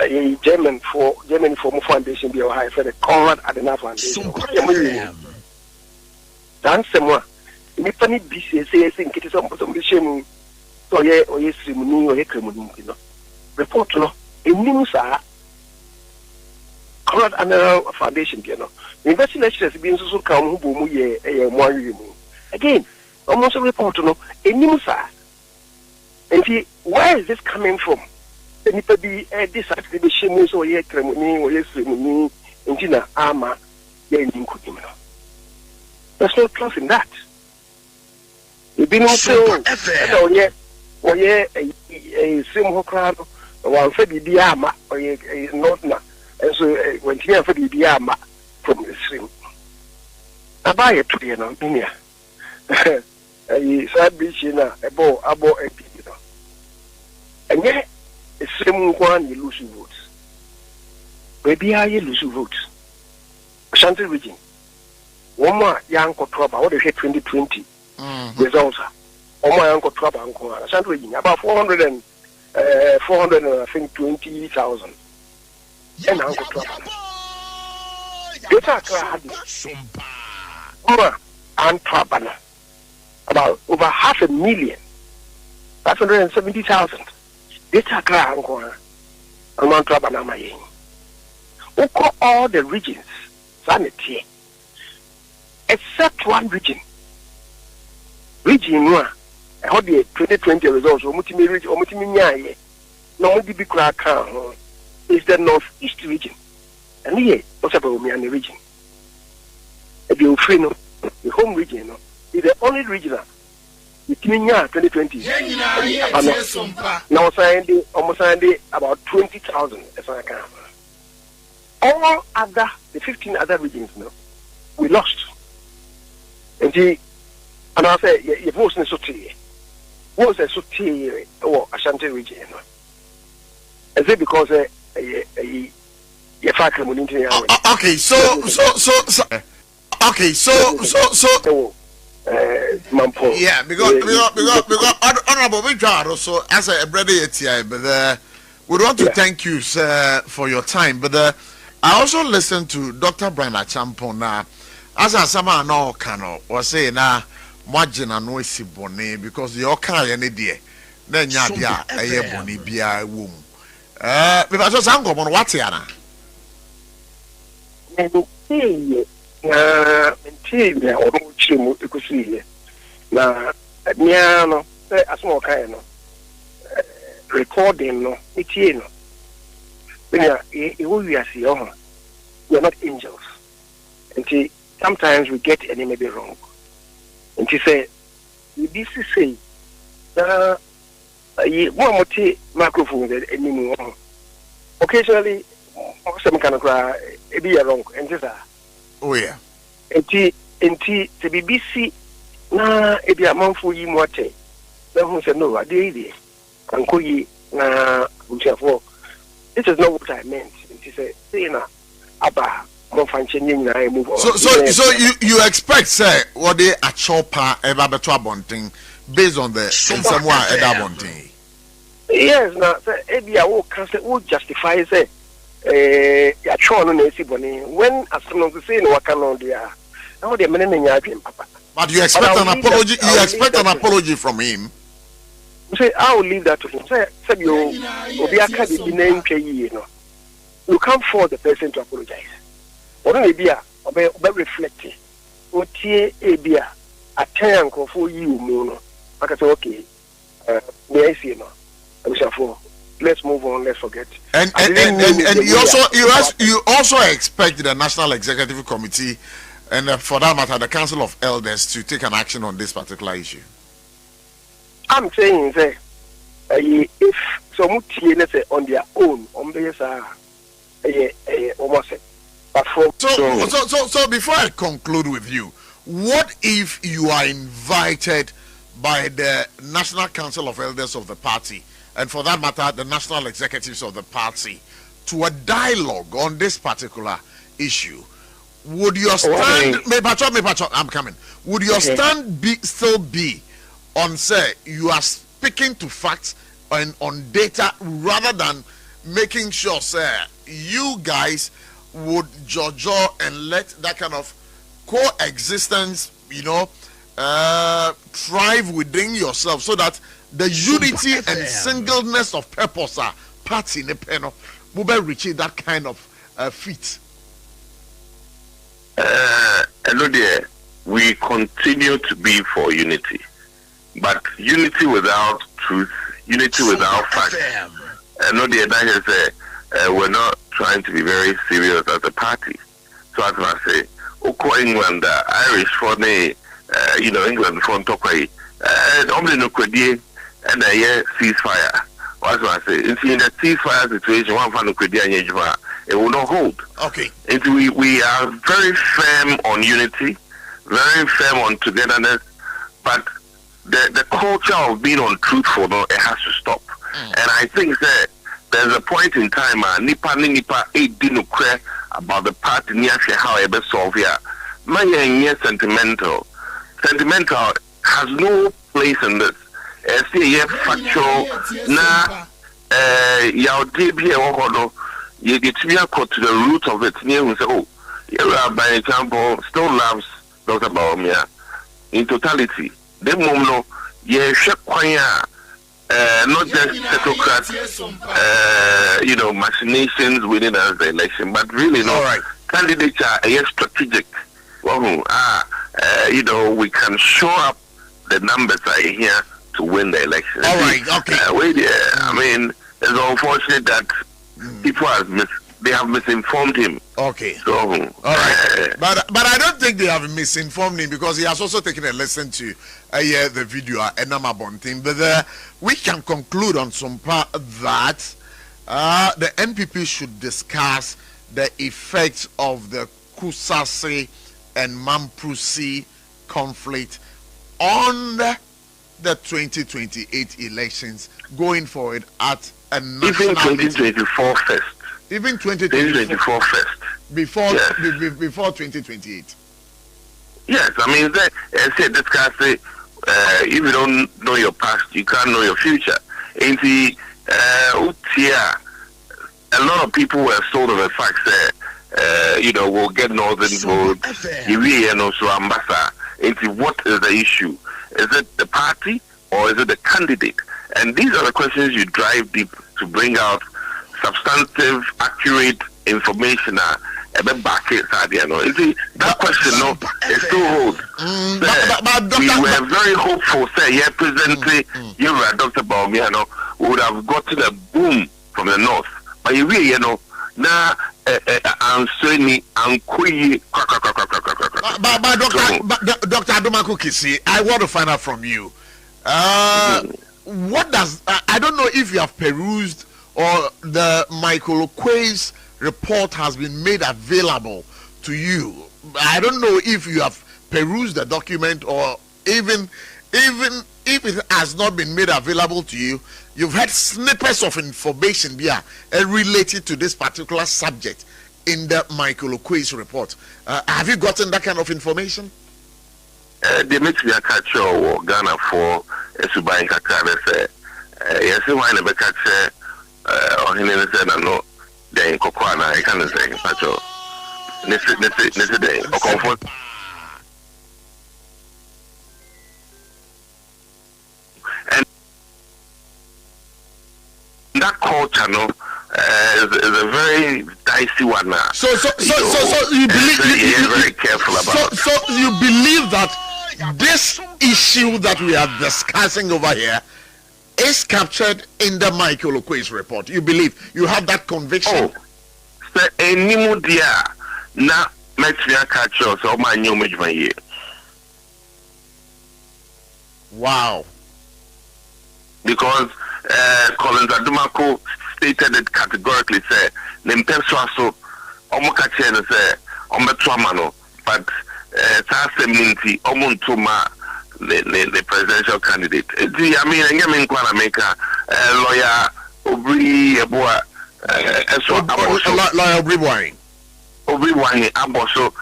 a German for foundation be high for the Conrad Adenauer Foundation. That's someone. Nipa ni BCS in case some shame so ye or yes simuni or yekremuni no. Report no. Enimu sa Conrad Adenauer Foundation be no. University lecturers be so come who bomu ye mo mu. Again, almost a report no. Enimu sa. And where is this coming from? Nipa bi this actually be shame so ye kremuni or yes simuni intina ama ye nkudim no. There's no trust in that. You be not so. Oh yeah, a same crowd. One for the diama or a not na. And so when you for the diama from the stream. I buy it to the Minia. A sad beach in a abo a people. And yet, the same one you lose votes. Maybe I lose votes. Ashanti region. One more young trouble. What is 2020 results? One more young trouble. Ashanti region about 400 I think 20,000. And uncle trouble. Data crowd. And trouble. About over 500,000. 570,000. Data crowd. And trouble. We call all the regions sanity. Except one region. Region one, how the 2020 results, no is the northeast region. And here, what's about me and the region? The home region is the only region. Between 2020, now almost about 20,000 as I can. All other, the 15 other regions, we lost. And I say, your voice is so clear. Was a so clear or Ashanti region? Is it because your factor will into okay, so yeah, because honorable Richard so as a brother but we want to thank you, sir, for your time. But I also listened to Dr. Brian Achampon now. As a sama no kano was say na margin and no si boni because the oka any dear then ya dia eye boni bia wom because so sango mon what yana na o chimu ikusi na nia no asmo kai no recording no itie no when you see you're not angels and sometimes we get any maybe wrong. And she said, you this say, you microphone anymore. Occasionally, some kind of be wrong. And just oh yeah. And the BBC na it be a month for you more. Then who said no, I did and call ye na this is not what I meant. And she said, say na Abba. So you expect say what they a chopper ever better abonting based on the someone ever abonting. Yes, now Eddie will justify say a chon on when as soon as the saying what can on there. Now the men papa. But you expect an apology, an apology from him. Say I will leave that to him. Say you be a candidate name you know. You can't force the person to apologize. Or maybe reflecting. What ye a tank for you, Mono. I can say, okay, may I see no? Let's move on, let's forget. And you also expect the National Executive Committee and for that matter the Council of Elders to take an action on this particular issue. I'm saying that if some on their own, almost. So before I conclude with you, what if you are invited by the National Council of Elders of the party, and for that matter, the National Executives of the party, to a dialogue on this particular issue? Would your stand, I'm coming. Would your stand still be on say you are speaking to facts and on data rather than making sure, sir, you guys would judge and let that kind of coexistence, thrive within yourself, so that the unity and singleness of purpose are parts in the panel will be reaching that kind of feat. Hello there. We continue to be for unity, but unity without truth, unity without facts. Hello there. That is, we're not trying to be very serious as a party. So as I say, England, Irish for the, England for Tokyo, only no credi and a year ceasefire. What I say, in the ceasefire situation, one fan of credi and it will not hold. Okay. And we are very firm on unity, very firm on togetherness, but the culture of being untruthful, it has to stop. And I think that there's a point in time, nipa didn't care about the party near how it solve here. My sentimental has no place in this. See, factual na you get to the root of it. You say, oh, by example, still loves Dr. Baumia in totality. The moment, not just technocrats, machinations within the election, but really, candidates are strategic. We can show up, the numbers are here to win the election. All right, okay. I mean, it's unfortunate that people have misinformed him. Okay. So, all right. But I don't think they have misinformed him, because he has also taken a lesson to the video and thing. But we can conclude on some part that the NPP should discuss the effects of the Kusase and Mamprusi conflict on the 2028 elections going forward at a national even 2024 first. Even 2024 first. Before 2028. Yes, I mean, discuss it. If you don't know your past, you can't know your future. And a lot of people were sold of the fact that we'll get northern votes. So ambassador. Into what is the issue? Is it the party or is it the candidate? And these are the questions you drive deep to bring out substantive, accurate information. Back it, that question is still hold. We were very hopeful. Say, presently, Dr. Baumiano would have gotten a boom from the north, but now Dr. Adomako Kisi, I want to find out from you. What does I don't know if you have perused or the Michael Okwei's report has been made available to you. I don't know if you have perused the document, or even if it has not been made available to you, you've had snippets of information there related to this particular subject in the Michael Okwei's report. Have you gotten that kind of information? They make me a catch or Ghana for Subai Kakane say, yes, why never catch or he never said, no, they Kokwana, I can't say, Pacho. This day, or comfort. And that culture, is a very dicey one now. So you believe you're very careful about. So you believe that this issue that we are discussing over here is captured in the Michael Okwei's report. You believe, you have that conviction? Oh, so any more dear now makes me a catch us or my new year. Wow. Because Collins Adumako stated it categorically, say, Nempeswaso, Omokachen, say, Ometramano, but Saseminti, Omontuma, the presidential candidate. I mean, I'm going to make a lawyer, Obri, lawyer Obriwine, Aboso,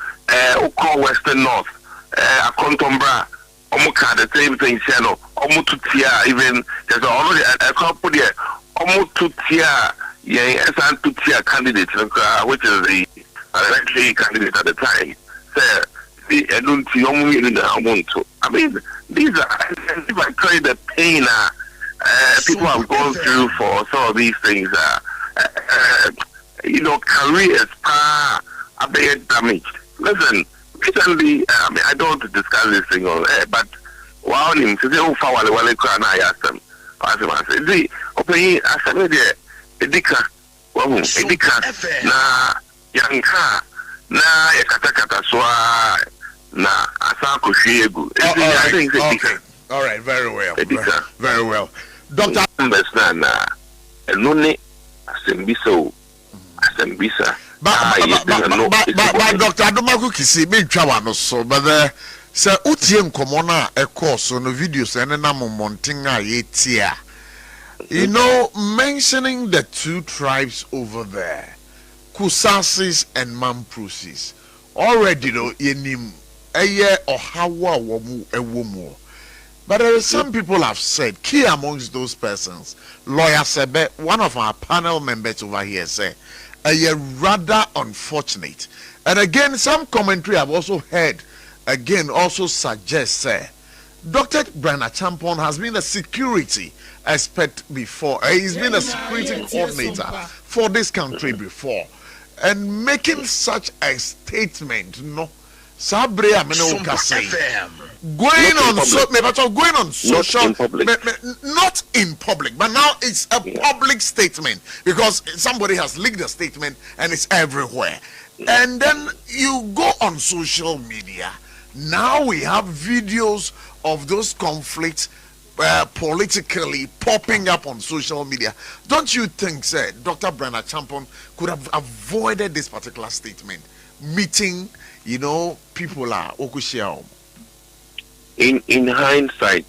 Oko Western North, Akontombra, Omuka, the same thing, Channel, Omututia, even there's already a couple there, Omututia, yeah, as I took a candidate, which is the elected candidate at the time, said, I don't see only in the want to. I mean, these are, if I try the pain people have gone through for some of these things, careers are being damaged. Listen, recently, I don't want to discuss this thing on air, but while him to say, oh, for I asked them, I said, the opinion, I said, Edika, na yanka, na yakatakata swa, na asako shiegu. Okay. All right, very well. Very well. Doctor na enone asembisa. But Dr. Adomaku Kisi big travel so but sir utiem komona a course on the videos and na montinga yetia. You know, mentioning the two tribes over there, Kusasis and Mamprosis, already though yenim a year or hawa womu a womu. But there are some people have said, key amongst those persons, Lawyer Sebe, one of our panel members over here, say, a rather unfortunate. And again, some commentary I've also heard, again, also suggests, say, Dr. Brenna Champon has been a security expert before. He's been a security coordinator for this country before. And making such a statement, no, Sabre Ameno say, going on social, not in public, but now it's a public statement because somebody has leaked the statement and it's everywhere. And then you go on social media. Now we have videos of those conflicts politically popping up on social media. Don't you think, sir, Dr. Brenna Champon could have avoided this particular statement? Meeting, people are okushia. In hindsight,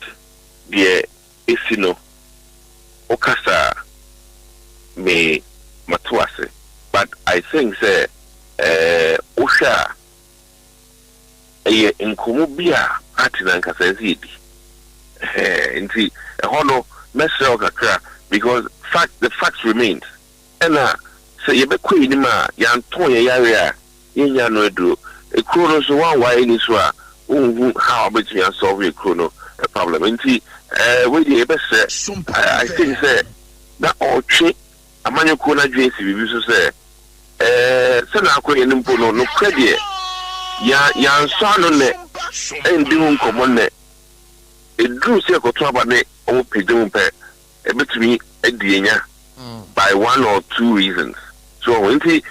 the isino okasa me matuase, but I think say osha in kumubia atinan kasezidi. Inti hono mesel kakra because the facts remains. Ena say yebe kwini ma yanton ye yarea yenya no edu e krono so one way ni so a how about you solve a chrono a problem? Inti we the best I think say that all check a man you kona JC we so say send a queen no credit ya son ne and doing common ne it drew say ko trouble ne o pejum pe e betumi edienya by one or two reasons. So inti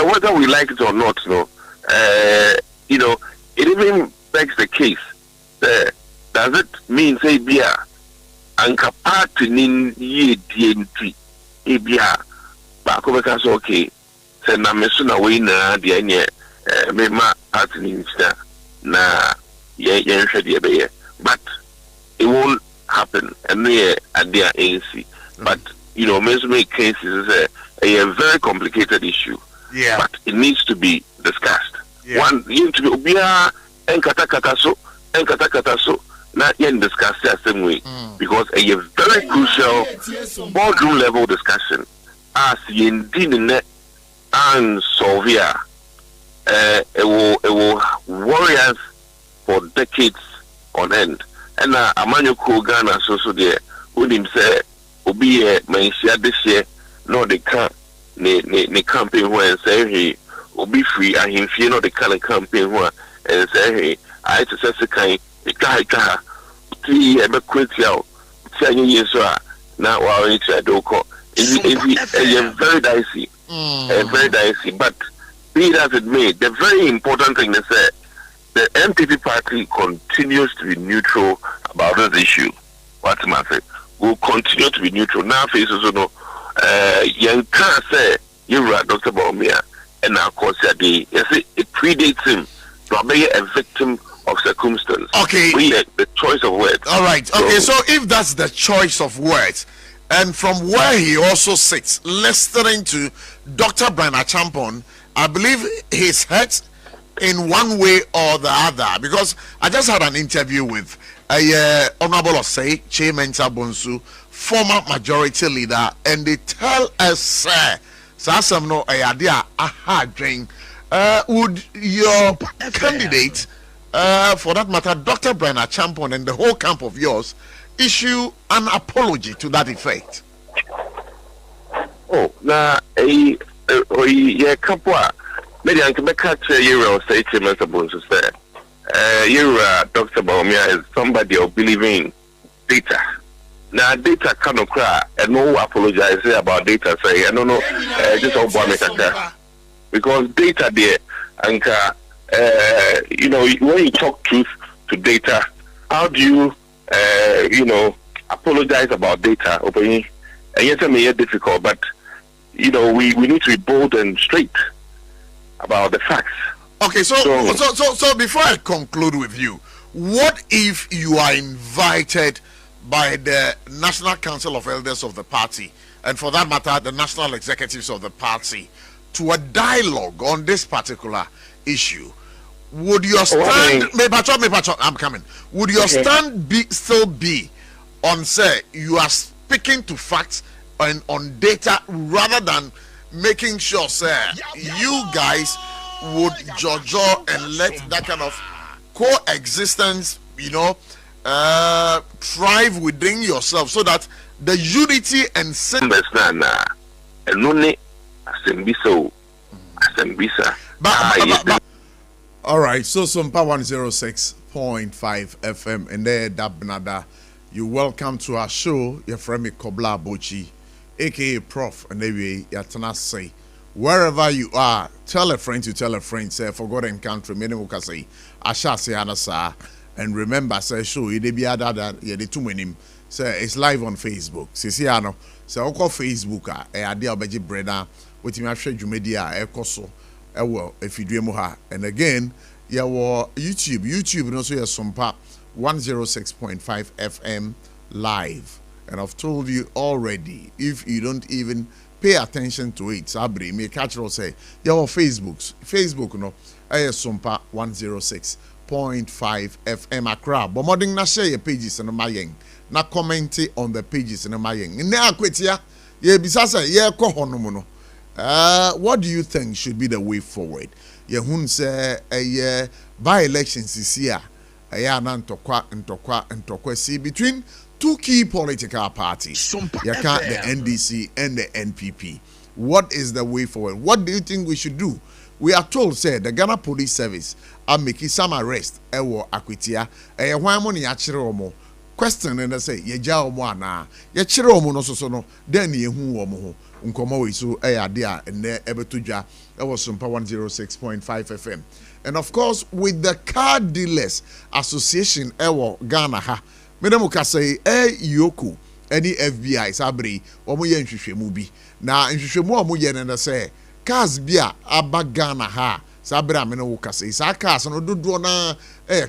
whether we like it or not, it even begs the case. Does it mean say beer and party nin ye DNT e beer back over case okay say na mesuna we na de anye me ma party nin na ye shede be but it won't happen and there at their ANC. But make cases is a very complicated issue. Yeah. But it needs to be discussed. Yeah. One, you need to be obia and kata so not yet discussed the same way because a very crucial boardroom level discussion as in net and Sovia it will worry us for decades on end. And Amanyo Ghana so there who him say obi mensia this year no they can't ne campaign where say he obi free and him fear no the kind of campaign where and say hey I to say kind the guy ti e be kweti out ti anyi yeso a na wa we try do ko is very dicey very dicey but be it as it may the very important thing is that the MPP party continues to be neutral about this issue. What's my say? Will continue to be neutral. Now, faces young can't say you're right, Dr. Baumia, and of course, it predates him to be a victim of circumstance. Okay. The choice of words. All right. Okay, so if that's the choice of words, and from where he also sits, listening to Dr. Brenna Champon, I believe his head in one way or the other, because I just had an interview with Honorable Osei Che Mensa Bonsu former majority leader, and they tell us, Sasam no idea, aha, drink. Would your candidate, for that matter, Dr. Brian Champon and the whole camp of yours, issue an apology to that effect? Oh, now, yeah, Kapwa, maybe I can catch a year or say to Mr. Bonsu say, Dr. Baumia is somebody who believes in data. Now, data cannot cry, and no apologize about data. Say, I don't know, just all one because data there, and you know, when you talk truth to data, how do you, you know, apologize about data? And yes, I mean, it's difficult, but you know, we need to be bold and straight about the facts. Okay, so before I conclude with you, what if you are invited by the National Council of Elders of the party, and for that matter, the national executives of the party, to a dialogue on this particular issue? Would your stand, I'm coming. Would your stand still be on, say, you are speaking to facts and on data rather than making sure, sir, you guys would jojo and let that kind of coexistence, you know, thrive within yourself, so that the unity and all right, so SOMPA 106.5 FM and there Dabnada. You welcome to our show. Your friend PROF Abotchie, aka Prof, and anyway, Yatana say, wherever you are, tell a friend to tell a friend, say, forgotten country, many will say, Asha say Anasa, and remember, say, show you be other ye the two menim, say, it's live on Facebook. Sisiano, say, Oko Facebook, a idea beji breda, with him after Jumedia, Ekoso, well, if you dream her, and again, yeah, YouTube, and also your SOMPA 106.5 FM live. And I've told you already, if you don't even pay attention to it, Sabri, me catch or say, your Facebook, no, SOMPA 106.5 FM Accra. But more than share your pages and my yang, na commenting on the pages and my yang. Now, quit ya, yeah, besides, yeah, kohonomono. What do you think should be the way forward? Yehun say a by-elections is here. See between two key political parties, the NDC and the NPP. What is the way forward? What do you think we should do? We are told, say, the Ghana Police Service are making some arrest. Ewo Akwitia, why money achiro question and they say, ye jao mwana, ye chiro no so then ye hu omo unkomo so dia and ne ebetuja. That was SOMPA 106.5 FM. And of course, with the Car Dealers Association, Ghana ha, Madam say, Yoku, any FBI, Sabri, or Moya Mubi. Now, in Shushamu, Moya and say, Cars Bia, Abba Ghana ha, Sabra Menoka say, Sakas, and Dudona,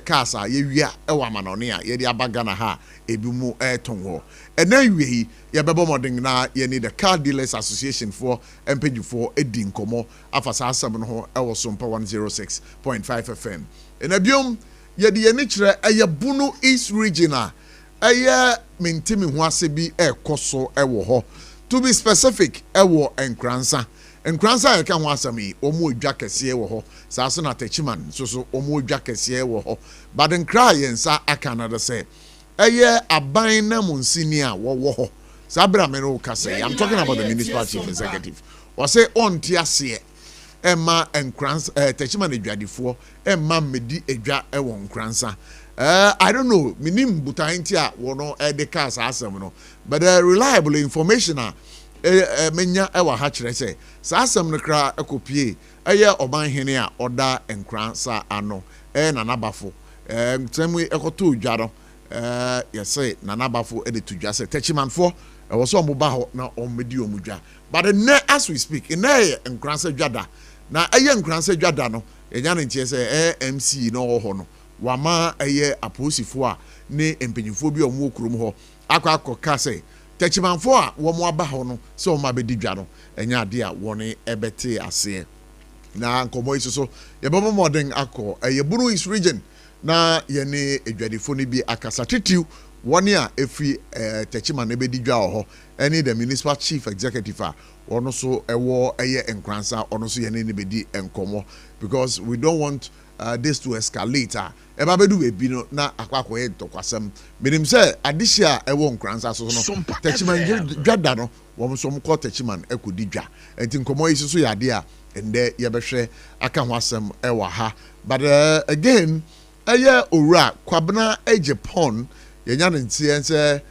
Casa, Yevia, Ewamanonia, Yedi Abba Ghana ha, Ebumu Tongo. And anyway, Yababo Moding na ye need the Car Dealers Association for MPG4 Edin Komo, Afasa Samono, SOMPA 106.5 FM. And Abium, Yedi Yanitre, Ayabunu East Regional, Aya Mintimi Wasebi Koso Ewo. To be specific, Ewo and Kransa. And Kransa can wasami, Omo Jackesie wo, Sasona Techiman, so Omo Jackesie wo. But in crying, Sa Akanada say. Abaina Monsinia wo Sabra Meno Kase. I'm talking about the municipal chief executive. Or say on Tiasie Emma and Krans Techiman Edwadifo Emma Medi Edwa Ewon Kransa. I don't know, minim butaintia wono the cars asemno, but reliable information menya ewa ha kire say asem no kra ekopie eye oban hene a oda enkransa ano nanabafo temu ekoto dwaro say nanabafo e de tudwa say techimanfo e wo so omuba ho na omedi omudwa but as we speak in enkransa dwada na eye enkransa dwada no enya ne ntie say MC no ho no wama eye aposifo a ne empenyifo bi omu okurum ho akwa say techimanfo a wo mo aba ho no se o ma be didwa no enya ade a woni ebete ase na nkomo iso so ye babo modern akọ ye Buru East region na ye ne edwadifo ne bi akasa titiu one year every Techiman ebedi dwa ho any the municipal chief executive ono so ewo eye enkransa ono so ye ne bedi enkomo because we don't want this to escalate eba bedu ebi no na akwakoye tokwasem menim say adihia ewo enkransa so no Techiman dwada no wo so mko Techiman ekodi dwa enti nkomo yi so ya de a ende ye behwe aka ho asem ewa ha but again eye owura kwabena Japan yenya ntie say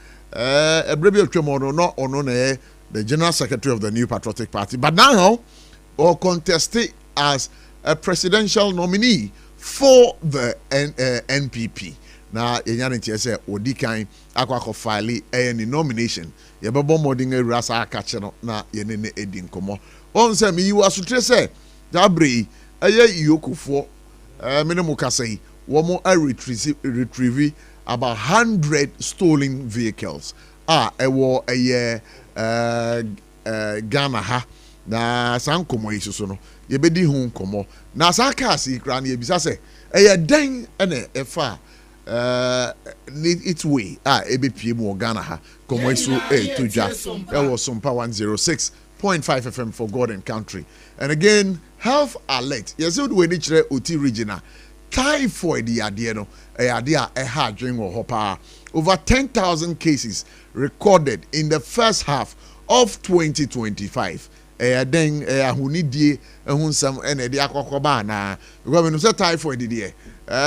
ebrebi otwemono no ono na the General Secretary of the New Patriotic Party, but now or contested as a presidential nominee for the NPP. Now, yenyaniti say odikan akwa file any nomination. Yebebo moding a rasa catcher na yenene edin komo. On say me you asutre say dabri aye yokufo minimuka say womo retrieve about 100 stolen vehicles. Ewo aye Ghana ha na san komo isusu no ye bedi hu komo na san kasi kra na ebisa se den ene efa its way ebepie mu Ghana ha komo isu toja ewo Sompa 106.5 FM for God and country. And again, health alert yes we ni kire oti regional typhoid yade no yade a ha dwen wo hopa. Over 10,000 cases recorded in the first half of 2025. Then ahunidie ehunsam ene de akokoba na because when you say typhoid dey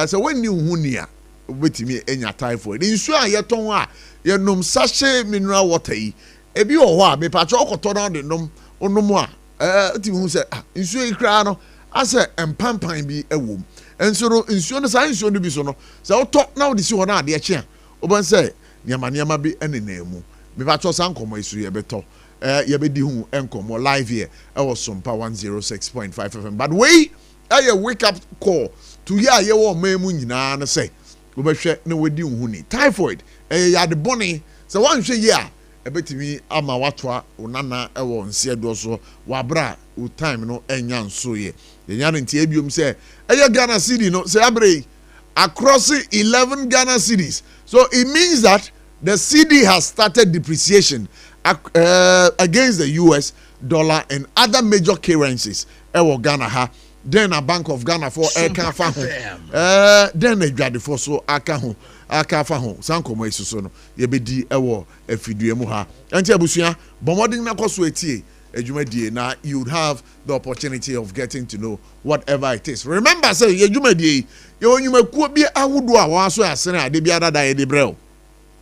so when you hunia betimi enya typhoid nsu a yeton a yenom sachet mineral water yi ebi wo ho a me pa cho okoto na de nom onum a ti hu say nsu ikra no ase empampan bi ewom enso no nsu no sai nsu no bi so no say oto na odi si ho na ade chia oban say niama bi enenemu me ba cho san komo isu ye beto ye be di hu enkomo live here was Sompa 106.5 FM but we wake up call to ya ye wo memu nyina na say we be hwe na we di hu ni typhoid ya de boni say wan hwe ye a ebetimi ama watwa onana ewo nse do so wabra u time no enya nso ye nya nti ebiom say Ghana city no say abre across 11 Ghana cities. So it means that the CD has started depreciation against the US dollar and other major currencies. Ghana ha. Then a Bank of Ghana for eka fa ho. Then a jadi for so aka fa ho. Sanko mo isuso no. Yebedi ewo efidue mu ha. Enti abusua bomodin na koso etie. Now you'd have the opportunity of getting to know whatever it is. Remember, say you could be a wood so as de biada de brel.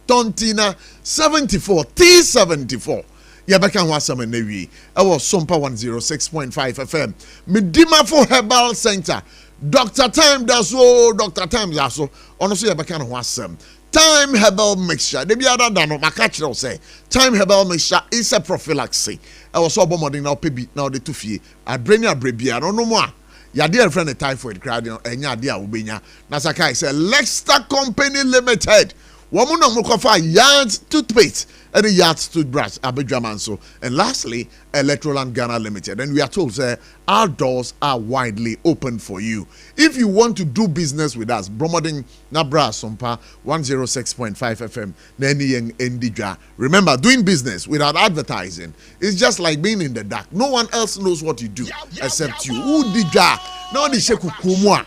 Tontina 74 T74. Yabaka wasam and nevi. I was Sompa 106.5 FM. Midima for Herbal Center. Dr. Time does so, Dr. Time does so. Honestly, Yabaka wasam. Time herbal mixture. The other than my catcher will say, time herbal mixture is a prophylaxis. I was so bombarding now, baby, now the 2 feet. I bring your baby, I don't know more. Your dear friend, a typhoid crowd, and your dear Ubina. Nasakai said, Lexter Company Limited. Woman of Mukofa yards toothpaste and a yards toothbrush, Abejamanso. And lastly, Electroland Ghana Limited. And we are told, sir, our doors are widely open for you. If you want to do business with us, Bromoding Nabra Sompa 106.5 FM, Neni Ndija. Remember, doing business without advertising is just like being in the dark. No one else knows what you do except you. Udija. Now the Sheku Kumwa.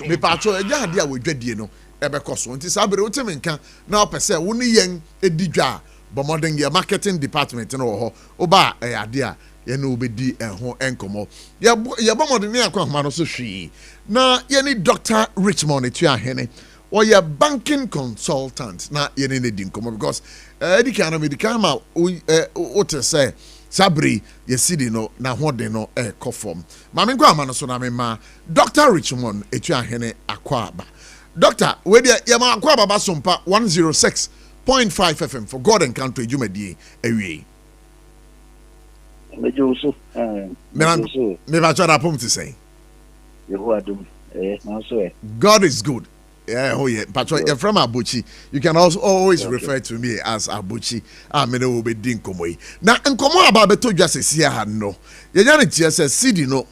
Me pacho, ya dia we no. Ebekoso nti sabre otemenka na opese woni yen edidwa bomodern ye marketing department no ho oba ade a ye na obedi ho enkomo ye bomodern ye akwa no so hwi na ye ni Dr. Richmond etu ahene or ye banking consultant na ye ne di nkomo because edika ma o say sabre ye sidi no na hode no kofom ma me kwa no so na me ma Dr. Richmond etu ahene akwa aba. Doctor, where the Yama Kwaba Sompa 106.5 FM for God and country, Jumedi, away. Never tried a to say. God is good. Yeah, oh yeah. But you're from Abotchie. You can also always refer to me as Abotchie. I'm in the Dinkomwe. Now, and come on about the two justice here. No, you're says Sidi no.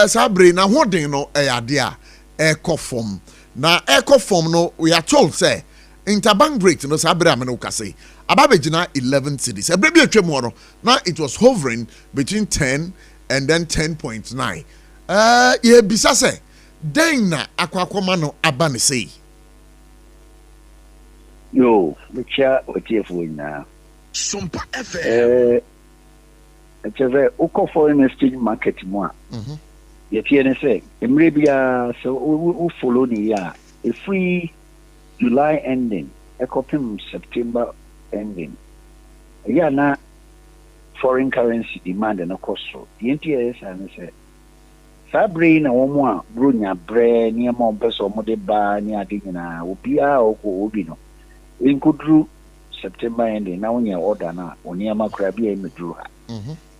Sabre, now what do you know? A idea, a coffin. Now, echo form no, we are told say interbank rate no sabra me no kase ababejina 11 cedis ebre bi atwa mu no na it was hovering between 10 and then 10.9 ye bisa se den na akwakoma no aba ne sei yo mecha otiefo na SOMPA FM cheve uko foreign exchange market mu a ye tie ne say emre bia so u follow ni ya a free July ending ekopim September ending ya na foreign currency demand na koso the NTS and say Sabri na womo a bronya bre ni ma ompeso mo de ba ni ade nyina obi a obi no inkudru September ending na wonya order na oni ama kra bia emedru ha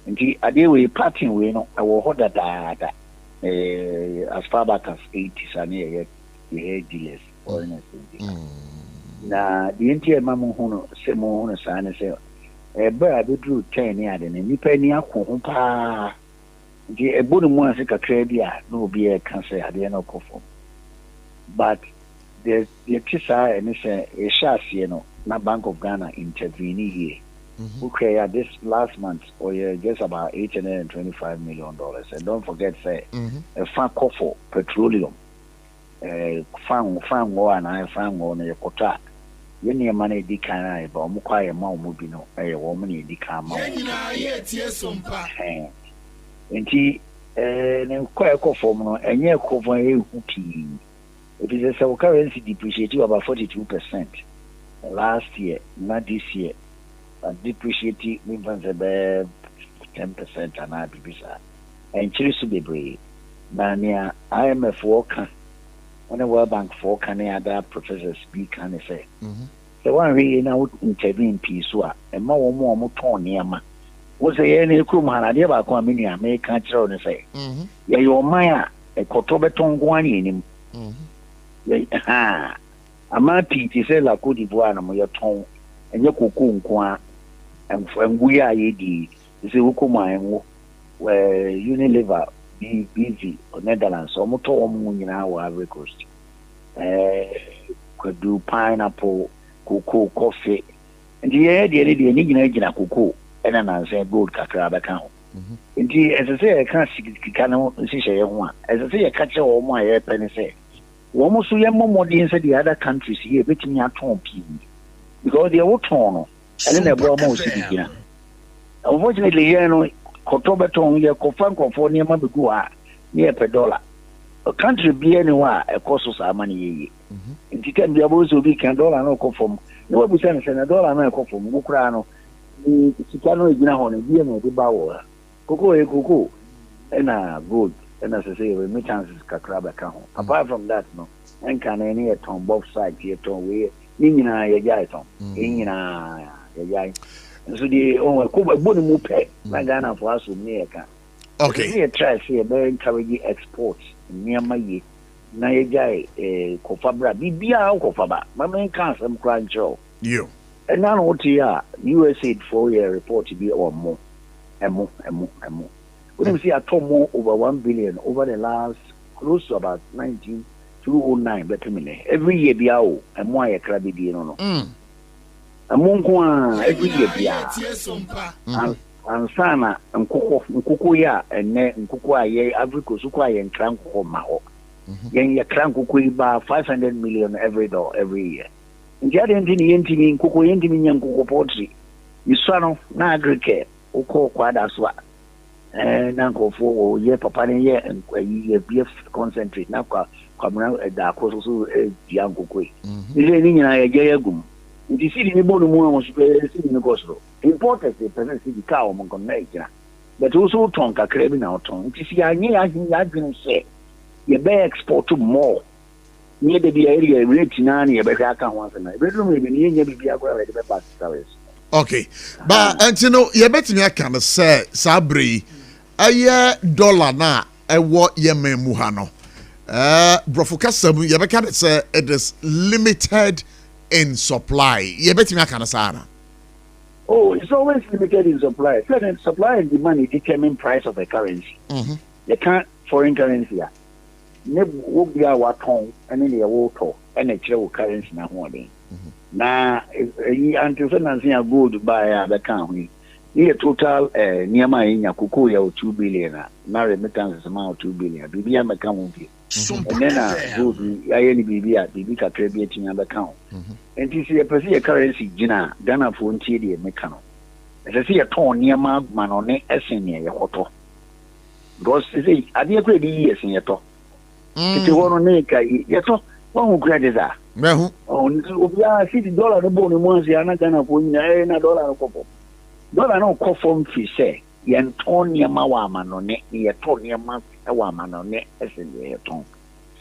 nti ade we pattern we no awo hoda da as far back as 80s and ye dealers foreign exchange na the NTS mamu hono se mo hono sa ne se ba abedru 10 ni ade ne nipa ni akọ pa nti ebonu mu ase kakra bia no obi e kan se ade na okofo but the kisa and say a shasi no na Bank of Ghana intervene here. Okay, this last month or just about $825 million. And don't forget say a fan for petroleum. Fan one I fan on a quota. You need money di kana ba mo kwaye ma mo bi no wo mo ne di ka ma. Nti ne kwaye ko form no enye ko fon e huki. It is a currency depreciated about 42% last year, not this year. But depreciated means about 10% and I be and Chile to be brave. Now, IMF worker, when the World Bank for can other professors speak and say, the one really now intervene peace, and more torn near ma. Was a any crew man, I never come in here, make country and say, yeah, your Maya, a cotobeton guani in him. Ama piti se la Côte d'Ivoire na mo yeton enye koko nko engu ya yedi se ukoma enwo Unilever BV Netherlands o mo to o mo nyina wa Ivory Coast kwadu pineapple cocoa coffee ndi ye de ni nyina cocoa ena na nse gold kakra ba kan ho ndi ese kan sikika na sihye ye ho a ese ye ka che o mo aye pene se womo so ye momodi inside the other countries here betimi aton pi because they will turn no and then e mo si bigina unfortunately here no kotobeton ye kofan konfo ne ma begu a ne per dollar a country be anywhere e cost us amani ye nti kan bia bo so bi kan dollar no kofom ne wa bu sen sen dollar na kofom bu kura no sika no egina ho ne bi na de ba wo koko na gold and as I say, remittances kakraba kaho. Apart from that, no, and can any ton both sides here ton we nina ya jaiton. Nina ya jai. So the oh ko bonu mu pe na Ghana for us near ka. Okay. We try see very encourage exports near my ye. Na ya jai kofa bra bibia kofa ba. Mama kan some crunch show. You. And now what ya USA 4-year report to be or more. Emo. We see a tomo over 1 billion over the last close to about 1909 better minute. Every year biao and more a crabby no. Among every year bia. And sana and kuku ya and ne kuku ye Africa suka and crank or mao. Yen ya crank kuku ba 500 million every year. And the other entity in kuku yentimi yan kuku poultry. You swano na agricare uko kwada swa. Nanko for ye papa ye and ye beef concentrate na kwa da koso so dianko kwe ile ni nyina ye yegum nti sidi ni bonu mu mo super sidi ni koso important the person sidi ka o mo connect na but also ton kakra bi na ton nti si anye ya dwene se ye be export more ni de bi area rate na na ye be aka ho asana e be dum e bi ni nya bi akora we de be pass service. Okay, but you know ye betimi aka no say sabri aye dollar na ewo yemen mu ha no brofo kasam ye beka say it is limited in supply ye betimi aka no sana. Oh, it's always limited in supply. Supply and demand determine price of a currency. You can't foreign currency ne wo bia wa ton ene ne wo to ene kire wo currency na ho de na until financing gold by the count. Here total Niama in Yakuko 2 billion, na remittance amount 2 billion. BB am account. And then gold I any BB at BB contributing an account. And this is a per currency Gina, Ghana for TD mechano. As I see a ton near man on it as in your hoto. Because I did great years in your talk. If you want to make a talk, one who credit that. Oh, $50 the bone once you are not gonna put in a dollar. Dollar no conform fee say, Yan Tonya Mawaman on it, near Tonya Mawaman on it as in your tongue.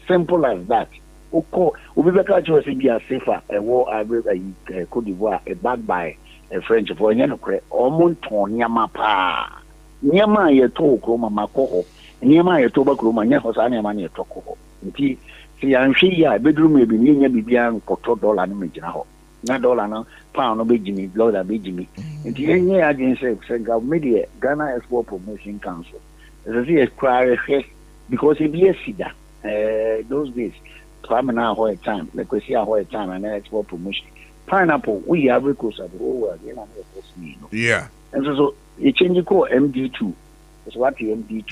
Simple as that. Ubeka to a safer, a war I read a Cote d'Ivoire, a bag by a French for Yanocre, or Montonia Mapa. Nyama ye to kroma makoho nyama ye to ba kroma nya hosa na ma ye to koho nti si anhwe ya bedroom e bi nya bibia nkoto dollar no megina ho na dollar no pound no begimi dollar begimi nti enye agency say government Ghana Export Promotion Council as see a cry because it be a sida those days come now ho time like we see a ho time and export promotion pineapple we have recourse at the whole world you know yeah and so you change call MD2. It's what you MD2.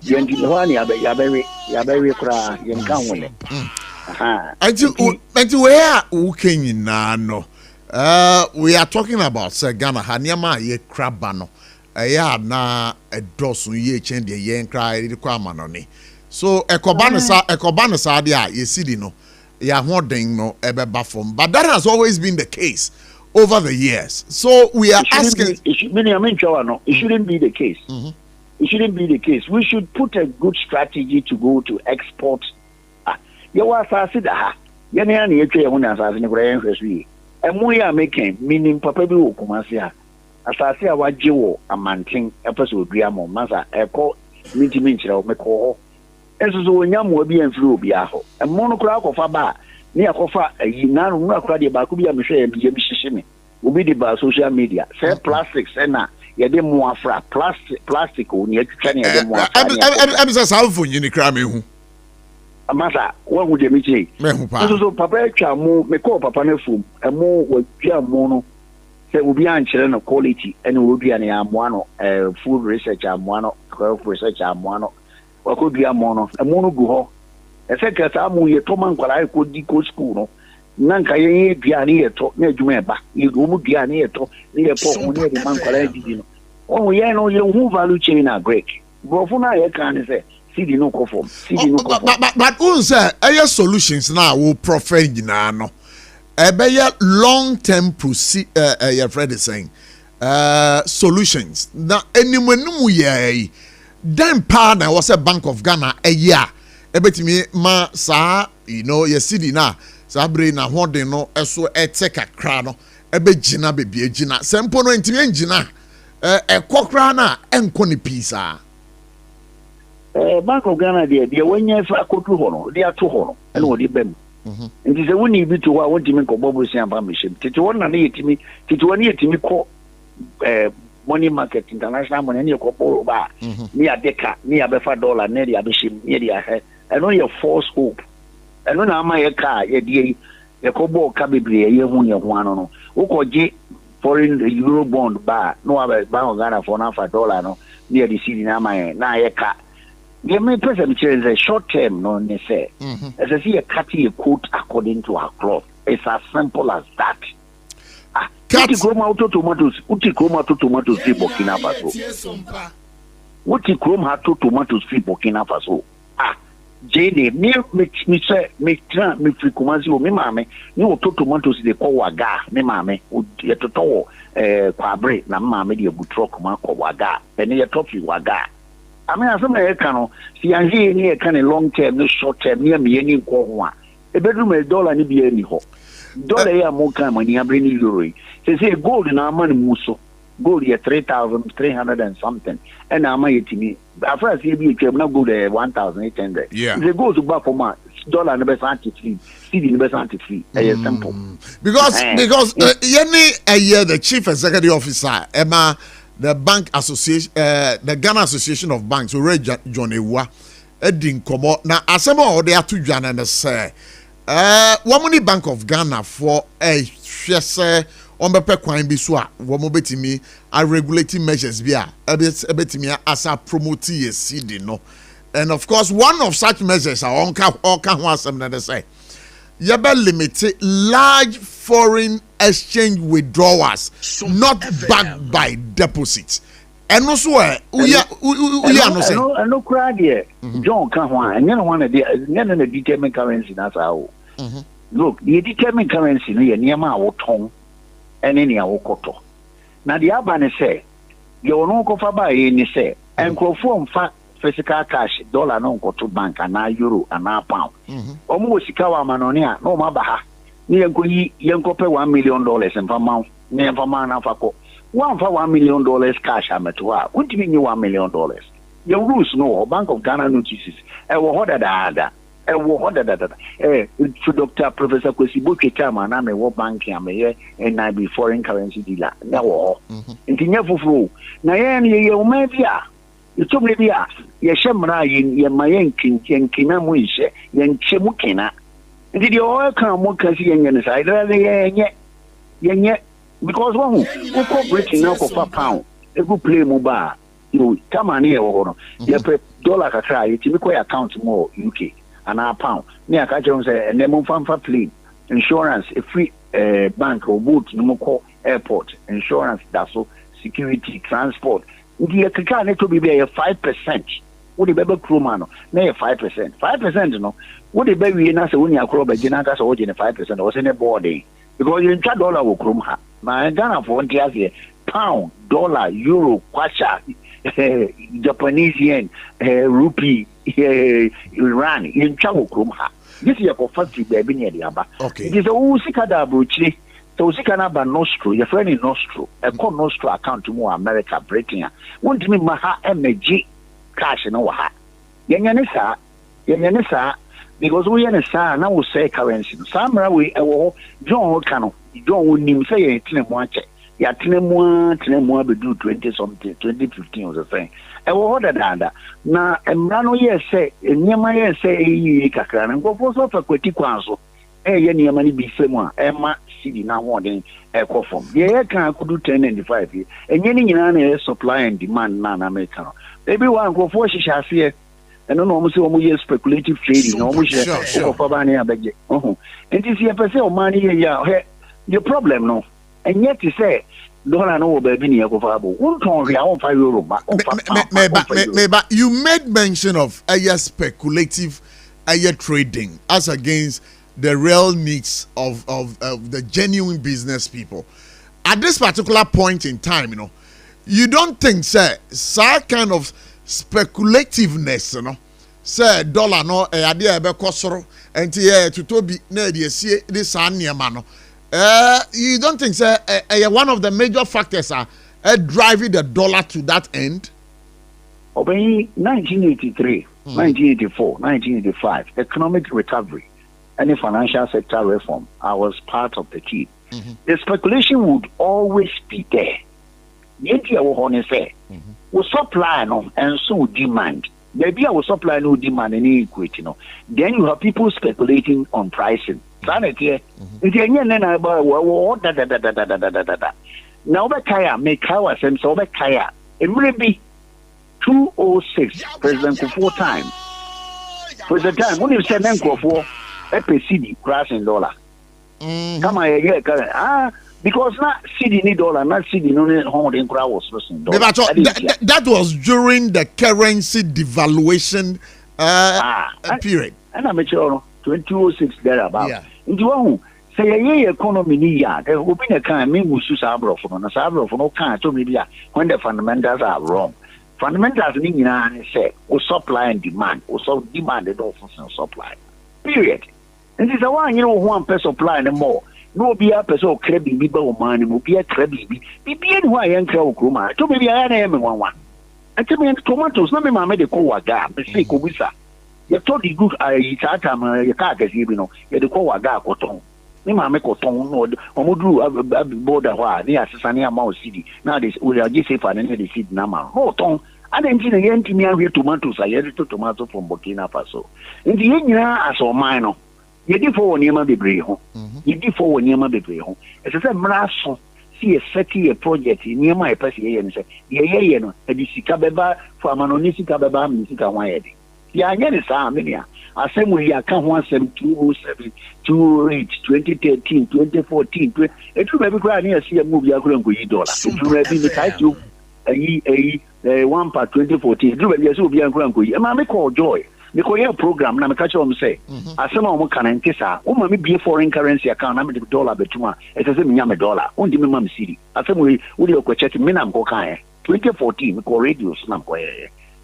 You very cry, you can't win it. I do where okay no. We are talking about Ghana Hanyama ye crabano. Na a dozen ye change the yen cry the quamanoni. So a cobana sadia ye see no. Ya hoarding no ebe bafom. But that has always been the case over the years. So we are asking. It shouldn't be the case. It shouldn't be the case. We should put a good strategy to go to export. You are Sasida. Yanni, you tell one as I think and we are making meaning Papa Kumasia. As I say, what Joe and Manting episode Griamo Masa, a call Minty of Meko. As so young will be and through Biaho. A monocrack of a bar. Near Kofa, a Yinan, no crowd about Kubia Michelle and Jimmy will be the social media. Say plastics and yɛde mo afra plastic o ne atwitwa ne yɛde mo afra am say Sarfo nyini kra me hu amasa wo hu de me chei me hu pa so papa atwa mo me call papa na fom mo watwa mo no say obi ankyere no quality ene obi an ya mo ano food research amo ano health research amo ano wakodua mo no mo no gu ho ese kasa mo ye to man kwara ko di ko school no nanka ye duane ye to na adwuma eba ye go mu duane ye to ne ye po ho ne de man kwara didi no o ye no ye hu value chain na break brofo na ye kan say CD no conform but unse aye solutions na wo profile nyina no ebe long term your friend is saying solutions na enimanu ye then partner was a Bank of Ghana a year ebetimi ma sa ye CD na sabre na hode no eso eteka kra no ebe gina bebie gina sempo no ntimi ngina ekokra na enko ne pisa Bank of Ghana de wanya fa kotu ho no de ato ho no ene wo de bem nti se woni bi to wa wotimi ko bobo sian ba mehim tete wona na yetimi tete wona yetimi ko money market international money ne ko boro ba ni adeka ni abefa dollar ne de abehim ne de ahe eno ye false hope eno na ama ye ka ye die ye ko bo ka bebre ye hu ye hu ano no ukoje foreign euro bond ba no aba Bank of Ghana for na fa dollar no ne de cedi na ama ye na ye ka the main person is a short term no ne say as I see a cut a quote according to our cloth. It's as simple as that. Uti chrome auto tomatoes free Burkina Faso. Uti chrome auto tomatoes free Burkina Faso. JD me say me free kumazi o me mame ni auto tomatoes de ko waga me mame o ye toto kwabre na mame de butro kuma ko waga ene ye top waga. I mean, as I can see, I'm here near kind of long term, no short term, near me any go. A bedroom $1 ni be any ho. Dollar ya more time when you bring euro. They say gold in our money muso. Gold here 3,300 and something. And I'm to me. After I see you came now go there 1,800. Yeah. They go to back for my dollar and the best anti-free. CD the best anti-free. Simple. Because a year the chief executive officer, Emma. The Bank Association, the Ghana Association of Banks, who read John Ewa, Edin Komo. Now, Asemo or they are two Ghana say, Womani Bank of Ghana for a share on the Pequine Biswa, Womobetimi, are regulating measures via a betimia as a promotee CD no. And of course, one of such measures are on Kahwasam say. Yaba limited large foreign exchange withdrawals, not backed by deposits. And also, no crowd here. John Kahwa, and you know one of the determined currency. That's how. Look, the determined currency near Niama or Tong and any Okoto. Now the Abane say, you no go for buy any say, and go from fact. Physical cash, dollar no go to bank and na euro and na pound. Almost sikawa manonia, no mabaha. Ni yanko pay $1 million in Famount, near Famana Fako. One for $1 million cash amatua. What do you mean $1 million? Your rules no, Bank of Ghana notices. For Dr. Professor Kwesibuke Chama, and I'm a war bank, and I be foreign currency dealer. No, in Tinyafu. Nayan, maybe. You told me, Yashamra in Yamayankin, Yankinamuisha, Yanchemukina. Did you all come more Cassie and side? Yet, because one who cooperating now for £5, a good play mobile. You come on here, or you pay $1 try, it's a account more UK and our pound. Near Kajon say, and then for plane, insurance, a free bank or boat, no more airport, insurance, that's all, security, transport. The African to be 5%. What the baby crew man? No, 5%. 5%, no. What the baby in us when you crop a genaka or 5% or any body because you $1 will crum her. My Ghana for 1 year, pound, dollar, euro, kwacha, Japanese yen, rupee, Iran, in Chago crum her. This is a first baby near the Abba. Okay. It is a Usikada Bruchi. So we can have a nostro, your friend in nostro, a con nostro account to more America, Britain. Won't me maha MG cash in our hat. Yanyanisa, because we are a now we say currency. Samra we John Cano, John would name say a Tinemuache. Ya Tinemua be do 20 something, 2015 or the thing. I will order that. Now, and Nano yes say, and Yamaya say, Kakan, and go for so for Quetiquanso. Any money be somewhere, Emma. Now wanting a coffin. Yeah, can could do 10.95 here. And any supply and demand non American. Everyone go for Shashia and no almost speculative trading, almost for Bania Beggy. And this year per se money, yeah, your problem no. And yet you say, don't I know about Bini Agofabo? Won't €5. You made mention of a speculative trading as against the real needs of the genuine business people. At this particular point in time, you don't think, sir, some kind of speculativeness, say dollar no idea be kosoro and to be near the this man. You don't think, sir, one of the major factors are driving the dollar to that end? Obey 1983, 1984, 1985, economic recovery. Any financial sector reform, I was part of the team. The speculation would always be there. India will say, we supply and so demand. Maybe I will supply no demand any equity. Then you have people speculating on pricing. Now, Kaya make Kawa and so Kaya. It will be 206 President for 4 times. For the time when you said for CD crashing dollar. Come on, because not CD need dollar, not CD no holding crowd was losing dollar. That was during the currency devaluation period. And I'm sure 2006 thereabout. Yeah. Into one say a economy near there will be a kind of mean Sabro from a Sabro for no kind to media when the fundamentals are wrong. Fundamentals mean say or supply and demand, or so demanded also supply. Period. And this is one, one per supply and more. No be a person crabby, be money, will be a crabby, be why and crow cruma. To me, I am one. And tell me, tomatoes, not my medical waga, mistake Obisa. You told the good I tatam, your carcass, you know, the call waga cotton. Nima make cotton, or Mudu border, near Sasania Mouse City. Now this will just say for the seed nama. Oh, Tom. I didn't see the empty me here tomatoes. I had to tomato from Burkina Faso. In the end, as or minor. You did for Niama Bebre home. You did for Niama Bebre home. As I said, Marasso, see a second project near my person and say, yeah, no, and you see Cabeba for Manonisi Cabeba, Misika Wayadi. Yeah, again, it's Armenia. I say we are come 17 208 2013 2014 it will be quite near see a movie I couldn't go $1. It will be the title a 1 part 2014 do be so be and go and I call joy because your program na me catch them say asema o kan nkisa o ma me be foreign currency account na me $1 betuma it say me nyame $1 on di me mam cedi asema we dey ko check me na ko kan 2014 ko radio so na ko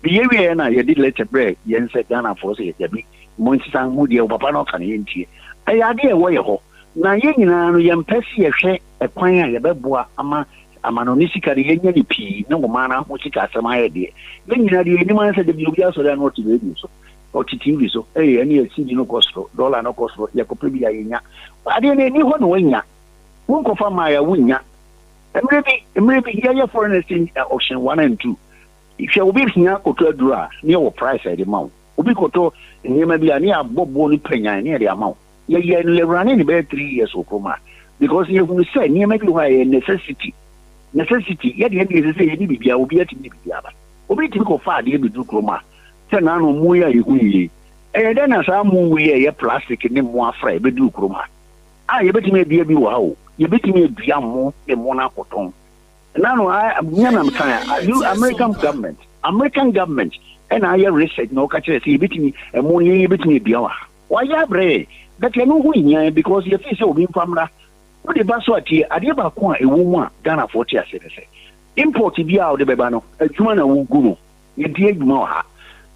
behavior na you did let a break yen say Ghana for say ya bi Montisan Moody or Papa no can enti. I idea way ho. Na ye nyina no yem pesi ye hwe ekwan a ye beboa ama amanonisika de ye nyani pi na wo mana ho sika asema ye de. Ye nyina de ni man say de bi obi aso da no TV so. O TV so. Any e CD no cost $1 no cost ye ko prebi ya nya. Ade ne ni ho no wanya. Won ko fa ma ya wunya. Emre bi ye foreign exchange auction 1 and 2. If you obi hia ko to adura near wo price e de ma. Obi koto nyema bi ani abobo ni penya ni e amount ye le running be 3 years okoma because you will say nyema bi why necessity ye de say ni bibia obi atimi bibia ba obi timi ko fa de bi du kroma se na no mu ya yihu yi e de na sa mu wi ye plastic ni mu afra be du kroma ye betimi bia bi wa o ye betimi bia mo e mo na koton na no nyama mkan American government and I research no catch a betting and money between Biawa. Why, yeah, Bray? That you know who because you face your being family. What the Baswati, I did about a woman, Ghana 40 years. Import Bia de Bebano, a human and Guru, you dig more.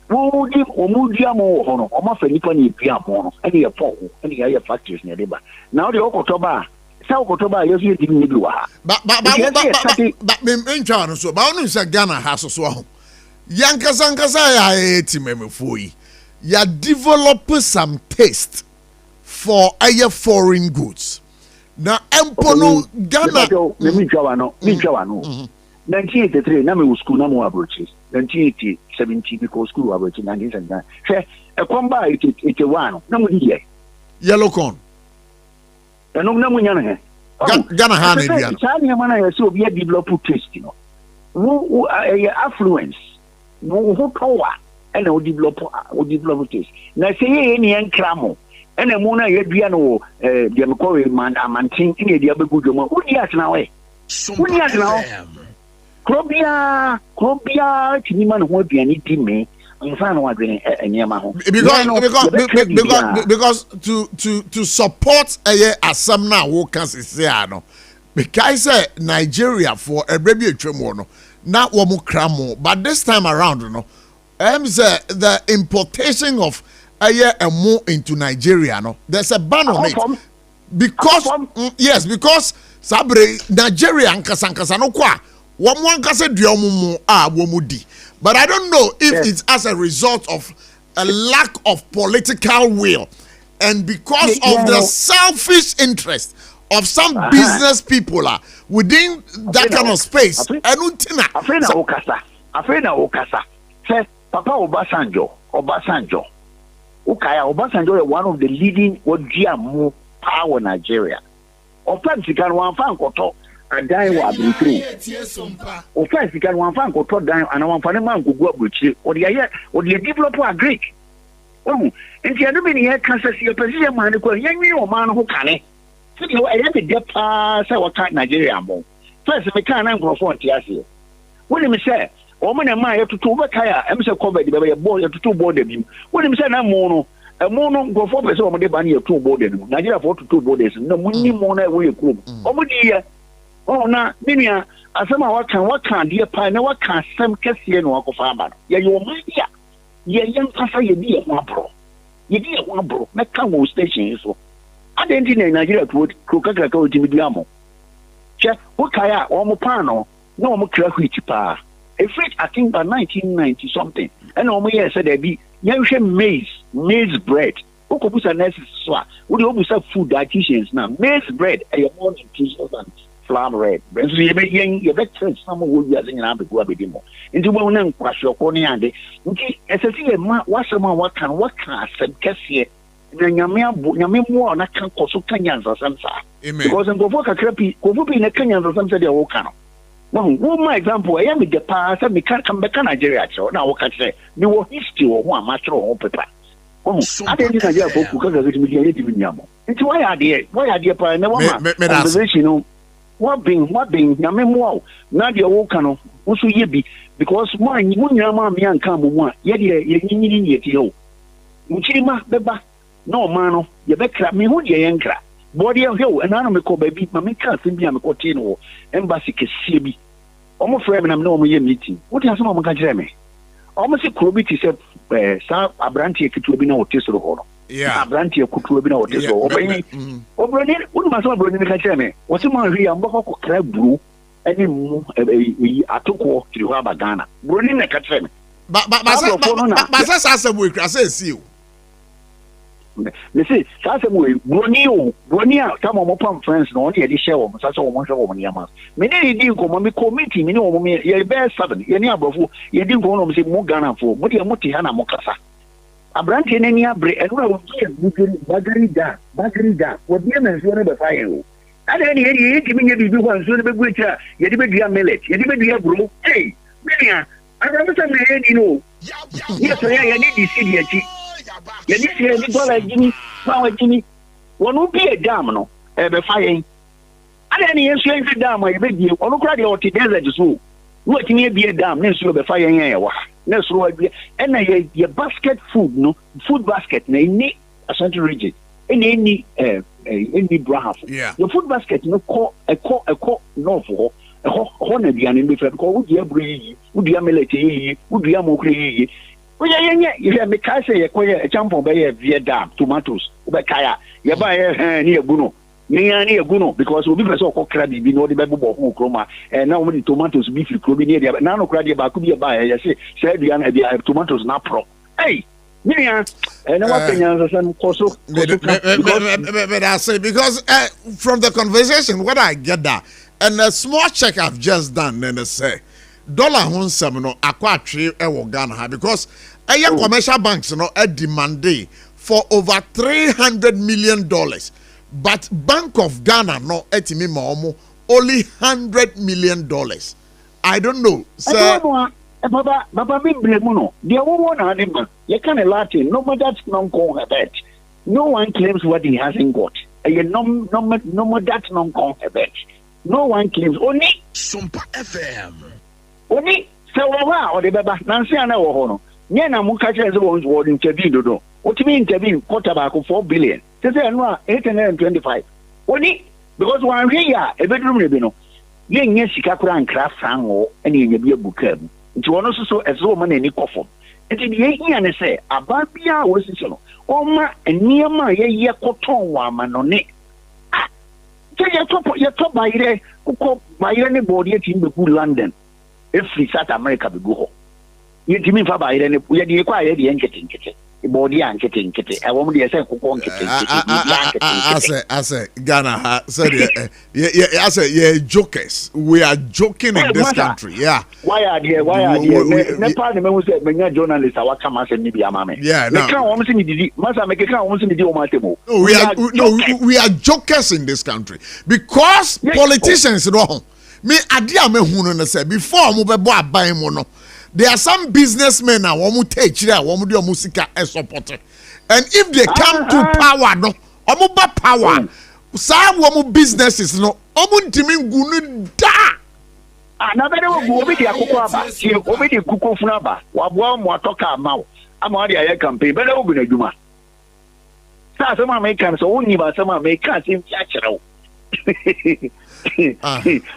Who give or Mudia more honor, or my friend Nippon Piamo, any a pole, any other factories near Deba. Now the Okotoba. South Okotoba, you didn't do but so about Ghana has as well. Yankasa ya timemefoi. Ya develop some taste for other foreign goods. Now empono Ghana. Me jawano. 1983 na me school na mo abrochi. 1970 because school abrochi 1979. Say e kwamba 81 na mo die. Yellow corn. No na mo nyana he. Ghana ha na bia. Chani mana ya so obi develop taste no. Who affluence. Who power and o develop taste. Na say ye ni enkramo. Ena mu na ye dua no de me ko man amantin ina de abegu dwoma. Wo di atna we. Wo di atna. Krobia tinima no ho aduani di me. Nfa no adwene enyema ho. Because to support asam na wo kan sese ano. Because Nigeria for ebrebi etwemo no. Not one more cramo, but this time around, the importation of and more into Nigeria, there's a ban on it because because Sabre Nigeria and Kasankasa no kwa one kase diomumu womudi, but I don't know if it's as a result of a lack of political will and because of the selfish interest of some business people within that kind of space. Afena Okasa. Say Papa Obasanjo. Obasanjo is one of the leading Ojiamu power in Nigeria. Offense can one fan koto and die wa be through. Offense can one fan koto die and one fan man go abuchi or the developer Greek. Oh, and the other many cancer see a position man ko yanwi o man who can I have a depth say what kind Nigeria more. First, we can't microphone here. What do you say? Woman and my to two kaya, I'm so covered by a boy to two board him. What do you say? I'm mono. A mono go for the so many bunny of 2 boarded. Nigeria for 2 borders. No money more way group. Oh, dear. Oh, now, Minia, as some what can dear pine, what can some Cassian walk of farmer? Yeah, you're my dear. Yeah, young Passa, you dear one bro. You dear one bro. Make come station so. I didn't in Nigeria would cook a go to Midiamo. Check what kaya or mopano, no more crackwichipa. A fridge, I think by 1990 something. And only said there be young maize bread. Okupusa nurses swa. Would you always have food dietitians now? Maize bread, a morning t-shirt and flour bread. So you be young, you bet someone would be as in an abigo abidimo. Into one and crash your corny and as I see a what can, some Cassia. nyame mo na kan koso kanya nsasam sa because ngofo kakra pi na kanya nsasam sa de wo ka no wo my example I am the past me kan be kan Nigeria cho na wo ka say me wo history wo ho amachro ho pepa wo ade ni Nigeria for ku ka ga mi ye di nyamo nti why ade pa na wo ma conversation no what being nyame mo na de wo ka no wo so ye bi because mo nyama ma me anka mo a ye de ye nyinyi ye ti ho muchirima beba no mano ye bekra me hu de ye nkra body of you and I me ko baby ma me ka sim bia me ko tin wo embassy kesie bi omo frame na me no mo ye meeting what you mo ka kire me omo se krobi ti se sa abranti ekitu bi na o tesoro ho no yeah abranti ekutu bi na o tesoro obani obroni unu ma so obroni ka kire me wo se ma hwi am bako ko kra buru ani mu atoko kiri ho abagana broni na ka kire me ba sa se mo ekra se si o me say sa se mo broni a come mo pam friends no on ye share wo sa so wo share wo niam me ne di ko me committee me ne wo me ye be 7 ye ni abrofo ye di ko no me say mo Ghana fo mo de mo ti ha na mo kasa abranti ne ni abre enu a wo ye bagari da wo bi na nso ne be fa ye o ada ne ye ti me nya bibi ko nso ne be gu etira ye di be dua millet ye di be dua bro hey me ada mo sa me ye di no ye so ye di city achi ye di se di dollar gini pound gini wonu bi e dam no e be fa yen ada ne yesu en dam e be die onu kra de o ti desert so wo tini bi e dam ne so be fa yen ye wa ne so wa bi e na ye basket food no food basket na ni asante region ni brahaf the food basket no ko no for ho na bia ne be fa ko wo dia bro yi wo dia millet yi wo dia mo kre yi we ye me ka say ye ko ye champo be ye Vietnam tomatoes be kaya ye ba ye ni eguno ni eguno because obi person ko kra bibi no de be bobo ho kroma na wo di tomatoes bi fi kro bi ni dia na no kra dia ba ku bi ba ye say dia na dia tomatoes na pro hey na what Kenyans san koso but I say because from the conversation what I get that and a small check I've just done then I say dollar honsam no akwatwe e wo Ghana ha because commercial banks no demand for over $300 million but Bank of Ghana no etimi ma omo only $100 million. I don't know sir Baba be blame no the one animal you can Latin no matter that's non con habit no one claims what he hasn't got no that's non con habit no one claims only SOMPA FM only so wa o de baba nansi ana wo ho no nye na mu ka kire se wo interview do what you mean interview quarter back 4 billion say no 825 only because one here e bedroom ne bi no ye nye sika kura nkra fran wo ene nye bi abuka mu nti wono so ezo ma na ni kofo nti ye hia ne se ababia wo sisi no o ma eniema ye koton wa ma no ne ye top bayire ko bayire ne body team be ku London every South America be go ho ye timi fa bayire ne ye de kwa ye de nkete body nkete e wo mo de se kokko nkete I say Ghana said I say yeah jokers we are joking in this country why are there ne pa ne me say menya journalist awa kama se ni bia ma me no kan wo mo se ni didi masa me kan wo mo se ni di o ma temo we are jokers in this country because politicians no me adia me hunu no say before mo be bo aban mo no there are some businessmen now who take chira who do musica support and if they come to power no omo ba power sa wo businesses no omo ntimi ngunu da na be wo obi di akoko aba tie obi di kuko funu aba wa bo mo atoka amawo ama di aye campaign be na obi na djuma sa so ma me kan so woni ba so ma me kan sim fi akere wo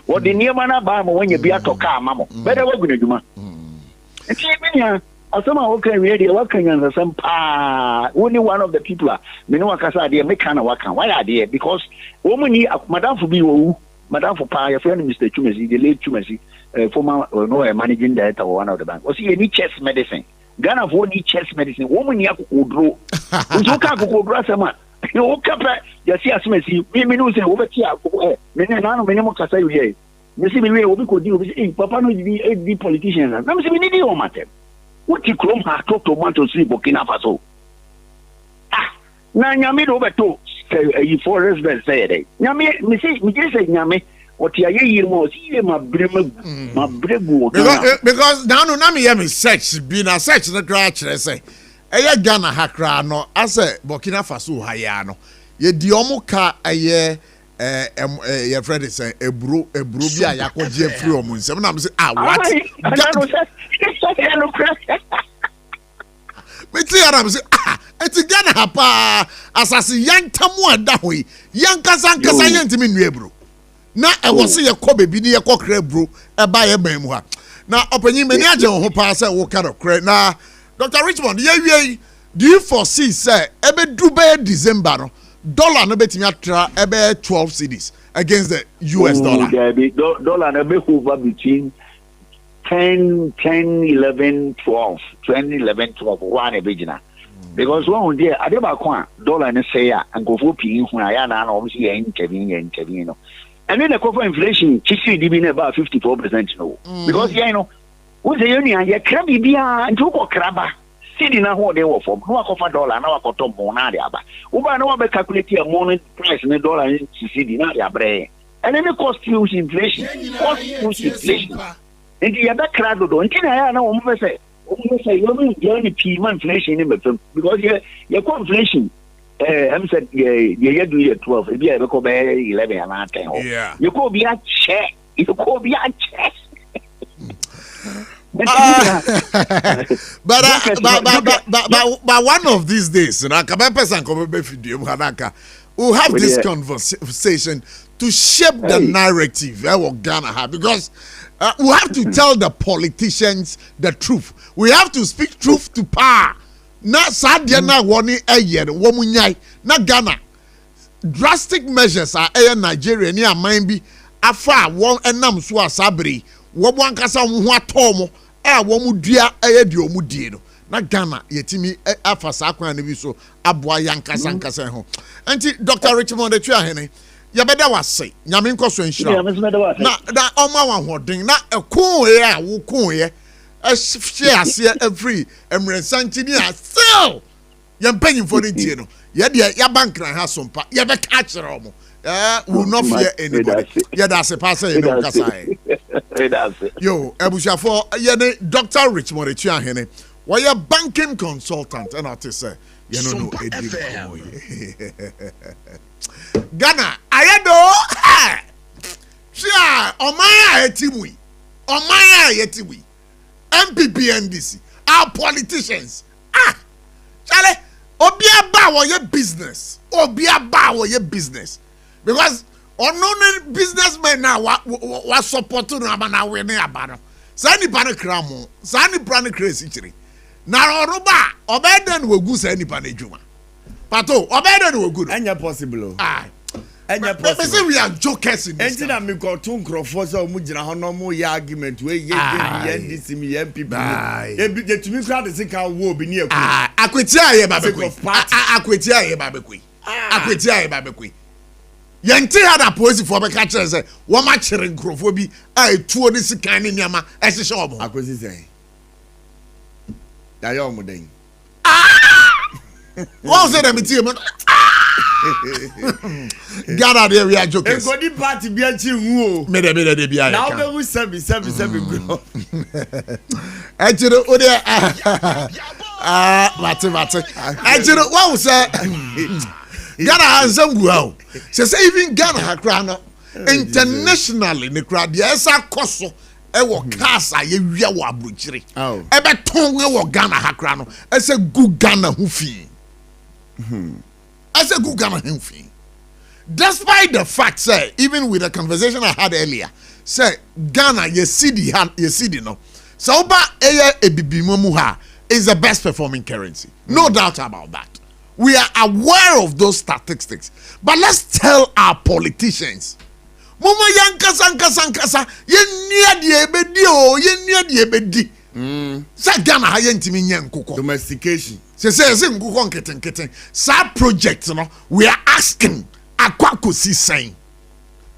wo di niema na ba mo wonya bi atoka amamo be na obi na djuma nti binya asama wokan radio wakan yan san pa only one of the people me no wakasa dey me kana wakan why are there because womuni madam for bi wo madam for pa your friend Mr. Chumezi the late Chumezi former managing director of one of the bank was he need chest medicine Ghana for need chest medicine womuni akodro nso ka akodro asama o kapa ya si asmesi me no say wo beti akoko me na no me mo kasa wi me see me obi ko di obi papa no di politicians na me see me need o matter what you come ha to tomato see Burkina Faso na nyame do beto yi forest bed say dey nyame me say nyame what ya ye mo see ma bregu because now no na me hear me search be na search no kra kire say eye Ghana ha kra no ase Burkina Faso ha ya no ye di omo ka eye your friend say ebro bi a yakogye free omo nsem na me say what Meti Arab say eti Ghana ha pa asase yantamu ada hoyi yankasa yantimi nuebro na e wo se ye ko bebi ni ye ko kra bro e ba ye ban mu ha na opanyi mani age ho pa say wo ka kra na Dr. Richmond ye wie do you foresee say ebe du be December no dollar no betimi atra ebe 12 cedis against the US dollar dollar no be hover between 10, 11, 12, 12, one original. Because one day, I never quite dollar and say, and go for P. When I am obviously intervening. And then the corporate inflation, chiefly been about 54%. No, because you know, who's the union? You crabby beer and two crabber. Sitting now what they were for. No, I offer dollar, now I got to Monadia. Uber no be calculate your morning price in the dollar in Sicily, not your brain. And then the cost use inflation. And the other crowd don't know almost say you're only P inflation in the because you're inflation. I'm said you do your 12, if you ever go by 11 and 10. Yeah, you go be a check. You go be a check. But one of these days, we'll have this conversation to shape the narrative of Ghana because we have to tell the politicians the truth. We have to speak truth to power. Na sadia na woni eye wo munyai na Ghana drastic measures are Nigeria ni aman bi afa won enam so asabri wo bonkasa ho atomo wo mu dua eye de omu die no na Ghana yetimi afa sakwan ne bi so aboa yankasa ho anti Dr. Richmond de twa hene yabeda wase nyame nkoso nhira na oma wa hoden na ekun ye a wo kun ye ase every emresanti ni a still yampanyin for ntie no ye de ya bank na ha sompa ye be ka kire omo will not fear anybody ye da se pass ye no kasai yo ebushafo ye ne Dr. Richmond etua hene wo ye banking consultant and I say you know edi Ghana ayedo sha omaya etiwi MPP NDC our politicians chale obiaba wo ye business because onon businessmen now wa support no abana we ne abano sa ni pa no kramo sa ni pra no crazy chiri na oroba obeden wo gu sa ni pa no adwuma pato obeden wo gu anya possible enya possible. Say we are jokers in this. Entina me ko tun crofo so mu gina ho no mu ya argument we ye NDC me MPP. E bi je tumi kra de sika wo obi ni akwu. Akweti aye ba bekwi. Akweti aye ba bekwi. Akweti aye ba bekwi. Yenti hada police for be ka kire say wo ma kire crofo bi etuo ni sika ni nyama e hye obo. Akwesi say. Da yo mu den. What was it that me team? Ghana there we are joking. E go di party bi achi hu o. Me de bi aye. Now be we 7 go. Ejiro o de mate. Ejiro what was Ghana has o. Say even Ghana ha kra no internationally ne kra de esa koso e wo kasa ye wia wo abrochire. E be ton e wo Ghana ha kra no. E say gu Ghana hu fi. I said, good Ghana thing. Despite the fact, say, even with the conversation I had earlier, say, Ghana, you see no. So, Ebibimuha is the best performing currency. No doubt about that. We are aware of those statistics. But let's tell our politicians. Mama yankasa, ye near the ebedi. Say, Ghana, I ain't mean domestication. Say Sa project, you know, we are asking Akwakosi saying,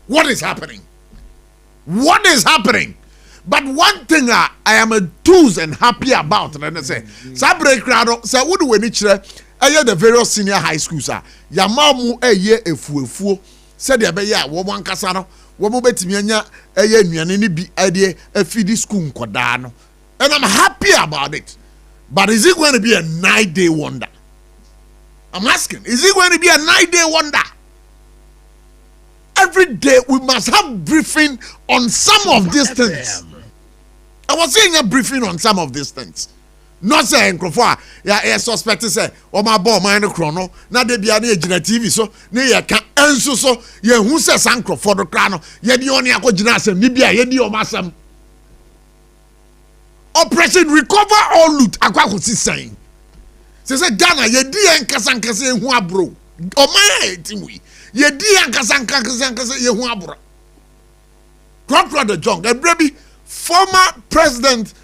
what is happening? But one thing I am enthused and happy about, and I say, Sabre Crado, say, what do we need the various senior high schools are Yamamu efuefuo said the beya woman casano woman betimianya nuanini bi feed school nkodano. And I'm happy about it. But is it going to be a 9-day wonder? I'm asking, is it going to be a 9-day wonder? Every day we must have briefing on some of these things. I was saying a briefing on some of these things. Not saying Crawford, yeah, suspect say, oh my boy, mind the chrono, not the Biani TV, so near can answer so, yeah, who says Uncle for the crown, yet the only Akojina, Nibia, Yedi or Massam. Operation Recover or Loot, Aquaco is saying. Says a Ghana, Yedi and Kasankase, who are bro. Oh my, Timmy, Yedi and Kasankase, who are bro. Crop the junk, and baby, former President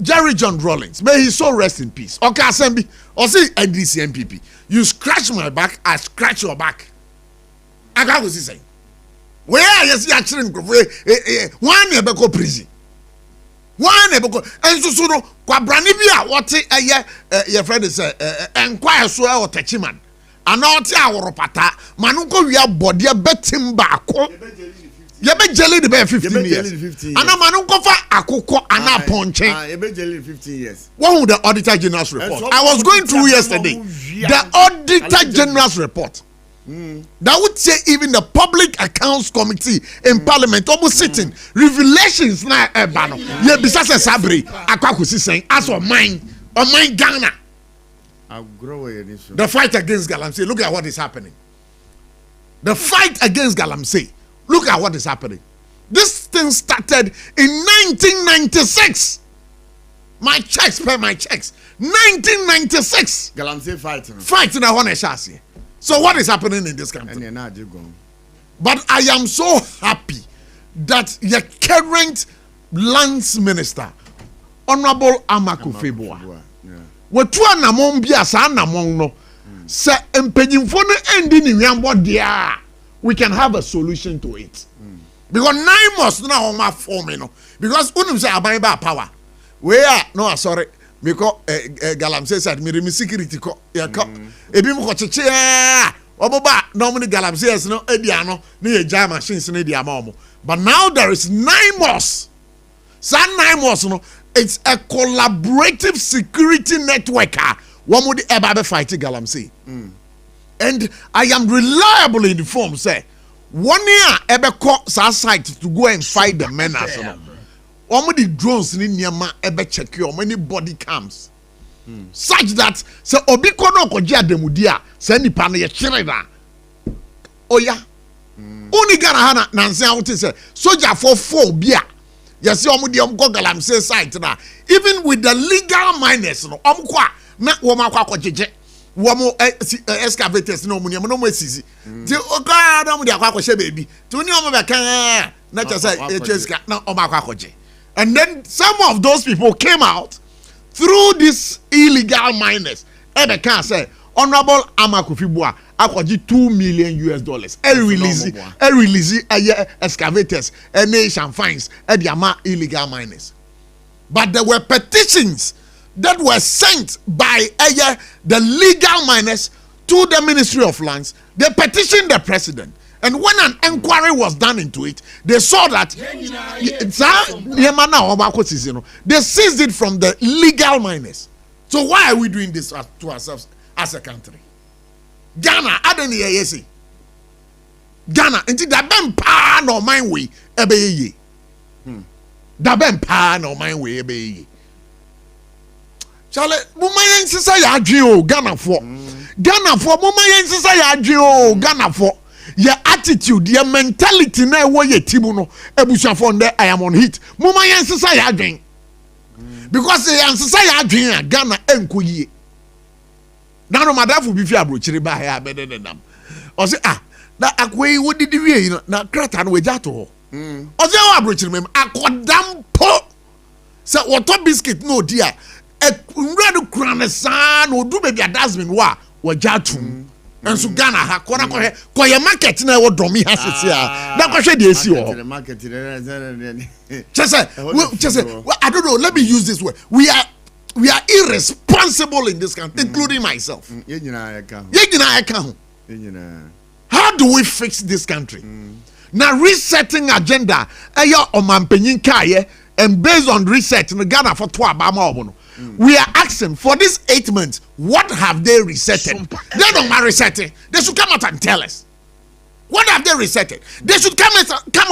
Jerry John Rawlings, may he so rest in peace. Okay, Assembly, or say NDC MPP. You scratch my back, I scratch your back. I can't go say. Where are you actually? One never go prison. One never go. And so no, Quabranibia, what your friend is enquire so or Techiman. And not our pata, Manuko, we are body a betting back. You be jelly the bear 15 years. And I'm an uncle for Akoko and a ponching. You be jelly 15 years. What would the Auditor General's report? I was going through yesterday. The Auditor General's report. That would say even the Public Accounts Committee in Parliament almost sitting. Revelations now, Ebano. Yeah, besides a Sabri, Akwakusi saying, as for mine Ghana. I'll grow this. The fight against Galamsey. Look at what is happening. The fight against Galamsey. Look at what is happening. This thing started in 1996. My checks, 1996. Galamsey fighting. Fighting I want to chassis. So what is happening in this country? But I am so happy that your current lands minister, Honorable Amaku Feboa, wetu anamon bia sa anamon no, se empenyimfo no endi ni wiambo dia. We can have a solution to it. Because 9 months now on my form, you know. Because unum say abai ba power. We are no sorry. Because Galamsey said me security ko ya ko. Ebi mo ko cheche oboba normally Galamsey no ediano na ye jam machines na ediama omo. But now there is 9 months. So 9 months no, it's a collaborative security network. One would ever fight Galamsey. And I am reliably informed, say, 1 year ever caught our site to go and fight the menace. How many drones in Myanmar ever check your many body cams? Such that, say, Obiko no koja demudia, send the panel chirena. Oh, yeah. Only Ghana Hana Nancy out say, soldier for 4 beer. Yes, Omudium Galamsey site now. Even with the legal miners, no, not Womakwa jeje. Wamo excavators no money no more sisi. Ti oka na mo dia kwa kwahye baby. Ti oni omo be kan na just say echeska na o ma kwa kwaje. And then some of those people came out through these illegal miners. E be kan say Honorable Amakufibua akwaji $2 million. Release excavators and nation fines e the ama illegal miners. But there were petitions that were sent by the legal miners to the Ministry of Lands. They petitioned the president. And when an inquiry was done into it, they saw that they seized it from the legal miners. So why are we doing this to ourselves as a country? Ghana, I don't hear you say. Ghana, until the ben pa no mind way, ebeye. The ben pa no mind way, ebeye. Charlie, Mumayan Sisa Yadrio, Ghana for Mumayan Sisa Yadrio, Ghana for your attitude, your mentality, na way ye timuno, Ebusha Fonde, I am on hit. Mumayan Sisa Yadring. Because the answer Yadring, Ghana Enkuyi. Now, no matter if we be able to buy her better than them. Or say, that Akwe, what did you know? Now, Cratan with Jato. Or say, I brought him, I could damn po. So, what top biscuit, no dear. A red crown san or do maybe a dustbin wa jatu and so Ghana ha kona ko ye market na wo domi has it here na ko hwe dey si o just say I don't know, let me use this word. We are we are irresponsible in this country, including myself. How do we fix this country? Now resetting agenda, and based on research in Ghana for we are asking for this 8 months, what have they resetted? They don't mind resetting. They should come out and tell us. What have they resetted? They should come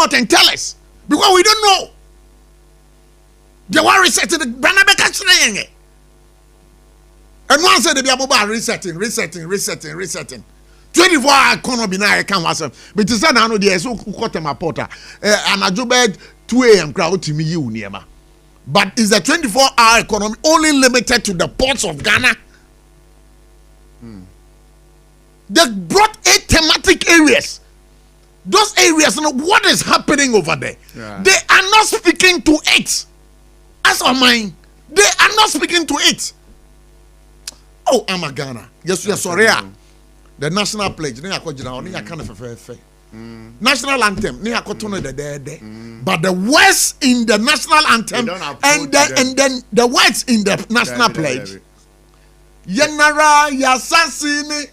out and tell us. Because we don't know. They were resetting the Banabeka. And one said they be about resetting. 24-hour economy now can was. But it's not now there so cut them a porter. And I do bed 2 a.m. crowd to me you near. But is the 24-hour economy only limited to the ports of Ghana? They brought 8 thematic areas. Those areas, what is happening over there? Yeah. They are not speaking to it. As of mine, they are not speaking to it. Oh, I'm a Ghana. Yes, sorry. The national pledge, national anthem, but the words in the national anthem and then the words in the national pledge. Yenara yasasini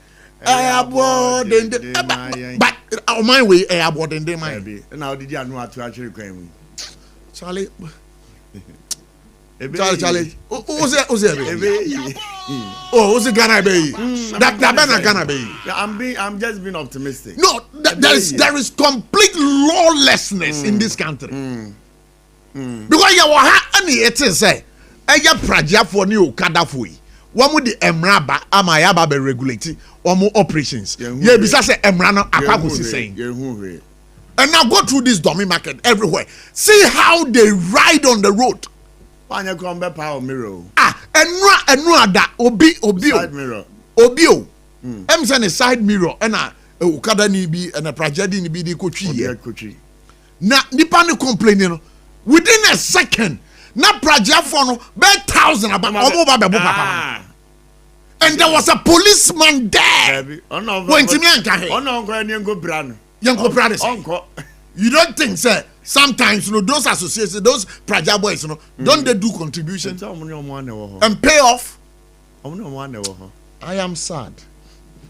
but my way aboard in my. Now did you know how to actually claim? Charlie. Charlie. Who's it? Oh, who's it gonna be? That gonna be. I'm just being optimistic. No, there is complete lawlessness in this country. Because you have any it is say, "Eya praja for new kadafui." One with the emraba amayaba be regulating or more operations. Yeah, because say emrano akwakusi saying. And now go through this dummy market everywhere. See how they ride on the road. Power mirror. And that obi side mirror. Obio. Send a side mirror and a ukada ni bi and a tragedy ni bi di kochi. Na nipa ni complaining within a second. Na project for no be 1,000 about papa. And there was a policeman there. When you don't think, sir, sometimes those associations, those project boys, don't they do contribution and pay off? I am sad.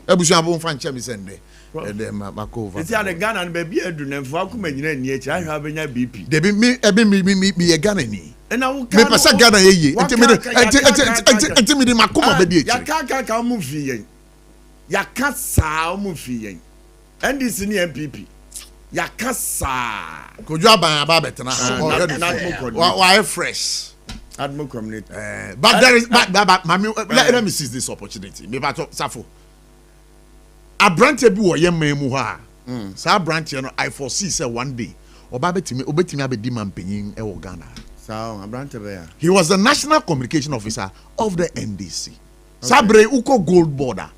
It's the Ghana and baby and for I have a BP. They be a Ghana. And I will pass a Ghana. Intimidate my coma baby. Yakaka movie. Yakasa movie. And this in the MPP. Yakasa. Could you buy a babbit now? Why fresh? Admiral community. But there is, but let me seize this opportunity. Maybe I talk Sarfo. A branch ebi wo yem mu ha sa branch no I foresee say one day obetimi abedi man panyin e wo Ghana so a branch be ya he was the national communication officer of the NDC sabre uko gold border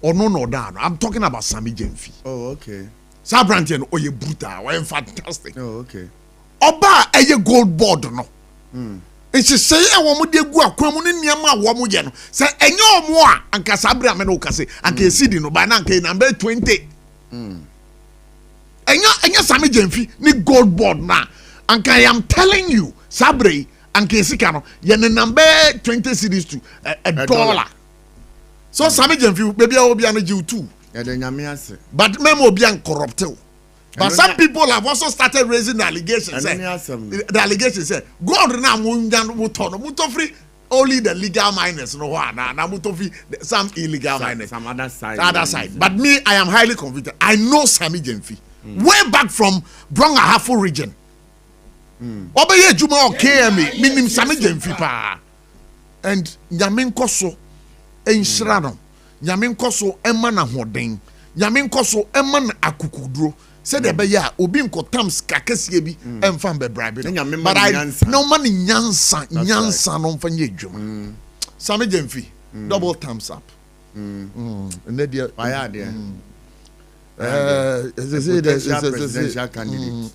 ono no da no I'm talking about Sammy Jemfi. Oh okay. Sa branch no oye brutal we fantastic. Oh okay. Oba eye gold board no It's say I want to go a common in Yama Wamujan. Say, and no more, and Casabra Menocase, and Casidi no banana number 20. And your Sammy Jemfi, need gold board now. And I am telling you, Sabre and Casicano, you're number 20 cities to $1. So Sammy Jemfi, maybe I will be on a Jew too. But Memo be corrupted. But some people have also started raising the allegations. The allegations say, God now free only the legal miners. No one now some illegal miners. Some other side. But me, I am highly convicted. I know Sammy Jemfi. Way back from Brong-Ahafo region. Obeye Juma or KME, meaning Sammy Jemfi pa. And Yamin Koso en Shrano. Yamin Koso emana hoden. Yamin Koso eman akukudro. Said the beya obi nko tams kakese bi emfa be bribe but I no money nyansa no mfa nye dwuma Sammy Jemfi double thumbs up and there why there presidential candidate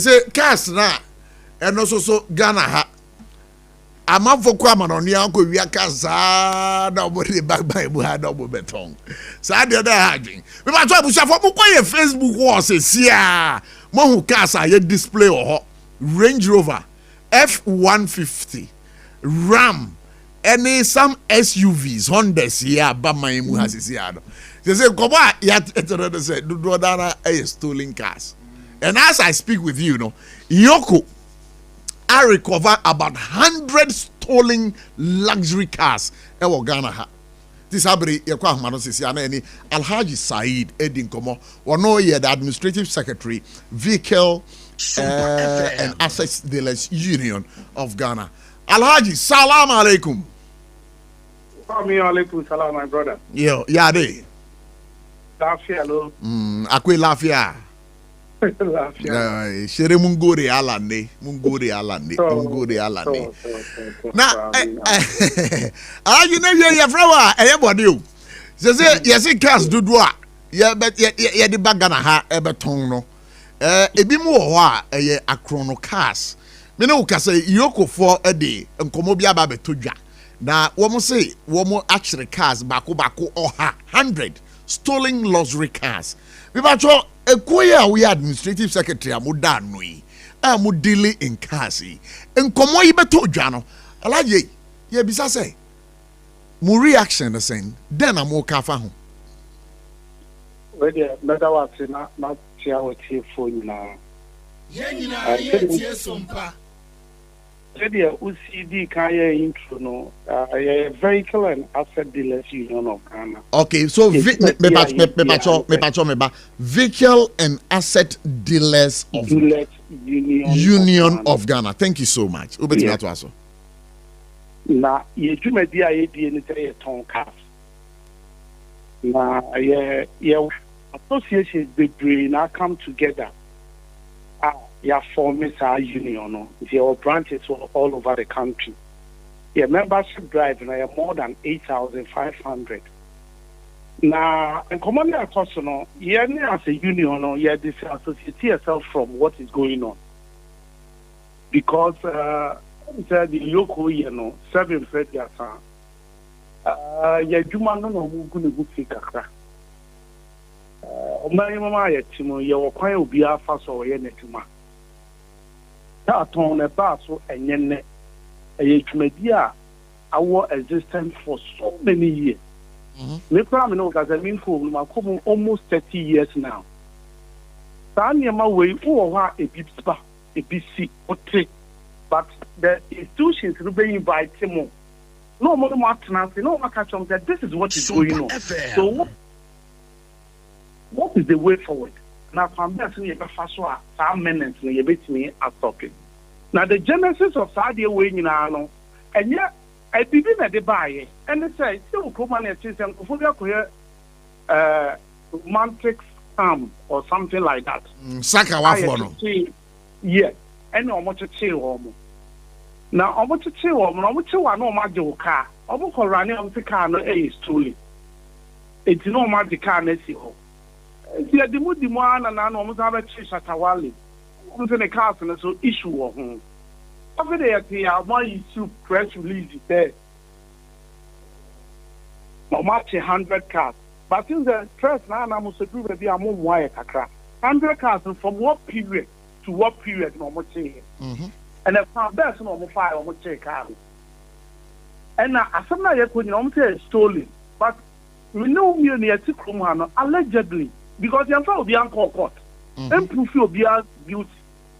say cast na and also so Ghana ha amafo kwa manoni anko wi aka za na obodi bagba bu ha double beton sa de da hadwin me ba to abushafo mo koye Facebook wo se sia mo hu cars a ye display ho Range Rover F150 Ram any some SUVs Hondas here but my mu has is here. They say come on yet say do dana stolen cars. And as I speak with you, Yoko I recover about 100 stolen luxury cars ewo Ghana ha. This habri yakwa ahmano sisi ana any Alhaji Said Edin Komo wono ye the administrative secretary vehicle and assets dealers union of Ghana. Alhaji, salam alaikum. Alaikum salam, my brother. Yo, yade. Lafia, hello. Akwe lafia. Lafia. Shere mungore alande. Na, you know your flower, everybody. Yes, cars do do. Yeah, but yeah, the bagana ha ebeton no. Ebi mu wa akrono cars. Me no ka say Yoko for a day nkomo bia ba betodwa. Na wo say wo actually cars bako oha 100 stolen luxury cars. We ba cho ekoya we administrative secretary amuda no yi. Amu dealing in cars yi. Nkomo yi betodwa no. Alaje ye bisa say mu reaction the same then amu ka fa ho. We dey better what na tia what phone na. SOMPA. UCD kaya intro no vehicle and asset dealers union of Ghana. Okay, so vehicle and asset dealers of union of Ghana. Thank you so much. Na ye jumedi aye die ni tell ton cars. Na ye associations bebre na come together. Yeah, forming our union. There are branches all over the country. Yeah, membership drive now more than 8,500. Now, and commonly across, yeah, as a union, yeah, disassociate yourself from what is going on. Because the local, 7 years, yeah, Juma no going to take a crack. Mama, you will be a fast or netuma. That on a basso and yen a media our existence for so many years. Me know as I mean for almost 30 years now. Tanya way or a BC or trick, but the institutions will be by Timo. No more maintenance, no more catch on that this is what is going on. So what is the way forward? Now, I'm just saying, some minutes, you bet me at talking. Now, the genesis of Saudi way in Arno, and yet I begin at the buy, and they say, still come on a system for romantic or something like that. Yes, and how much a chill. Now, how much a chill, how much you want no magic car, how much running on the car, no, is truly. It's no magic car, Nessie. The mood demand and I almost have a chase at Tawali. I'm in a castle, so issue of home. Over there, I want you to press release it there. No match 100 cars. But in the press now, I must agree with the amount wire crack. 100 cars from what period to what period no more say. And if found best no fire or more car. And now, as I'm not yet when you say stolen, but we know me near Tikrumano allegedly. Because your father will be uncle court. And proof will be guilty.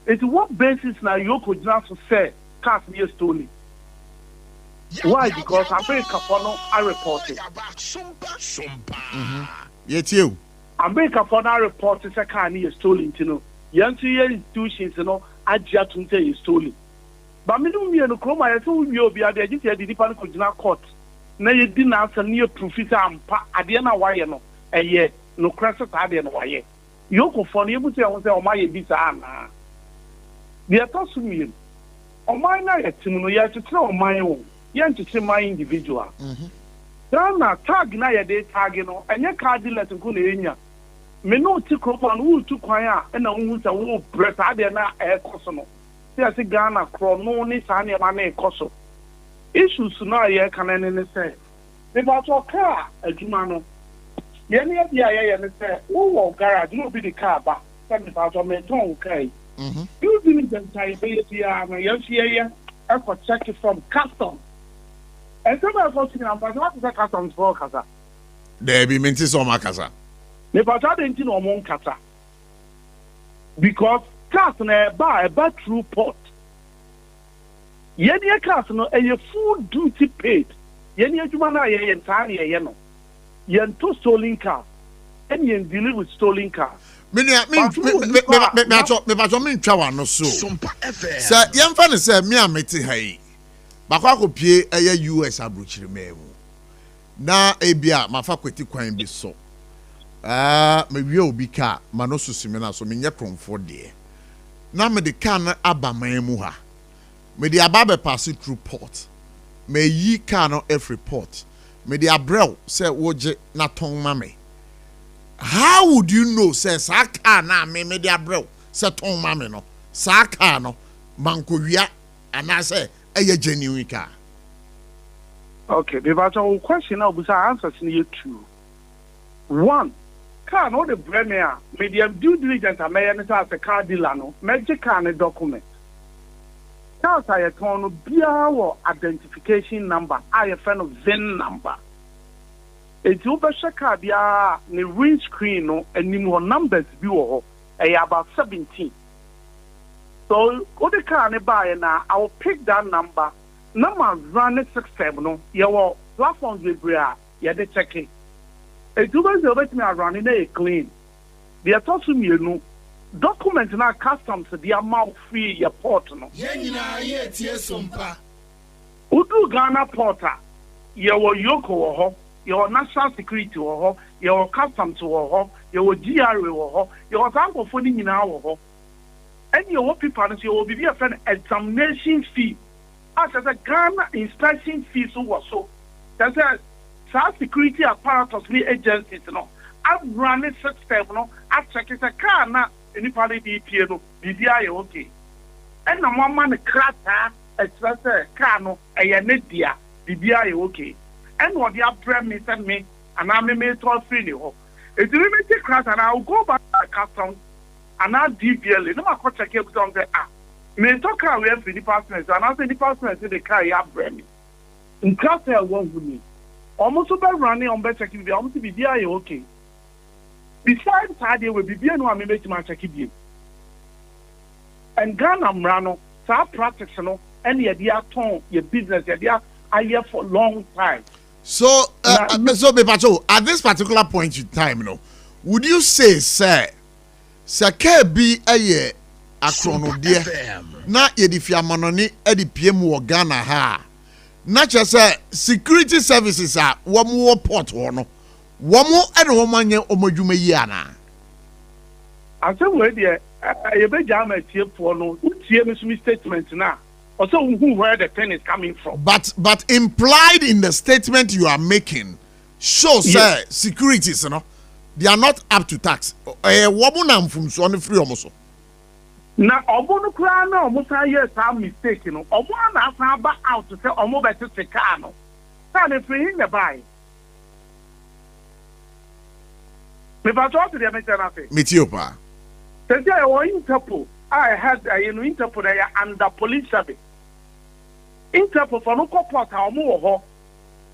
It's what basis now you could not say cars be stolen. Why? Because I break upon I reported. Yet you. I break upon I reported a car near stolen, Young institutions, I just to say is stolen. But me don't mean to come. I told you be at the Department could not court. Now you didn't answer near proof. I'm at the end of why a year. No crashes are there no way. You go for you say on my visa. The attack to me. On my night, you have to tell my own. You have to see my individual. Then tag na day tag and your card let go in ya. Me no to crop on who to choir and a wound a wool breath are there now air cosono. There's a Ghana crow no need any money coso. Issues now ye can any say. If I talk car, a Jumano. Yenny at the IAN said, oh, garage, no be the car back. Send it out of my tongue, okay? You didn't tie baby, yes, I could check it from custom. And some of us in Ampasa customs for Casa. There be mintis on my casa. The Pata didn't know Mon Casa. Because cars buy a bad true port. Yenya cars no a full duty paid. Yenya Jumana yen tiny yeno. Yen two stolen cars. And yen dealing with stolen cars. Me twa no so. Sir, yemfa ne say me ameti hai. Bakwa ko pie eye US abrochiri memu. Na ebia mafa kweti kwan bi so. Me wie obi ka mano susimi na so me nye kromfo de. Na me de ka na aba memu ha. Me de aba be pass through port. Me yi ka no every port. Me de abrel say woje na ton mame. How would you know say sa car na me de abrel say ton mame no. Sa car no manko wia ana say eye genuine car. Okay, because our question now was answers in you two. One, car no the premier medium due diligence a mayor as a car dealer no magic car ne document. Cars I turn biya identification number, I a friend of VIN number. It's over car biya ne windscreen no and ni more numbers view about 17. So go the car ne buy now I will pick that number. Number run 67 no your platforms will be de checking. It was over me running a clean. They are talking you know documents na customs the amount free your port no. SOMPA. Udu Ghana porter your Yoko ho your national security ho your customs ho your GRA ho your sample phone nyina ho. And your people you will be a friend examination fee. As a Ghana inspection fees was so. That's a security apparatus agencies, you know. I've run it 6 steps, no. I've checked a car now. Any party DPA, BDI, okay. And the woman crata, express a car, no, a nedia, BDI, okay. And what the upper sent me, and I may 12 free. It's a limited class, and I'll go back to the customs and I'll DPL. No matter what I keep on the app. Me talk we have the department, and as the department say the car you have brand. In class I won't me. Almost over running on better checking the almost be there okay. Besides that, there will be no me make my check it. And Ghana Mrano, so practice no, and your dear tone, your business, your dear I here for long time. So, so at this particular point in time, no, would you say, sir, can be a year? Akrono dear na yedifia manoni edi PM wo Ghana ha na chese security services a wo port ho no wo ene wo manye omadwuma yi ana asem we de ye be jama tiefo no utie me sumi statement na also who where the thing is coming from but implied in the statement you are making shows yes. Securities no they are not up to tax wo na mfumso on free omoso. Na obono kra na omusa yes some mistake no omo na asan ba out say omo better take car no say na free in the buy me ba to the maintain afi metiopa say I want Interpol I had Interpol there under police service Interpol for no corporate omo wo ho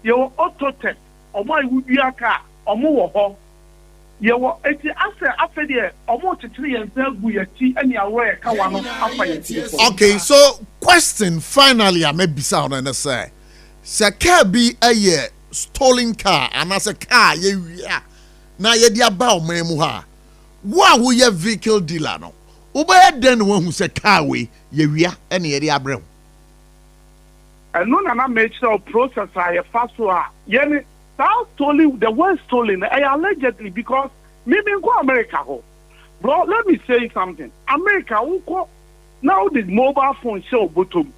you auto test omo iwudi aka omo wo ho yewo eti afa de omo tetere yensagu yati ani aware ka wa no afa yati. Okay, so question finally I may be sound and say car be a stolen car and as a car ye na ye dia ba o memu ha wo ye vehicle dealer no uba den wo hu se car we ye wia ene ye dia brem and no na make sure process I fast wa ye stolen, the word stolen, allegedly because maybe go America ho. Bro, let me say something. America now the mobile phone show bottom.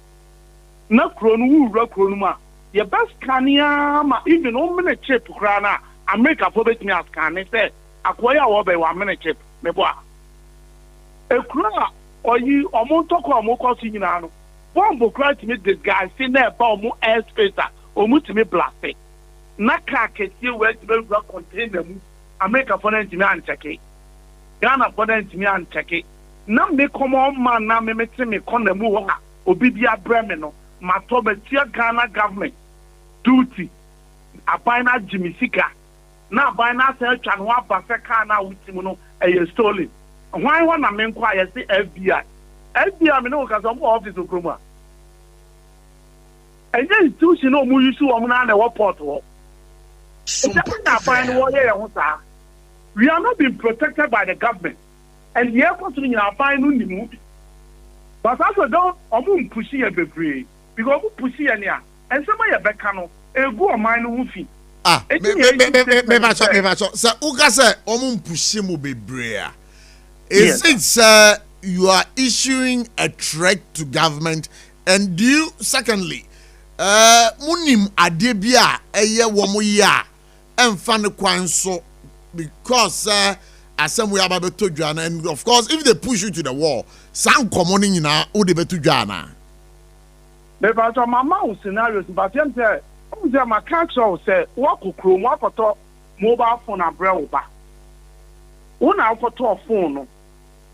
Na kronu ma. Your best kania even 1 minute chip krana. America for bet me as can say acquire over 1 minute chip. Me boa. E kra or you omo talk omo kosi nyina no. Bombo cry to me this guy say na ba omo airspace omo to me blast. Na car kesi we to be contain them America for them to me and check it Ghana for them to me and check it na me come on man na me me kon na mu ho obi bia breme no ma to be tia Ghana government duty abina Jimmy Sika na abina say twa no abase car na wutimu no e stolen why wanna me inquire say FBI me no ka some office okroma and then institution no mu use wo na na port wo we are not being protected by the government and the airport in our final movie. But also don't push here be because push here and somebody a backano a go mine woofy. So Uga say push mu be brea. Is it you are issuing a threat to government and you secondly munim adebia eye wo mo ya emfa ne kwan so because asem we about to dwana and of course if they push you to the wall san common nyina o de betu dwana me ba to mama scenarios but them say my council say work kro mo akoto mobile phone abrewo ba una akoto phone no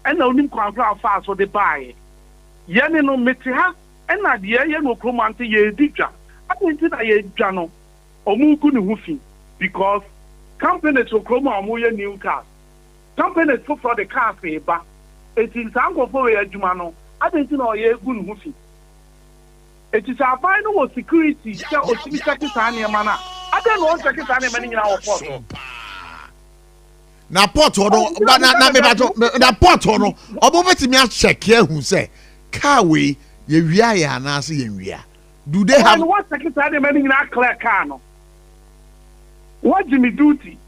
and na onim kwan fra fa so de buy ye ne no meti ha and na de ye no kro man te ye didwa atinti na ye dwa no omunku ne hufi because companies will come on new cars. Companies for the car favor. It is uncle for a Jumano. I didn't know a good movie. It is our final security. Or to be Sakitania mana. I don't know Sakitania many in our port. Now, port or no, but not port or no. About me, check here who say, Carway, ye and Nasi and Ria. Do they have what Sakitania many in our clear car? What Jimmy duty?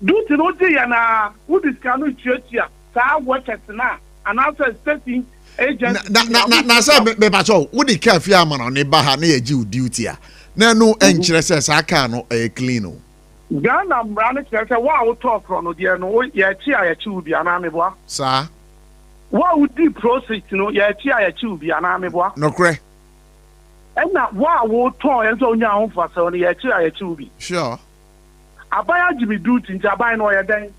Duty no day na who this canoe church here. Sa workers na and also setting agent. Na say me pacho. Who the care fear man on eba ha na ye ji duty a. Na no enkyere say sa car no e clean o. Ghana brand say wa wo talk no there no ye chi a ye chi ubi ana me boa. Sa. Wa wo di process no ye chi a ye chi ubi ana me boa. No kre. And now, what will toy and so now for so the actually sure. Abaya Jimmy duty in Japan or a day.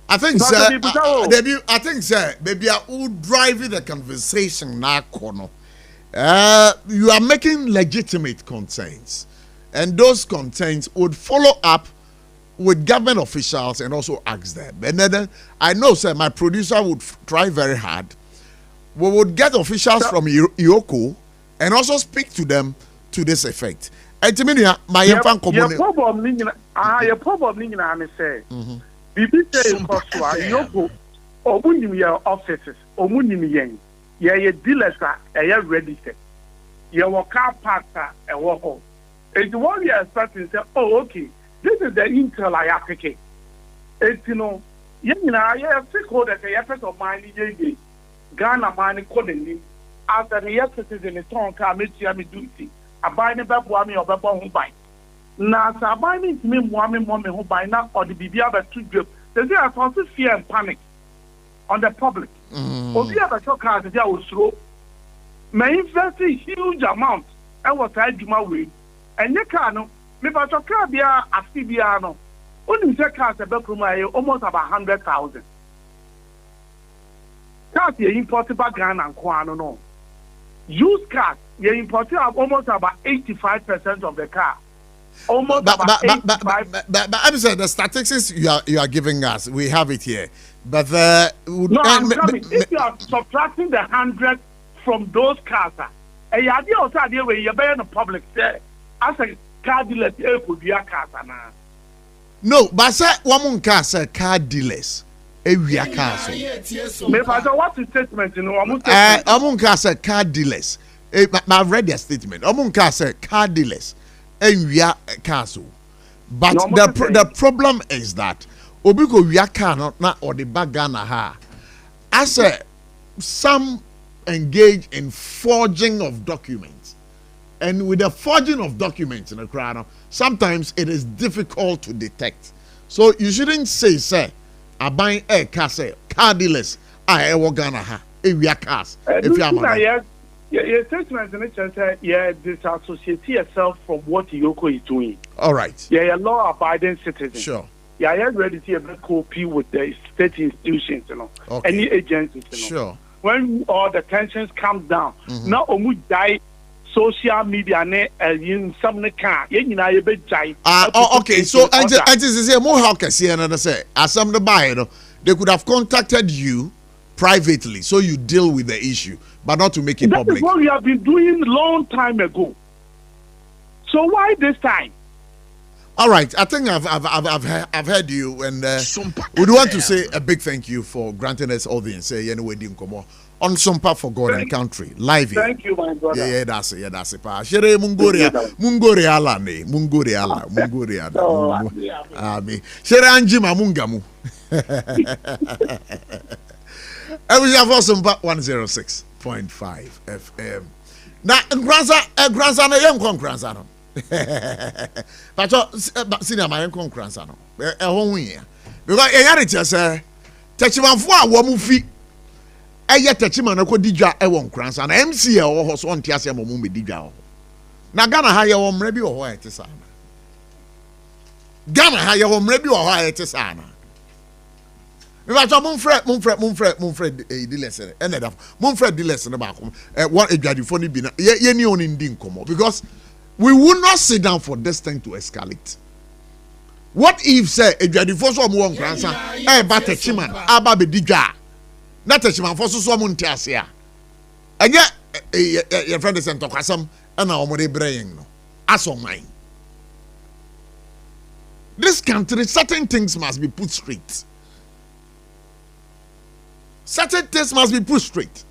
I think, sir, I think, sir, maybe I will drive the conversation now, Kono. You are making legitimate concerns, and those concerns would follow up with government officials and also ask them. And then I know, sir, my producer would try very hard. We would get officials from Ioko and also speak to them to this effect. And to me, my problem is say, Bibi say Ioko, Omunim your offices, Omunim Yang, ye dealers are ready. Your car parker and walk home. It's one year starting say, oh, okay, this is the intel I applicate. It's you know, I stakeholder the effort of mine. Ghana money calling after the yesterday in the town car make you duty. I buy the baby or baby who buy. Now, so I buy me mommy who buy now or the baby other two group. There's a constant fear and panic on the public. Or the other shock cars that was slow. May invest a huge amount and what I do my way. And you can't, me but your car be a CBR. Only the cars a bedroom almost about 100,000. Cars you imported by Ghana and Kwano no. Used cars you imported almost about 85% of the car. Almost about 85%. But I'm saying the statistics you are giving us, we have it here. But I'm coming. If you are subtracting the 100 from those cars, and you idea also idea where you buy in the public say as a car dealer could be a car now. No, but say one car say car dealers. Area cars. What's the statement? You know, Amunka said car dealers. I've read their statement. Amunka said car dealers. Area cars. But the problem is that Obiko we car not or the bagana ha. I said some engage in forging of documents, and with the forging of documents in the crowd, sometimes it is difficult to detect. So you shouldn't say. I buy a car dealers. I will Ghana ha. If you are cars, if you are your statement in it says, disassociate yourself from what Yoko is doing. All right. Yeah, law-abiding citizen. Sure. Yeah, I ready to have a copy with the state institutions, you know, any agencies, you know. Sure. when all the tensions come down. Now omu die social media ne in some ne can ye be jai. Okay, so I just say more how can see another say as some the buy they could have contacted you privately so you deal with the issue but not to make it public. That is what we have been doing long time ago. So why this time? All right, I think I've heard you, and we want to say a big thank you for granting us all the say anyway on Sompa for God and Country live here. Thank you, my brother. Yeah, that's it. Pa shere mungoria ala. Ami shere anjima mungamu. We have Sompa 106.5 FM. Na grandsa na yem kon grandsa no. Pacho senior my kon grandsa no. Ho hia. Because e yare say techimanfo a wo mu fi eye techima na ko digwa e won grandsa na MC e wo ho so onte ase mo mu digwa ho. Na Ghana ha ye wo mra bi wo ho ete sa na. Ghana ha ye wo mra bi wo ho ete sa na. Pacho Mumfred di lesson eneda Mumfred di lesson ba ko what adwadifo ni bi na ye ni on ndi nkomo because we will not sit down for this thing to escalate. What if say adwadifo so mo won kransa ba techiman aba be digwa na techiman fo so mo nti ase a enye your friend is ntokasam na o mo de brain no aso mine. This country certain things must be put straight. Certain things must be put straight.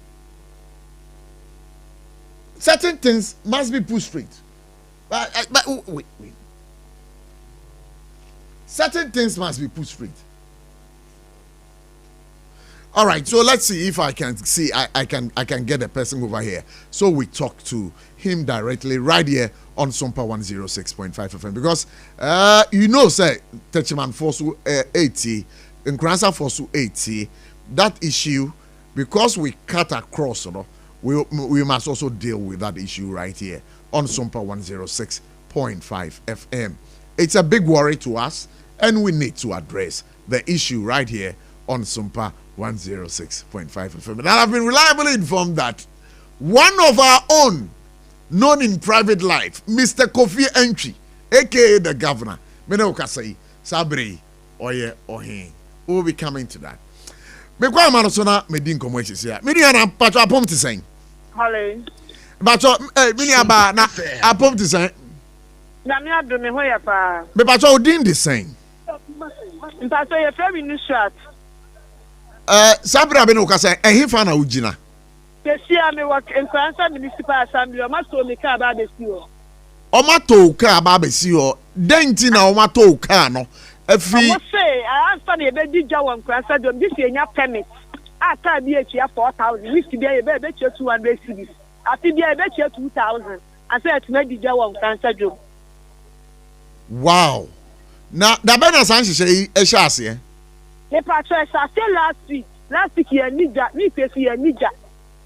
Certain things must be put straight. But wait. Certain things must be put straight. All right, so let's see if I can see I can get a person over here. So we talk to him directly right here on Sompa 106.5 FM because say Techiman Forsu 80 and Kransa Forsu 80. That issue, because we cut across, we must also deal with that issue right here on Sompa 106.5 FM. It's a big worry to us, and we need to address the issue right here on Sompa 106.5 FM. And I've been reliably informed that one of our own, known in private life, Mr. Kofi Entry, aka the governor, Menokasai, Sabri, Oye Ohin, will be coming to that. Me kwa mano so na me din komo ehisia. Me dia na pacho apom ti sen. Hello. Pacho me dia ba na apom ti sen. Na me ado me ho ya pa. Me pacho odin di sen. Pacho ye fe mi ni short. Sabra be no ka sen ehifa na ugina. Kesia me work in Fransa Municipal Assembly o ma so me ka ba be si o. O ma to ka ba be si o. Denti na o ma to ka no. I must say, I answer the baby Jawan Crasa, this is your permit. I can't be a chair 4,000. We should be a bet you 200 cities. I think be a bet you 2,000. I said, maybe Jawan Crasa job. Wow. Now, the better Sanchez say, a chassis. The patrons I said last week, you need that, me pay for your need that.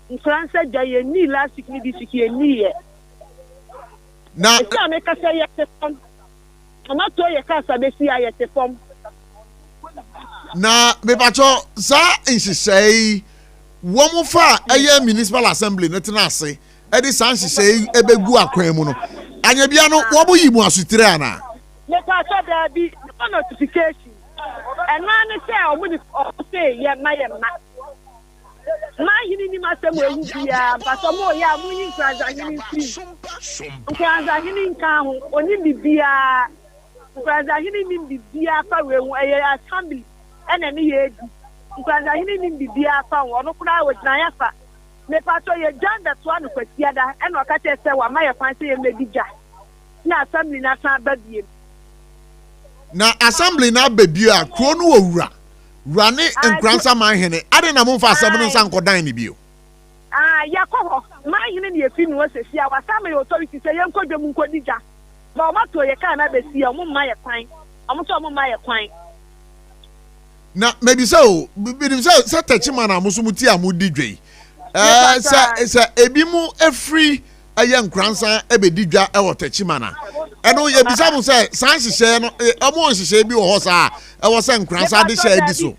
In France, they need last week, maybe you need it. Now, I make a say, yes, I'm not to your casa, they see I at the form. Na me pacho sa insi say wo mo fa eye municipal assembly netina ase e di san say ebegu akwan mu no anya bia no wo bo yimu asutire ana me pacho there be no notification and man say o mo say ye ma hini ni masem we bia pacho mo ya mo yin transa hini free transa hini nka ho oni bibia transa hini ni bibia fa we assembly and any year, because I didn't be a pound or no crowd with Nayafa. Me patrol your John that's one with the other, and what I say, what my fancy and maybe jack. Now, assembly not baby. Now, assembly not baby, a chrono running and grandson my henny. I didn't move for 7 and Uncle Diney View. Yakoho, my henny, if you was a see our family authority say, Uncle Munkodija. But what to your can I see a woman my pine? I'm talking my pine. Na maybe so say techima na musumuti amudi dwe say ebi mu efri ayan kransa ebedidwa e wo techima na eno ye bisa mu say san hihye no omo hihye bi wo ho sa e wo say kransa de hye di so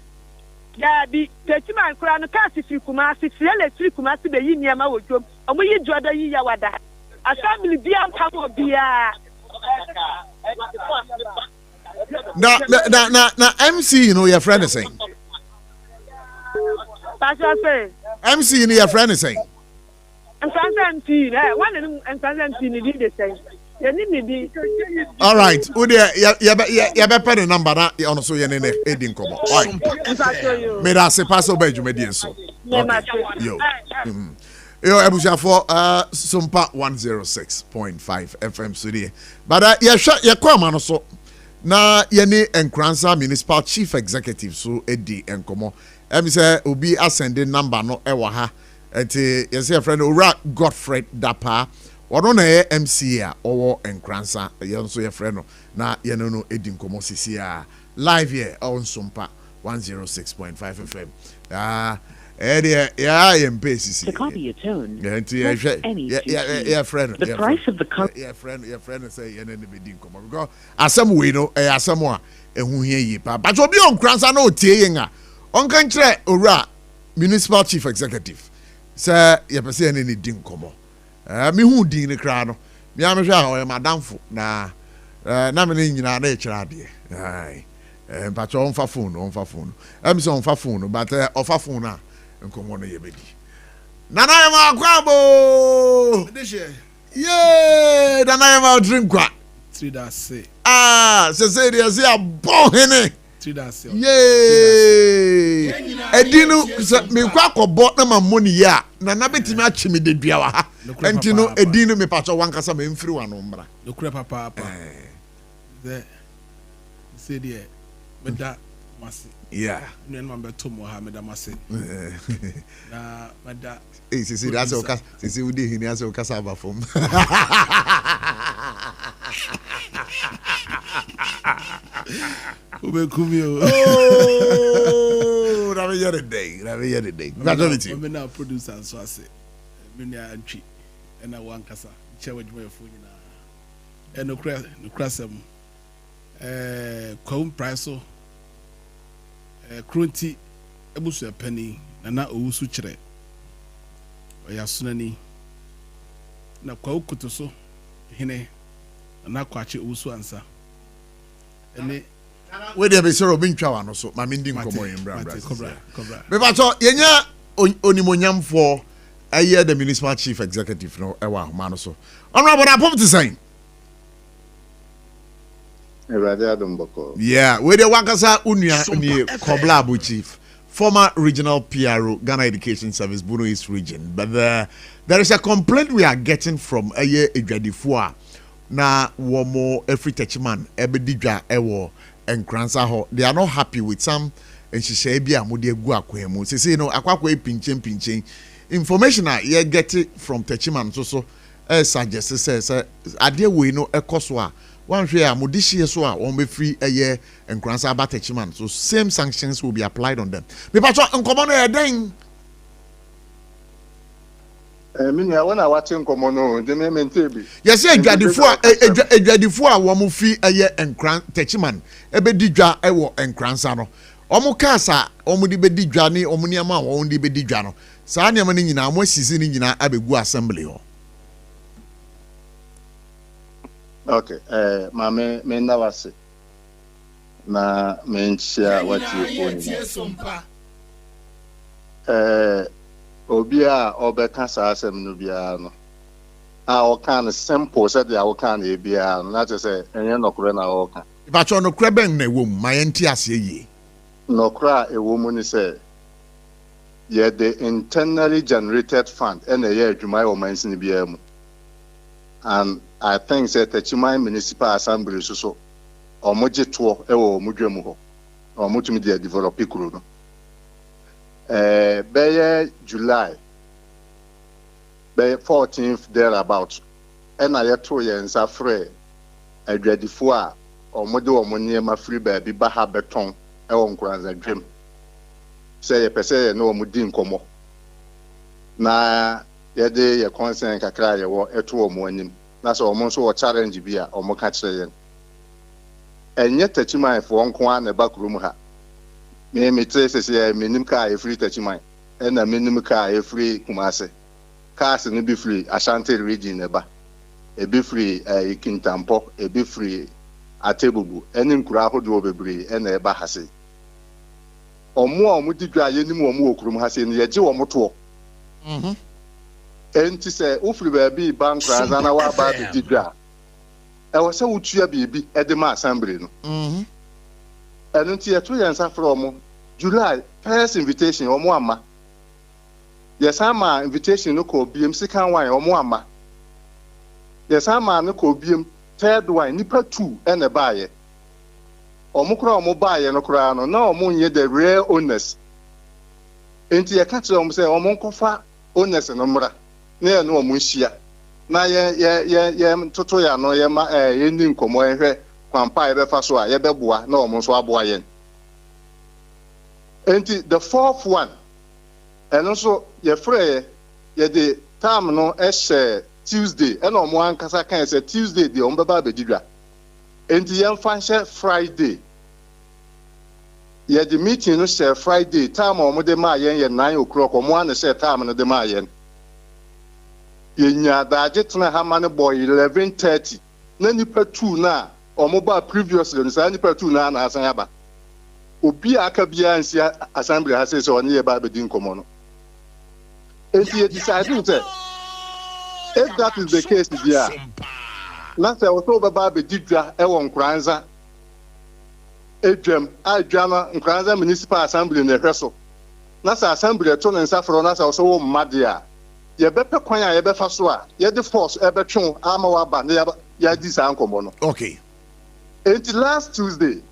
Dabi, Techiman Kurano Kasi Kumasi, Fiele Kumasi, the Yiniama would go, and we enjoy the Yawada. Assembly Biam Pamo Bia. Now, MC, you know, your friend is saying. MC, you know, your friend is saying. And Santi, one of them, and Santi, did the same. All right, you better the number that you also your name Edin Kobo. All right, may I say pass over you, median so. Yo, Abuja for SOMPA 106.5 FM studio. But yeah, shut your comment also. Na yene Nkransa Municipal Chief Executive so Edi Nkomo. Say obi ascending number no ewa ha. Enti yesi friend Ora Godfrey Dapa. Wano na ye MC a owo Nkransa yenso ye friend no na yene no Edi Nkomo sisi a live here on SOMPA 106.5 FM. Yeah, to copy your tone. Yeah, friend. The price of the car. Yeah, friend say you need to be doing come because asem we no asem a ehu hia yi pa. But obi on Nkransa na otie yen a. On kan kire owura municipal chief executive. Say ye pese ene ni din komo. Me hu din ni kra no. Me am hwe a o madamfo na na me ni nyina na e kira ade. Ai. But on fa phone. Em say on fa phone but ofa phone na nkomo no yebedi. Nana yema kwabo. Yeah, nana yema drink kwa. Tridase. Se dia se abon hene. Tridase. Yeah. Edinu me kwa kobo na mamoni ya. Nana betimi achi me de dua wa ha. Entino edinu me pacho wankasa me mfiri wa no mbra. Lokure papa. The say dia meda masi. Yeah. Nene mambeto mo ha meda masi. Na meda. Sisi that's okay. Sisi udi hini ase okasa aba fom. Ubekumio. Oh, na me yere day. Congratulations. Me na producer so ase. Me na antwi. Na wankasa. Che wadwuma yefo nyina. Enokra sem. Kwum price so. Krunti ebusu epani na owusu kire. Oya sunani na kwa ukuto so hine na kwache owusu ansa. Ene we dey be soro bi ntwa wa no so ma me ndi nkomo yin bra. Cobra. Me ba so yenya onimonyamfo aye the municipal chief executive no ewa ahoma no so. Honorable Apom to sign. Yeah, we dey wakasa unua ni Kobla Abu chief. Former regional PRO, Ghana Education Service, Bono East Region. But there is a complaint we are getting from Aye Edwadifua. Na womo every techiman, ebedidwa ewo Nkransa ho. They are not happy with some enshisebia mudi egu akwemu. Say you know akwakwe pinchen. Information you get it from techiman so suggest says ade we no ekoswa. One share Modishi so on be free a year and Nkransa about techiman. So same sanctions will be applied on them. Me pacho uncommon a ding. I wanna watch Nkomono, the name and Tabi. Yes, a Jadifua, one free a year and techiman. Ebedija ewo and Kransano. Omukasa, Omudi Bedijani, Omuniama, only Bedijano. Sanya Manina, more season in Abegu assembly. Okay, me never say. Na me share what you phone. Obia obeka sa asem no bia no. O kan simple said the o kan e bia no. Na to say enye nokure na o kan. Ba cho nokure ben na ewom ma yenti ase yi. Nokura ewom ni say ye the internally generated fund and ye adwuma o mansin bia mu. And I think that the Chimay Municipal Assembly so or Mojeto or Mudremuho or Mutumedia develop Picuru. By July, by 14th thereabouts, and I had 2 years afraid a dready four or Modo or Moniema free baby Baha Beton, Elon Grants and Dream. Say a per se no Mudin Como. Na ya de ya concern kakra ya wo eto o mo anim na so o mo so o challenge bia o mo ka kire yen enye tachiman fo nko an ba kurum ha me traces here, minim car free touchman, and a minimum car free Kumase. Cars and be free, Ashanti region, a be free, a Kintampo, a be free, a table, and in Kuraho Dobebre, and a Bahasi. Or more Mudidra, any more Krum has in the Joe Motor. And to say, Ufri be bank, and our bad Didra. I was so cheer baby at the Mass Assembly. And until 2 years from July, first invitation or Muamma. Yes, I'm invitation no call BM second wine or Muamma. Yes, I'm no call BM third wine, nipper 2 and a buyer. Or Mukra or buyer no crown, no moon yet the rare owners. Into a catcher say, or Moncofa owners and Omra, near no Munshia. Na ye toto ya no ye ma ni nkomo ehwe kwampa ye befa so a ye beboa na omo so aboa ye enti the fourth one eno so ye frɛ ye de time no Tuesday ena omo ankasa kan say Tuesday de omo beba bedidwa enti ye mfa nhye Friday ye de meeting no share Friday time omo de ma ye 9 o'clock omo an share time no de ma ye yenya daje tena hamane boy 11:30 na nipa 2 na omoba previously nsa nipa 2 na na asan aba obi aka bia nsi assembly ha say so ne ye ba be din komo no enti ye decide say if that is the case dia na say o so ba be didwa e won kranza edwam adwa na nkranza municipal assembly na hweso na say assembly to nsa fro na say o so wo mmade a ye bepe kwan a ye befa so a ye de force e betwon ama wa ba na ya di sa nkomo no. Okay. Until last Tuesday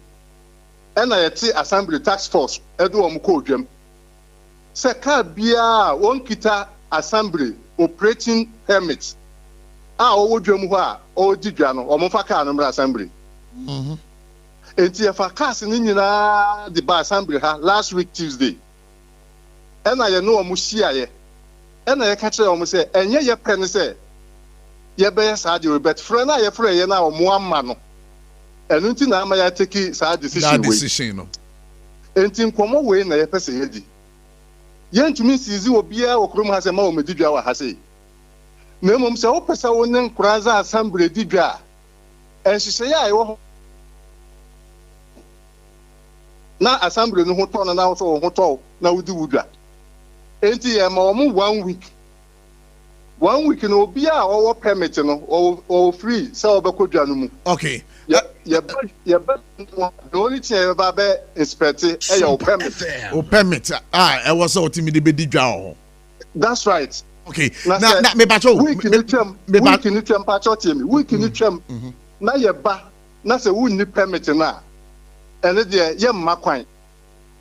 and I see assembly task force edu om ko dwam se ka bia won kita assembly operating permit a owo dwam ho a o didwa no om fa ka no mra assembly enti e fa cars ni nyina the ba assembly ha last week Tuesday and I know om hia ye and I catch them say, and ye pen say, ye bear sad you, but friend, I afraid ye now one man. And until now, I take sad decision. And in common way, na ye person. Yen to me, sees you be our room has a moment, did you have say? No, mum, so person won't Kraza assembly did ya. And she say, I will now assembly no hotel and also hotel now we do that. Enti e ma omo 1 week. 1 week no bia o permit no o free so obekodwa no mu. Okay. The only thing you ba inspect e your permit. O permit e was so timi de bedidwa ho. That's right. Okay. Na me bacho. Week ni twam pacho timi. Week ni twam. Na ye ba na se wu ni permit na. Ene de ye mma kwan.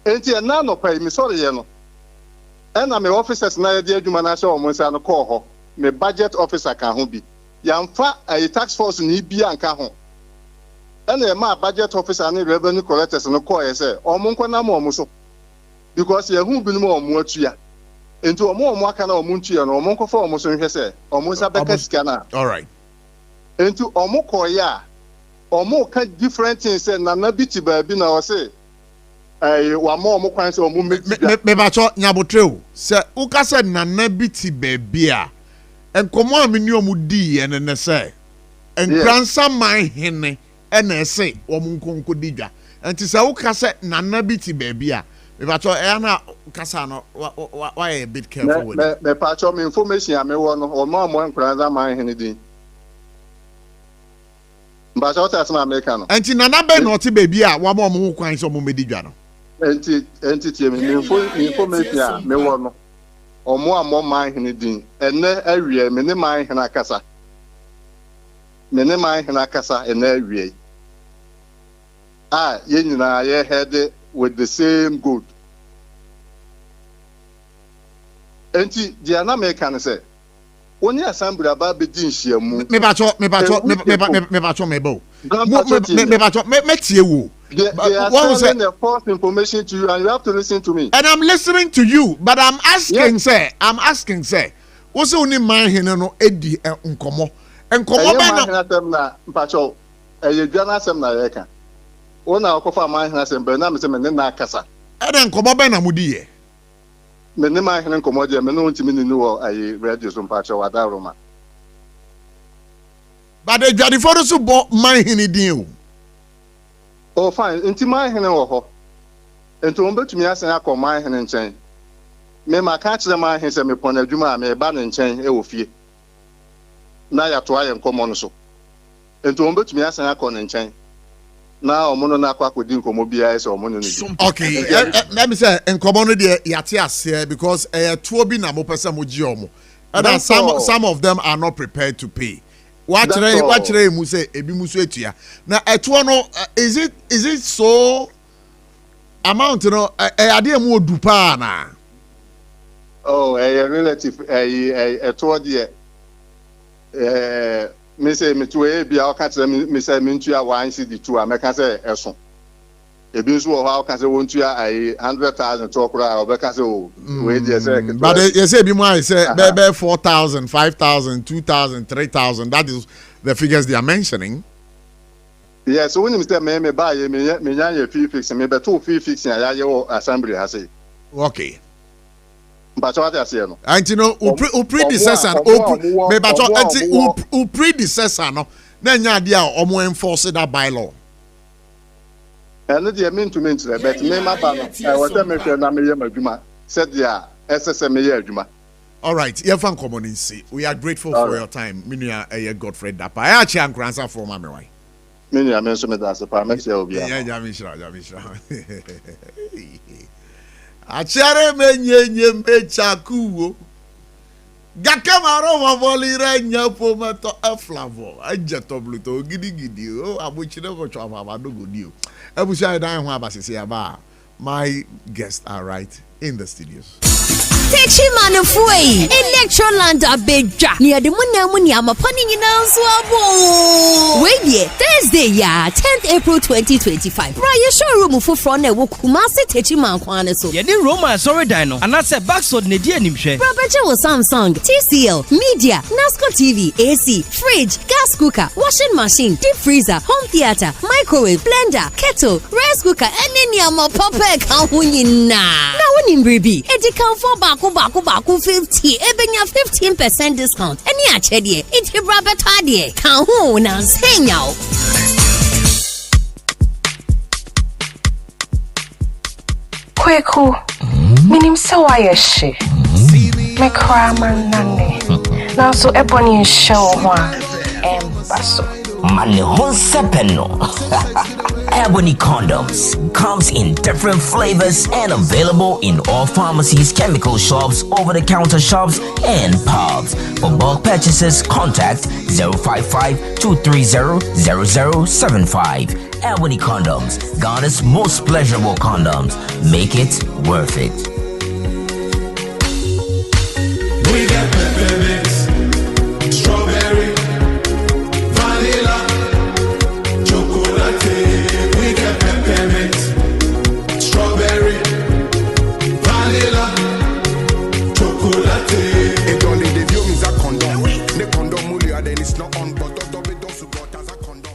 Enti e na no pa mi sorry ye no. And I'm officers na dey adwuma na show mo nsa no call ho me budget officer kan ho bi yamfa a tax force ni bi anka ho and e ma budget officer ni revenue collectors no call e say omo nkwa na mo so because ye hu bi no mo atua enti omo aka na omo ntua no omo nkwa fa omo so hwe say omo nsa beka sika na all right enti omo call ya omo ka different things say na na bi ti ba bi na o say wa mo kwan se o mo me bacho nyabotreu se uka se nana biti bebia enkomo amini o mu di ene ne se enkransa man hene ene se o mu nkonko didwa enti se uka se nana biti bebia me bacho na kasa no why a bit careful with me bacho me information ya me wo no o mo enkransa man hene din bacho ta se na America no enti nana be no ti bebia wa mo kwan se o mu medidwa no entity me information ya me wo no omo amo man hene din ene awie me ne man hene akasa ene awie ye nyina ye head with the same goal enti dia na me kan say woni assembly aba be din hyiamu me bacho mebo me tie wo. They are sending the false information to you, and you have to listen to me. And I'm listening to you, but I'm asking, say, what's the only man here no Eddie Nkomo? Nkomo na mpacho, e ye dwana sem na yeka. Ona okofa man here sem be na me sem ne na akasa. then come up and mudi. Menema hene komodia me no ntimi ni wo ayi radio so mpacha wada roma. But the jadi for so bo man hene din o. Oh fine, nti man hene wo ho. Enti on betumi asan akọ man hene nchen. Me ma ka kire man hene se me pon adwuma me ba ne nchen e wo fie. Na ya to aye nkomo no so. Enti on betumi asan akọ ne nchen. Na omono na akwa kodi nkomo bia ese omono ni. Okay, let me say nkomo no de yate ase because tuo bi na mo pese mo gi omo. And some of them are not prepared to pay. What mu say ebi mu so etua. Na etuo no is it so amount no ade mu odu pa na. Oh, a relative etuo de me say me to e bia o ka kire me say me ntua 1CD2 ameka say eso ebi nso ho ha o ka say won tua 100,000 to okura o be ka say o we dey say but you say ebi mu I say be 4,000 5,000 2,000 3,000 that is the figures they are mentioning. Yeah, so when you say me buy me nya fee fix me be to fee fix ya ye assembly ha say okay. But what I say no. And you know, predecessor predecessor no. Na nya dia omo enforce that bylaw. And the mean to but me ma ba no. I was me hwe na me ye madwuma. Said dia SSM me ye adwuma. All right, you fan common see. We are grateful for your time. Minua Godfrey Dapa. I actually am grandson for mama why. Minua me so me da se pa me se obi. Yeah, Jamishra. Achere menye mechakuwo. Gakamaro mavolire nyapo mato aflavo. Ajeto bluto gidi o abuchire ko chwa baba dogo dio. Ebusia dan ho abasese aba. My guests are right in the studios. Techi manufui Electroland abeja near the muni amapani nyina nso abo we Thursday ya 10th April 2025 Brian showroom foforo na wo Kumasi Techi mankwane so ye dey Roma sorry dino anase backside ne di animhwe Property with Samsung TCL Media Nasco TV AC fridge gas cooker washing machine deep freezer home theater microwave blender kettle rice cooker any amapapa ka ho nyina na woni mbribi e can for baku 50 ebenya 15% discount any achede it bra better de kan ho na senya Kweku minim se waye she me kra manane na so ebony show ho embaso Mane Honsepeno. Ebony Condoms comes in different flavors and available in all pharmacies, chemical shops, over-the-counter shops, and pubs. For bulk purchases, contact 055-230-0075. Ebony Condoms, Ghana's most pleasurable condoms. Make it worth it. We got peppermints, strawberry, vanilla, chocolate. We got peppermints, strawberry, vanilla, chocolate. It only the view is a condom. The condom will then it's not on, but don't support as a condom.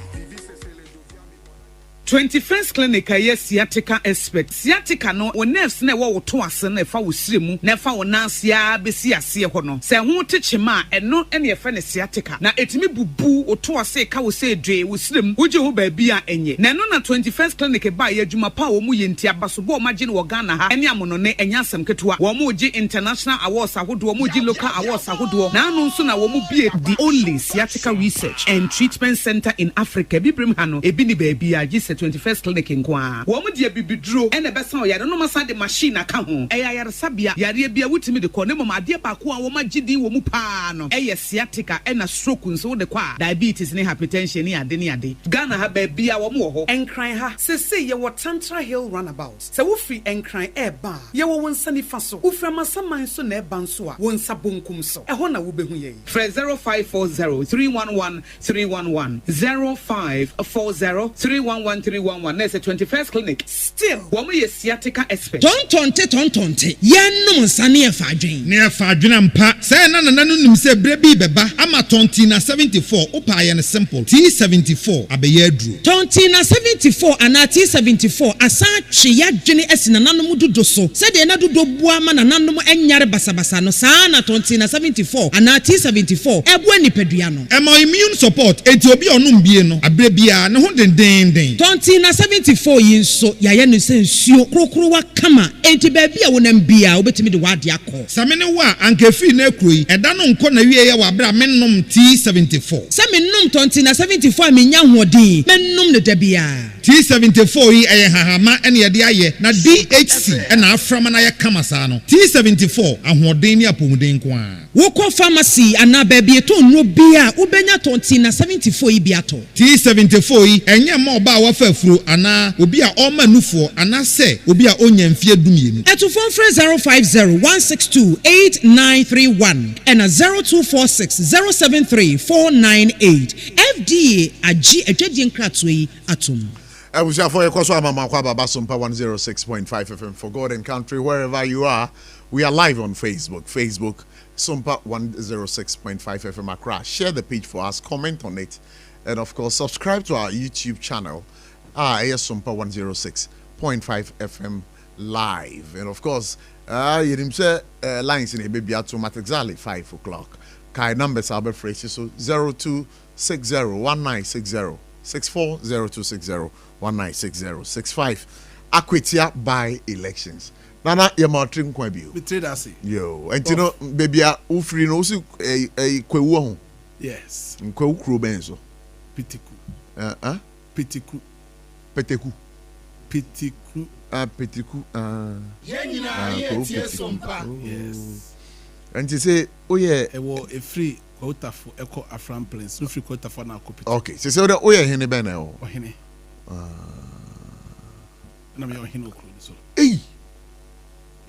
21st clinic yes sciatica expert sciatica no o nerves na wo to ase na fa wo siremu na fa wo nansia besi ase ho no se ho techema eno ene ye fa ne sciatica na etimi bubu o to ase ka wo se dwe wo siremu uje ho ba bia enye na no na 21st clinic ba ye adwuma pa wo mu ye ntia baso bo magine wo Ghana ha ene amono ne enya asem ketewa wo mu gi international awards ahodo wo mu gi local awards ahodo na anu nso na wo mu bie the only sciatica research and treatment center in Africa bibrim ha no ebi ni ba bia gi 21st clinic nkwa wo mu dia bibidro ene besa o yare no masa de machine aka ho yare sabia yare bia wutimi de ko ne mama de ba ko a wo magidi wo mu pa no sciatica ena stroke nso de kwa diabetes ne hypertension ne ade Ghana ha ba bia wo mu ho enkran ha sese ye wo Tantra Hill runabout se wo free enkran ba ye wo wonsa ni fa so wo fra masaman so na ba nso a wonsa bonkum so ho na wo behu ye 0540 311 311 0540 311 1311 na say 21st clinic still woman ye sciatica expert tontonte yenum nsane e fa adwen ne e fa adwen ampa say na nanu nim say bre bi beba ama tonti na 74 opa ye ne simple T74 abeye aduru tonti na 74 ana T74 asa twe ya dwene asina nanom dodo so say de na dodo bua ma nanom enyare basabasa no saa na tonti na 74 ana T74 ebu anipadua no e ma immune support enti obi onum bie no abre bia ne ho dendenden tonti na 74 yinso ya ye no sensuo krokrowa kama enti ba bia wonam bia obetimi de wade akọ samene wa ankefi na ekroyi eda no nko na wie ye wa bra mennom T74 samennom tonti na 74 amenya hodin mennom ne da bia T74 yi eye hahama ene ye de aye na DHC ena aframa na ye kama saa no T74 ahoden ni apomuden ko a wokọ pharmacy ana ba bia to no bia ubenya tonti na 74 yi bia to T74 yi enye ma oba wa fafuro ana obi a o manufo ana se obi a onya mfie dumienu eto phone 05016289931 and 024607349 FDA agi adwadie nkrato yi atom Abuja for Ekoso Amama Kwa Baba SOMPA 106.5 FM for God and country wherever you are. We are live on Facebook SOMPA 106.5 FM Accra. Share the page for us, comment on it, and of course subscribe to our YouTube channel. SOMPA 106.5 FM live, and of course you didn't say lines in a baby automatically 5 o'clock. Kai numbers are phrases so 02601960 640260196065 Akwetia by elections. Nana yamatrim kwabio. Betredasi. Yo, and you know baby ufri no si kwewu ho. Yes. Kwewu kro benzo. Petiku. Petiku. Petiku. Yenina ye sompa. Yes. And you say oh yeah ewo a free Otafo Echo Afram Place. No free Otafo na copy. Okay, so say oh yeah hene ben na o. Ohene. Na me ohene okru so. Eh.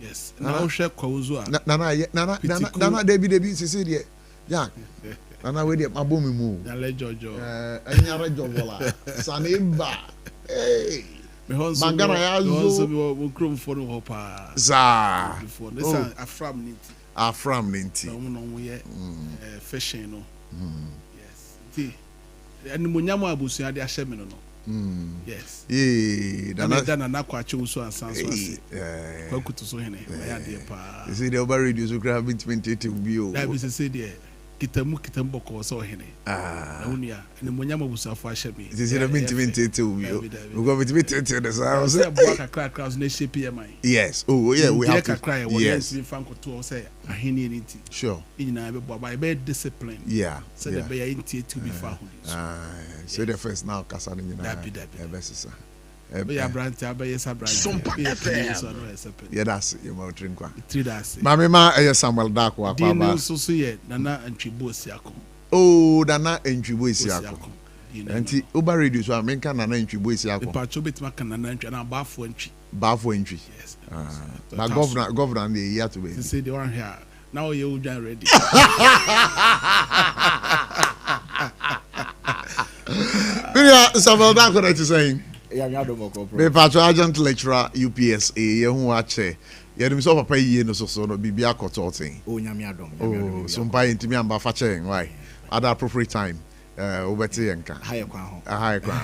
Yes. Na o hwe kwawuzo a. Nana Debbie say there. Yeah. Nana we dey mabomi mu. Yale Jojo. Anyare Jojola. Sanimba. Hey. Mangana ya zo. Wo krom for no hopa. Za. This Afram niti. Afram ninti. No ye fashion no. Yes. Ti. Ani monyamo abusua de ahye me no. Yes. Dana na kwa che uso ansan so ase. Kwa kutu so hene. Ya de pa. You see the over radio so grab 2020 bi o. Da bi se de kitamu boko so hene. Na unia ani monyamo abusua fo ahye me. You see the 2020 bi o. We go 2020 the sound. Say boaka crack na shape ya man. Yes. Oh yeah, we have to. Yes. We fan ko say ahene ni ti. Sure. Ina be boba be discipline. Yeah. So the be inti to be fa hu. So the first now kasa ni na. Dabi. Ebesisa. Be ya branch abeyesa branch. Yeah, that's it. You mo drink kwa. That's it. Mama ma Samuel Dakwa kwa ba. Dino so ye nana antwibo siako. Oh, nana antwibo siako. Anti Uber radio so amenka nana antwibo siako. Pa cho betima kan nana antwi na bafo antwi. Bafo antwi. Yes. Na governor dey here to be. Say the one here. Now you done ready. Samuel Dakwa that is saying. Yeah, me adom ko pro. Me patro agent lecturer UPSA ye hu ache. Ye dem so papa yie no so no bibia kototin. Oh nyame adom. Oh, so mpa intimi amba fa chen, why? At the appropriate time. Obeti yenka. High kwa ho. High kwa.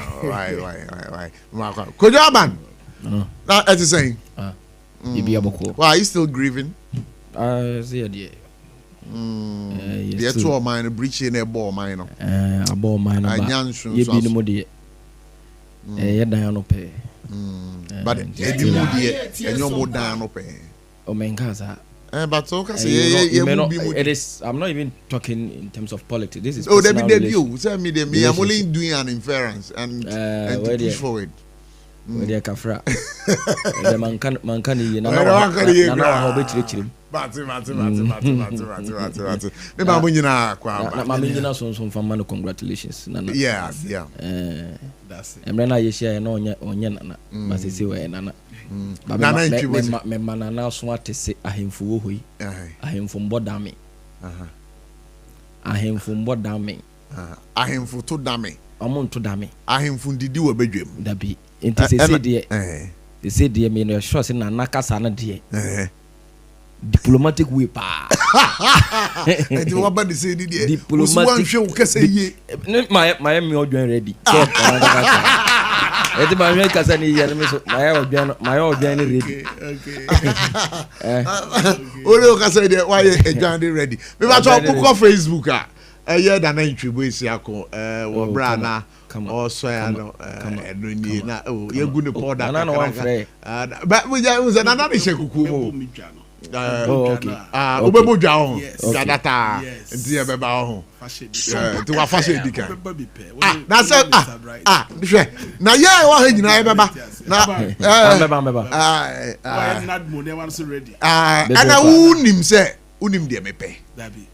Why. Maka. Kojaban. No. That is saying. Bibia boko. Why are you still grieving? See there. The two of mine breach in a ball mine. A ball mine. Ye bi no mo de. Ye dan no pe. But edi mu de enyo mo dan no pe. O menka sa. But so can say it is. I'm not even talking in terms of politics. This is there be debut. Tell me them. I'm only doing an inference and to push forward. Where they kafra. The man can you na ho be chire. Mati. Me ba mo nyina kwa ba. Na ma nyina so fama no congratulations. Yeah. That's it. Emre na ye share na onye nana. Ba se se we nana. Nana ntwi me manana so atese ahemfu wo hoyi. Ahemfu mbodame. Ahemfu mbodame. Ahemfu to dame. ɔmo nto dame ahemfo ndidi wɔ bedwam dabi nti they say deɛ me no sure say na nakasa na deɛ diplomatic way pa enti waba de say deɛ diplomatic hwɛ wo kasa yie my me odwan ready so eti ma hwɛ kasa ni yɛ no so my odwan ready ore kasa deɛ why odwan ready me ba to ko Facebook a ɛyɛ da na ntwebo esi akɔ wɔ bra na also no eno ni na yegu ne powder na no one frɛ but we just na na de shekuku mo okay obebo dwa ho dwa data nti e beba ho nti wa fashion dika na say hwɛ na ye wa ha nyina e beba na beba why not money one so ready ana unim say unim de mepe dabi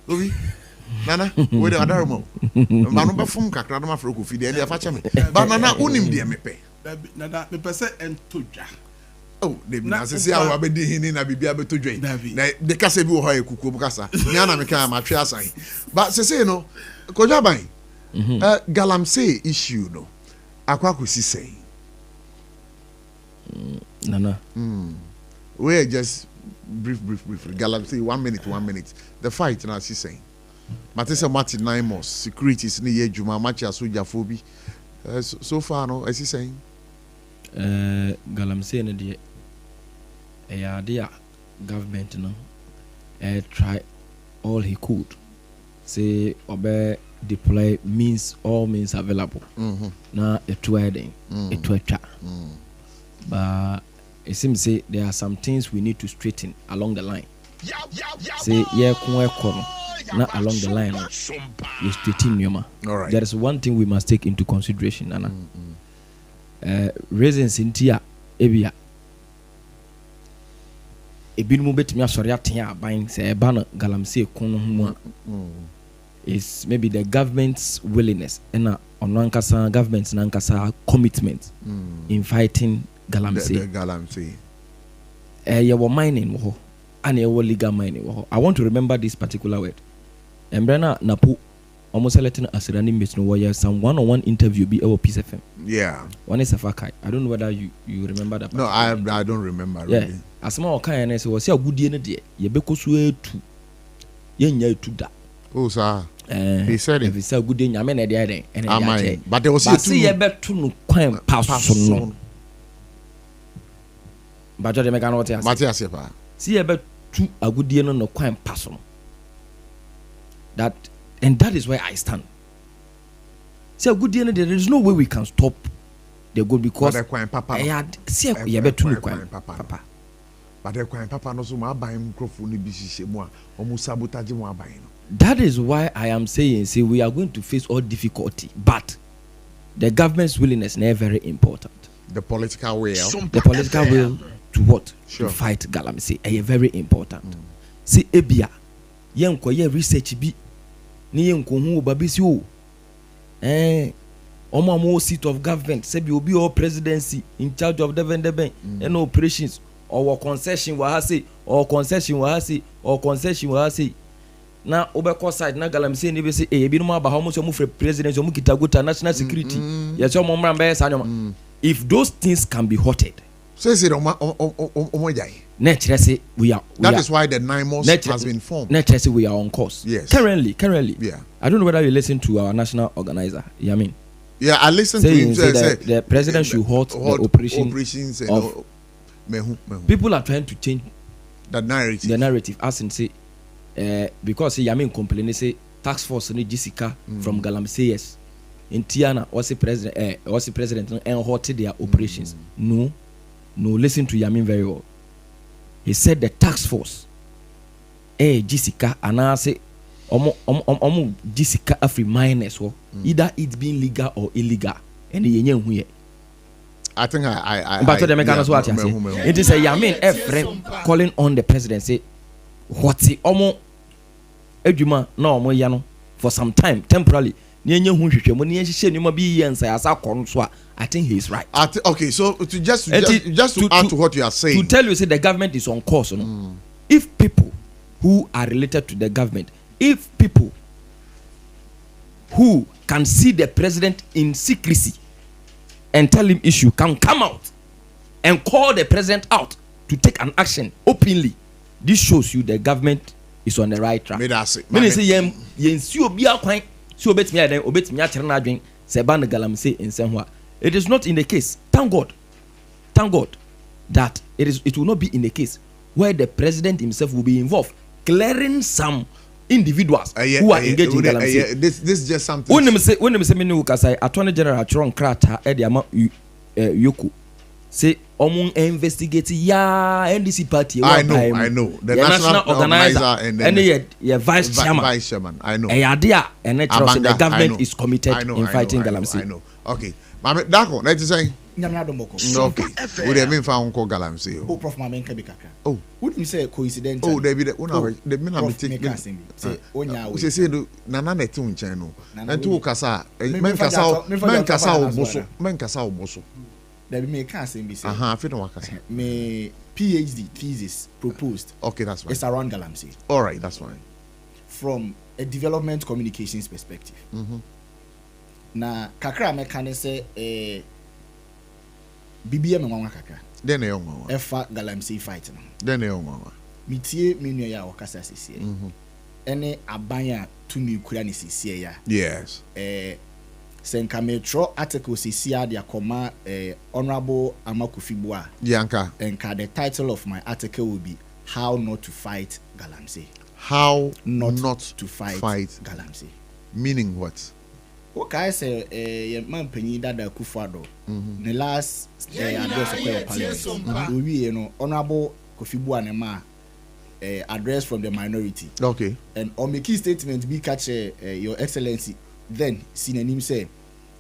obi nana we dey adarmo manu be fum kakra no mafro ko fide e fa che me ba nana unim de mepe nana me pese entodwa oh de na sisi awo abedi hini na bibia beto dwen na de kasa bi wo ha ekukuo kasa nya na me ka ma twe asan ba sisi no koja ban galamsey issue no akwa kosi sei nana we just brief galamsey 1 minute the fight na si sei matese mati 9 months securities ni ye djuma machi asoja fobi so far no esi sei galamsey ne de dia government no try all he could say obe deploy all means available na etu atwa but it seems say there are some things we need to straighten along the line say ye kun ekono na along the line you straighten nyoma. There is one thing we must take into consideration nana reasons intia ebia ebinmu betimi asori aten aban say eba no galamsey kun ho is maybe the government's willingness and on government's nankasa commitment in fighting galamsey. You were mining wo and you were legal mining wo. I want to remember this particular word. Embrana napu almost selecting asirani meet no where some one-on-one interview be our Peace FM. Yeah. One is a fakai. I don't know whether you remember that. No, I don't remember really. Yeah. Asma okan na say was say agudie ne de ye bekoso etu. Ye nya etu da. Oh sir. He said it. If he said agudie nyame na de den. But there was etu. Ye betu no kwan paso no. But you make an what you say pa. See about two agudie no kwan paso. That and that is where I stand. See agudie no there is no way we can stop the good because papa. See ye betu no kwan papa. But the kwan papa no so ma ban microphone bi sise mu a omu sabotage mu aban no. That is why I am saying say we are going to face all difficulty but the government's willingness is very important. The political will. The political will to what? Sure. To fight galamsey. Very important. See ebia yenko ye research bi ni yenko hu ba bisi o omo seat of government say bi obi or presidency in charge of the and operations or concession wa say or concession wa say na obeko side na galamsey ni be say bi no ma ba ho mo so mo free president so mo kitaguta national security yes o mo mra mba yes anyoma. If those things can be halted, so is it that is why the NIMOS has been formed. Naturally, we are on course. Yes. Currently. Yeah. I don't know whether you listen to our national organizer. Yamin. Yeah, I listen to him. The president should halt the operations of Mehu. People are trying to change the narrative. The narrative, as in say, because Yamin complained, say task force ni Jessica from Galamsey. In Tiana, was the president and halted their operations. No, listen to Yamin very well. He said the task force, Jessica, and I say, Jessica Afri minus, either it's being legal or illegal, and the union here. I think I. But the mechanism what you say. It is a Yamin calling on the president say, what's it? Ejuma no mo yano for some time temporarily. I think he's right. Okay, so just to add to what you are saying, to tell you, say the government is on course. No? If people who are related to the government, if people who can see the president in secrecy and tell him issue, can come out and call the president out to take an action openly. This shows you the government is on the right track. Many say it is not in the case. Thank God that it will not be in the case where the president himself will be involved, clearing some individuals who are engaged in galamsey. This is just something. When them say me say Attorney General Chron Krata e de ama yoku say omun investigate ya NDC party. I know. The national organizer and the vice chairman. I know. And the government is committed in fighting galamsey. I know. Okay. Mame dako, let's say. Okay. Would they mean found call galamsey? Oh, Prof. Mame Nkebikaka. Oh. Wouldn't you say coincidental? Oh, they be the mina say onya. We say do nana netu ncheno. Entu kasa, men kasa oboso. There be can say be say. I feel no wakasa. Me PhD thesis proposed. Okay, that's fine. It's around galamsey. All right, that's fine. From a development communications perspective. Na kakra me kan say BBM nwanwa kakra. Den e nwanwa. Efa galamsey fight no. Den e nwanwa. Mitie menu ya wakasa sisi. Ene abanya tumi kura ni sisi ya. Yes. Senka metro article sisi ya dia koma Honorable Amakufibua. Yanka. Enka the title of my article will be How Not to Fight Galamsey. How not to fight galamsey. Meaning what? Okay, say man penny Dada Kufado. The last address of parliament. We Honorable Kofibua Nema address from the minority. Okay. And on my key statement be catch Your Excellency. Then synonym say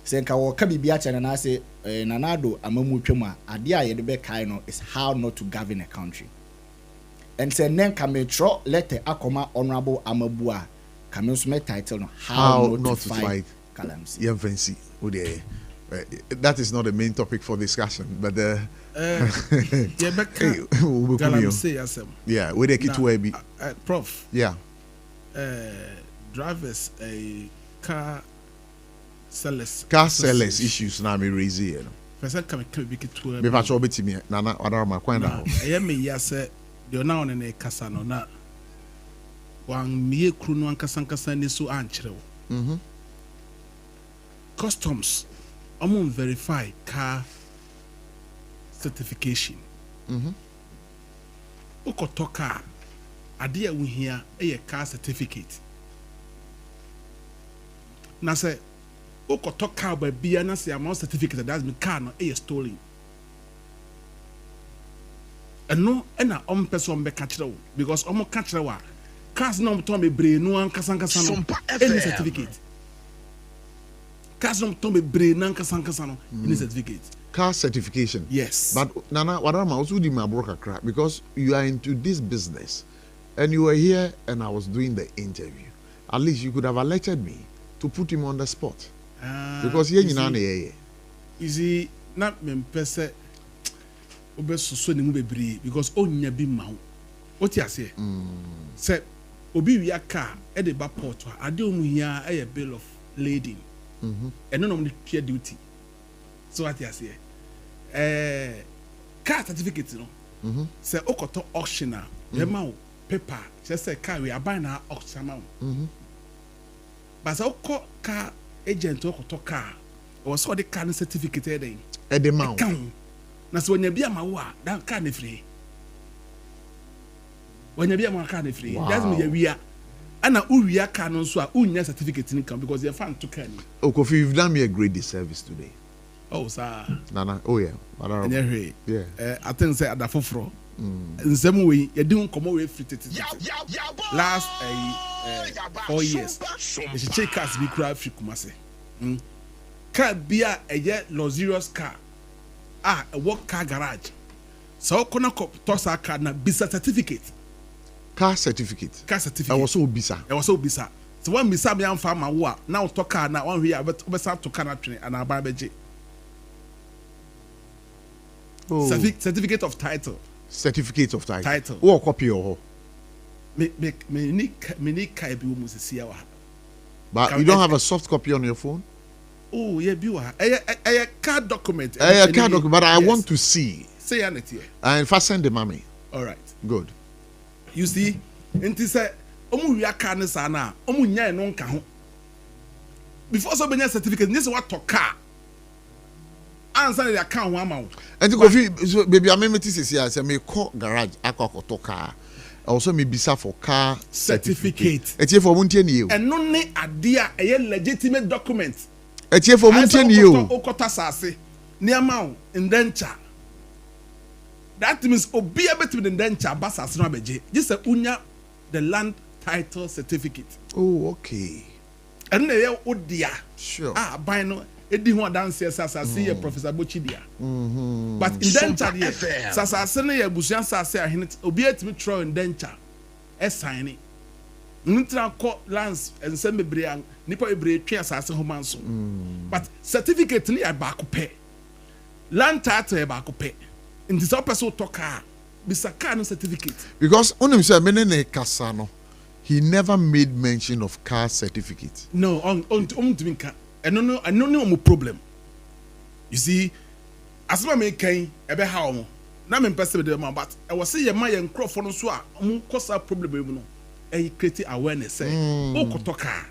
Senka waka bibiacha na say nanado amamu twema ade a yede be kai no is how not to govern a country. And say nen ka metro letter akoma Honorable Amabua kame so me title no how not to fight galamsey. Yeah, fancy. That is not the main topic for discussion, but yeah, we take it to be Prof. Yeah. Drivers car sellers issues now me raise here. Person come be to me pa cho betimi nana wadara ma kwan da ho. Eye me ya se de na on ne kasa no na wan mie kru no ankasa ni so ankyere wo. Customs verify car certification. Ukoto car ade a wo hia car certificate. Na say ukoto car ba bia na say amount certificate that mean car no stolen. No na person be catch wo because catch wo cars no to me bre no ankasa no any certificate. Cars no to me bre no ankasa no any certificate. Car certification. Yes. But Nana Wadama also di my broker crack because you are into this business and you were here and I was doing the interview. At least you could have alerted me to put him on the spot. Because here you know easy not me pese obeso so ni mu bebre because onya bi ma what you say say obi wi aka e de ba port ade omu hia e bill of lading and no the clear duty. So what you say car certificate no say okoto auctioner e ma paper say car we aban na auction ma but say okọ car agent okoto car o so the car certificate e dey ma na so nya bia ma wo a dan car na free wonya bia ma car na free that's me ya wia ana uwia car no so a unya certificate ni kan because you fan to car ni. Oh Kofi, you've done me a great disservice today. Oh sir. Nana, oh yeah. Yeah. I think say adafofro nsem we ye di nkomo we free last 4 years you should check cars be cry free Kumasi car bia eye luxurious car a work car garage so kona ko tosa car na bisa certificate I was so bisa so one bisa me amfa ma wo a na to car na one hwe obesa to car na twene ana ba beje. Certificate of title. Wo copy o. Me ni kai bi wo musisi ya wa. But you don't have a soft copy on your phone? Oh, yeah, a card document. A card document, but I want to see. Say it here. And if I send the mommy. All right. Good. You see, until say, we are carne sana, nya no nka ho. Before so benya certificate, this what to car. Answer the account one amount. And go baby, I mean, this is here. Say me call garage, I call to car. Also me bisa for car certificate. It's here for muntie ni you. And no ne idea a legitimate document. It's here for muntie ni you. Okota sase. Ni amount indenture. That means obi abet with indenture basas no abeje. Just unya the land title certificate. Oh, okay. And they are odia. Sure. By no. Edi ho dance sasase ye Prof Abotchie dia. But indenture there sasase ne ye busuan sasase ahene obi atimi throw indenture sign it. Ntra ko lands ensem bebre an nipa bebre twa sasase ho manso. But certificate ne ya ba ko pe. Land title ya ba ko pe. Nti so person to car bisa car no certificate. Because onim say me ne kasa no he never made mention of car certificate. No, on to I don't know problem. You see, as I make ebe how na me person with them, but I was say your my microphone so cause a problem no. Create awareness say o kotoka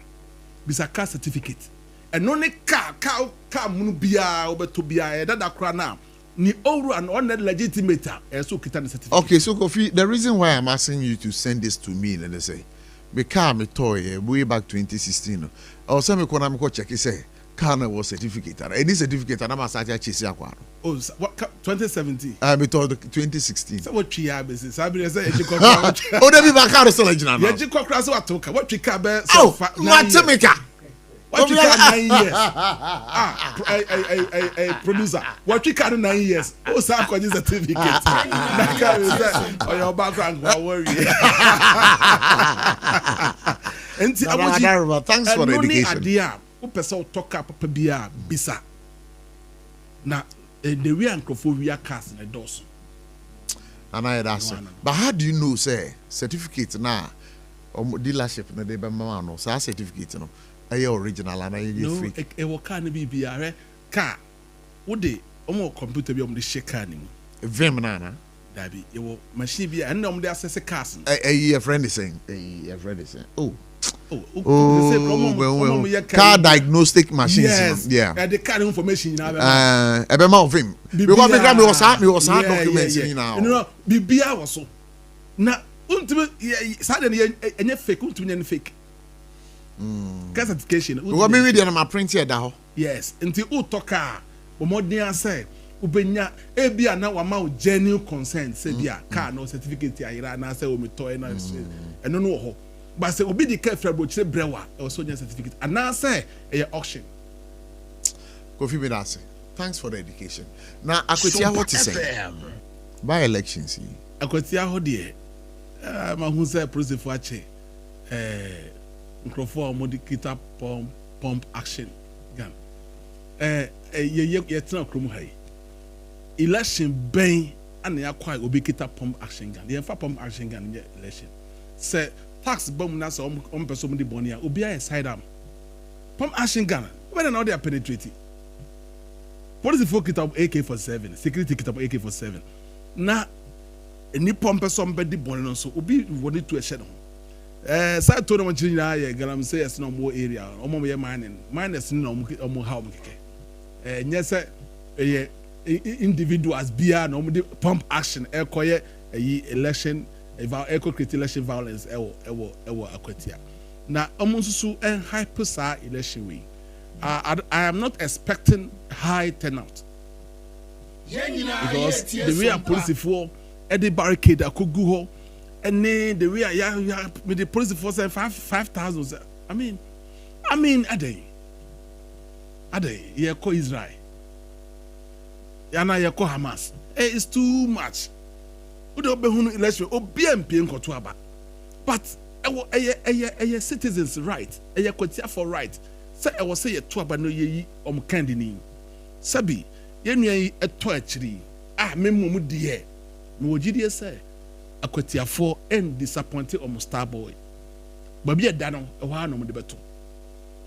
bisa car certificate. No ne car munu bia obeto bia that kra na ni oru and on legitimate so kita the certificate. Okay, so Kofi, the reason why I'm asking you to send this to me, let me say, me car me toy way back 2016. Or some economic check say car was certificate. Any certificate and I'm a chase aqua. Oh, what 2017? I told 2016. So what 3 years business? I be say oh, they be back out so original. Yeah, you cross what talk. What 3 car be? Oh, Matamika. What 3 car 9 years? Producer. What 3 car 9 years? Oh, some got this certificate. That car is on your background. Don't worry. Thanks for the education. Idea, who person talk up bia bisa. Na the way microphone we are cast in the doors. And I ask, but how do you know say certificate na dealership na dey be mama no say certificate no ay original and ay fake. No, e car na be bia car. Wo dey omo computer bi omo dey shake car ni mu. Vim na. Dabi, e machine bi and omo dey access cars. A friend is saying. A friend is saying. Car diagnostic machines. Yes. Yeah. The car information now. Ebema of him. Because me was documents now. You know, bibia was so. Na ultimate suddenly any fake ultimate fake. Car certification. What me read my print here da. Yes. Until u toka o modern say ubenya ebia na wa ma genuine consent say bia car no certificate ayira na say o me toy na eno no ho. But say obi di careful about say brewa also get certificate and now say a auction. Kofi Benasi, thanks for the education. Now Akwetia what is saying? By elections. Akwetia ho de ma hu say process for ache microphone modicita pump action gan ye tena krom hai election ben and ya kwai obi kita pump action gan ye fa pump action gan election say tax bomb na so person di bonia obi a side am pump action gun when now they are penetrating police folk it up AK-47 security kit up AK-47 na any pump person be di bonia so obi wanted to a shed side to no chiri na ye galam say yes no more area omo ye minus no omo how keke nyese individuals bia no omo di pump action ekoye election create election violence ewo Akwetia. Now amonsusu en hyper sa election we. I am not expecting high turnout. Because the way a police for the barricade akogu ho and the way with the police force 5,000. I mean ade ye ko Israel. Yana ye ko Hamas. It's too much. Election but a citizens right a for right say I was say a to aba no ye kandini sabi ye nua yi eto achiri memu de here me wogide say Akwetia for and disappointed Starboy baby e da no e wa no de beto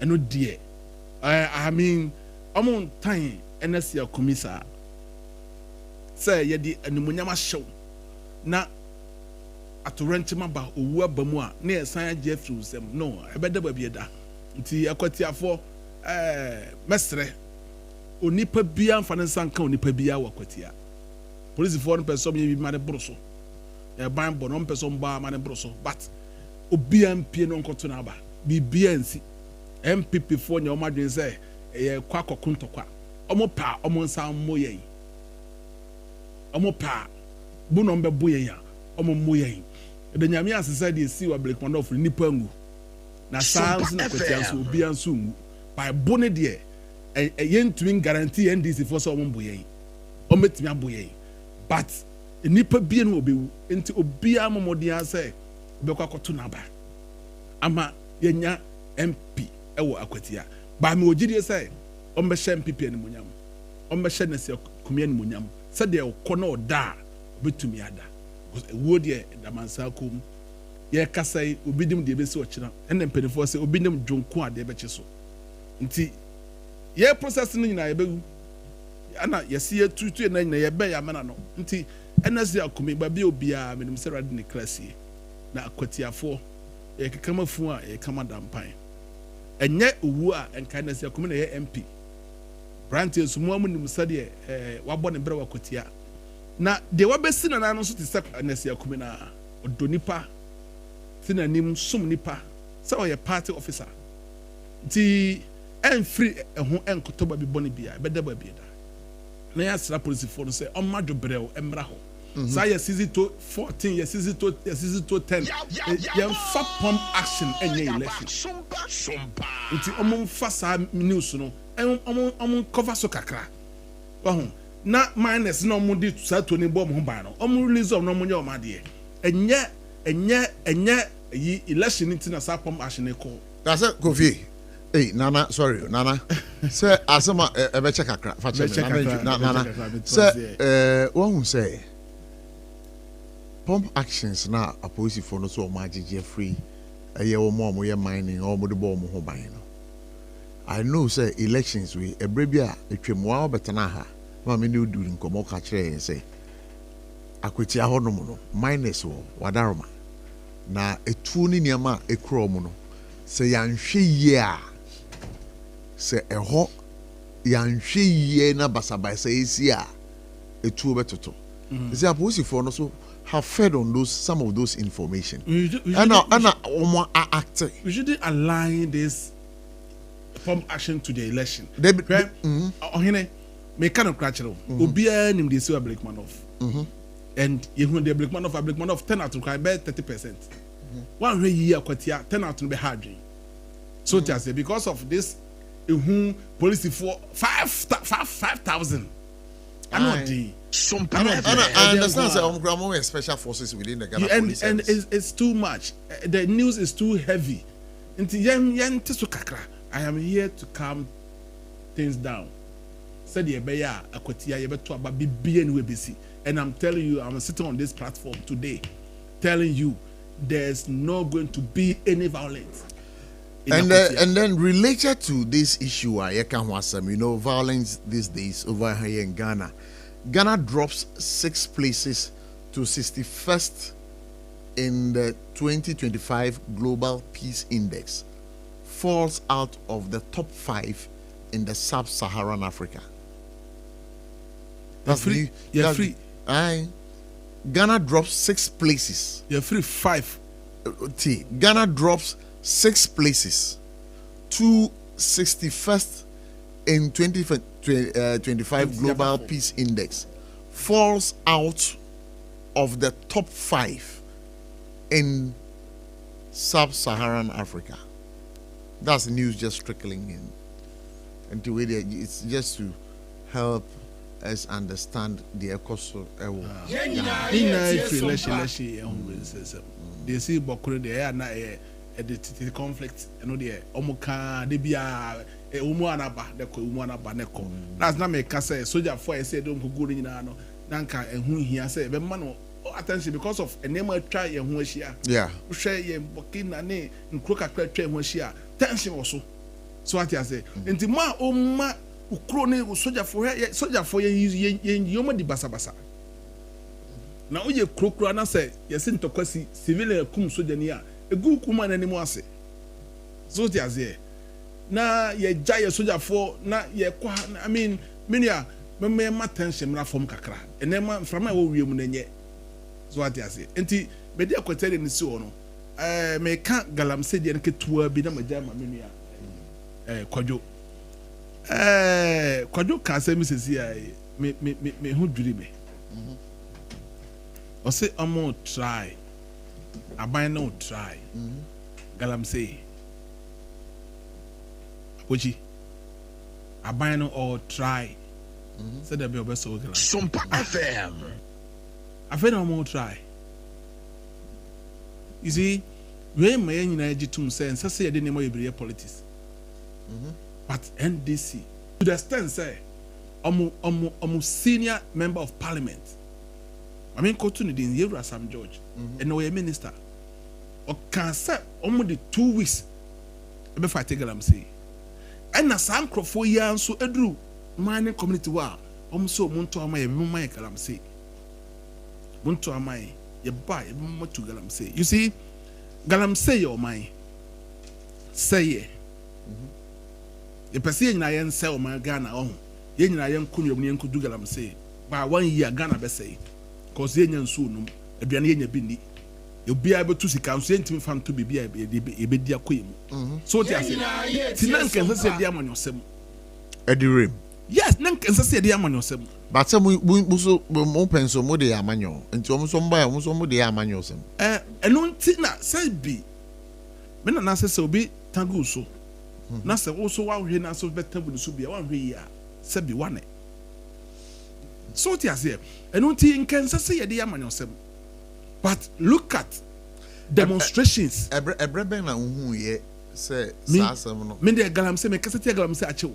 ɛno deɛ I mean ɔmo ntan ɛna si akumi saa sɛ yɛde animonyam ahyɛw na atorɛnkyema ba owu aba mu a na yɛsan agye afiri nsɛm no ɛbɛda baabi ɛda nti akwatiafoɔ mɛsrɛ onipa bia mfa ne nsa nka onipa bia wɔ akwatia polisifoɔ no pɛ sɛ ɔmyɛ bi ma ne boro so ɛban bɔ no ɔmpɛ sɛ ɔmbaa ma ne boro so but obia mpie no nkɔto no aba biribia nsi MPP foɔ nyɛ ɔmo adwene sɛ ɛyɛ kwa kɔko ntɔkwa ɔmo pɛ a ɔmo nsa mmɔ yɛn ɔmo pɛ a bu na ɔmbɛbo yɛn a ɔmo mmɔ yɛn ɛdɛ nyame asesa deɛ si wɔ Blakemanoff nipa ngu na saa nso na kwatia nso obia nso ngu Bible ne deɛ yɛntumi guarantee NDC foɔ sɛ ɔmo mbɔ yɛn ɔmo etumi abɔ yɛn but nipa bie no obewu nti obia momɔden asɛ bɛkɔ akɔto n'aba ama yɛnya MP ɛwɔ akwatia ba me ogidie sɛ ɔmbɛhyɛ MPP animonyam ɔmbɛhyɛ nasi akumi animonyam sɛdeɛ ɔkɔ na ɔda obetumi ada ewuo deɛ damansa kom yɛkasa yi obi dim deɛ bɛsi ɔkyena ɛna mpanimfoɔ sɛ obi nim dwonko a deɛ bɛkye so nti yɛ process no nyinaa yɛbɛwu ana yɛsi yɛtutu na nyinaa yɛbɛ yɛamana no nti ɛna si akumi ba bi obiara menim sɛ rade ne klasie na akwatiafoɔ yɛkeka mafu a yɛkama dampan ɛnyɛ owu a ɛnka na si akumi na yɛ MP brantie so mu amunim sɛdeɛ wabɔ ne brɛ wakwatia na deɛ wabɛsi na nano nso te sɛ na si akumi na ɔdɔ nipa ti na nim som nipa sɛ ɔyɛ party officer nti ɛnfiri ɛho ɛnkɔtɔ ba bi bɔ ne bia ɛbɛda ba bi da na yɛasra polisifoɔ no sɛ ɔma dwobrɛw ɛmmra hɔ saa yɛ season to 14 yɛ season to 10 yɛmfa pump action ɛnyɛ election nti ɔmo mfa saa news no ɔmo cover so kakra wahu na minus na ɔmo de saa to ne bɔ ɔmo ho ban no ɔmo release ɔmo na ɔmo nyɛ ɔmo adeɛ ɛnyɛ yi election nti na saa pump action ne kɔ that's it Kofi. Hey, Nana, sorry, Nana. Say, asama ebeche kakra. Nana. Say, one who say, pump actions na opposite for no so much free. A year or more, we are mining or the bomb who buying. I know, say, elections we a bribia, a trimwa betanaha. Mammy knew doing como catcher and say, Aquatia honomono, minus or wadarma. Na a tuni niama a cromono. Say, I'm she sɛ ɛhɔ yɛanhwɛ yie na basabasa esi a etuo bɛtoto sɛ apolisifoɔ no so have fed on some of those information and ɔmo act we shouldn't align this pump action to the election ɔhene meka no kra kyerɛw obiara nim de esi wɔ Blakemanoff and yehu de Blakemanoff 10 out of 30% one hwɛ yie akwatia 10 out no bɛ ha adwen so just say because of this police for 5,000. I understand that special forces within the Ghana police and it's too much. The news is too heavy. I am here to calm things down. Said and I'm telling you, I'm sitting on this platform today, telling you, there's not going to be any violence. And then related to this issue, violence these days over here in Ghana. Ghana drops 6 places to 61st in the 2025 Global Peace Index, falls out of the top 5 in the sub-Saharan Africa. That's free. You're free. Ghana drops 6 places. You're free 5. Ghana drops 6 places to 61st in 2025 Global Peace Index, falls out of the top 5 in sub-Saharan Africa. That's news just trickling in. And the way it's just to help us understand the ecoso. They see Bokure there na the conflict the omuka de bia umu anaba de ko umu anaba ne ko that's na me ka say soldier for say don ko go nyina no nanka ehun hia say be ma no attention because of enema twa ye ho ahia hwe ye Burkina ne nkro kakra twa ho ahia tension wo so So what you say? Enti ma o ma ukro ne soldier for ye yomo di basa. Na o ye krokro na say yes ntokwasi civilian kum soldier ni a egu kuma na nemu ase. So what you say? Na ye jaya soldier for na ye kwa I mean menia me ma tension na form kakra. Enema mframa wo wiem na nye. So what you say? Enti me dia kwetele ni si ono. Me ka galamse de nketua bi na majama menia. Kwadwo ka say me sesi ai me hu dwiri me o say amo try aban no try galamse Abochi aban no all try say there be obeso galam Sompa FM afena amo try you see we may nyina gitum say nsase ye de nemo yebriye politics. But NDC to the extent say senior member of parliament. I mean continue in Yevra Sam George and no minister. Or can say the 2 weeks before I take say. And na sam crofo ya so edru mining community wa so muntu amaye my galam say. Muntu amaye ye buy mo to galam say. You see galam say your mind. Say ye. The person na yen sell my Ghana on. Yen na yen kunyo ni enku dugalam say. Ba 1 year Ghana be say. Cause yen nsu num. Aduane yen bi ni. You be able to see council ntimi fan to be e be dia koyem. So they say. Ti nan kan say dia amanyosem. Edirim. Yes, nan kan say dia amanyosem. But some mo penso mo de amanyo. Nti omo so mba omo so mo de amanyosem. Eno nti na say bi. Me na say obi tagu so. Na se also wa hwe na so better bu so bia wa hwe ya se bi wane so ti ase enu ti nkense se ye de amanyosem but look at demonstrations ebrebe na hu ye se sasem no me de galam se me kase ti galam se achew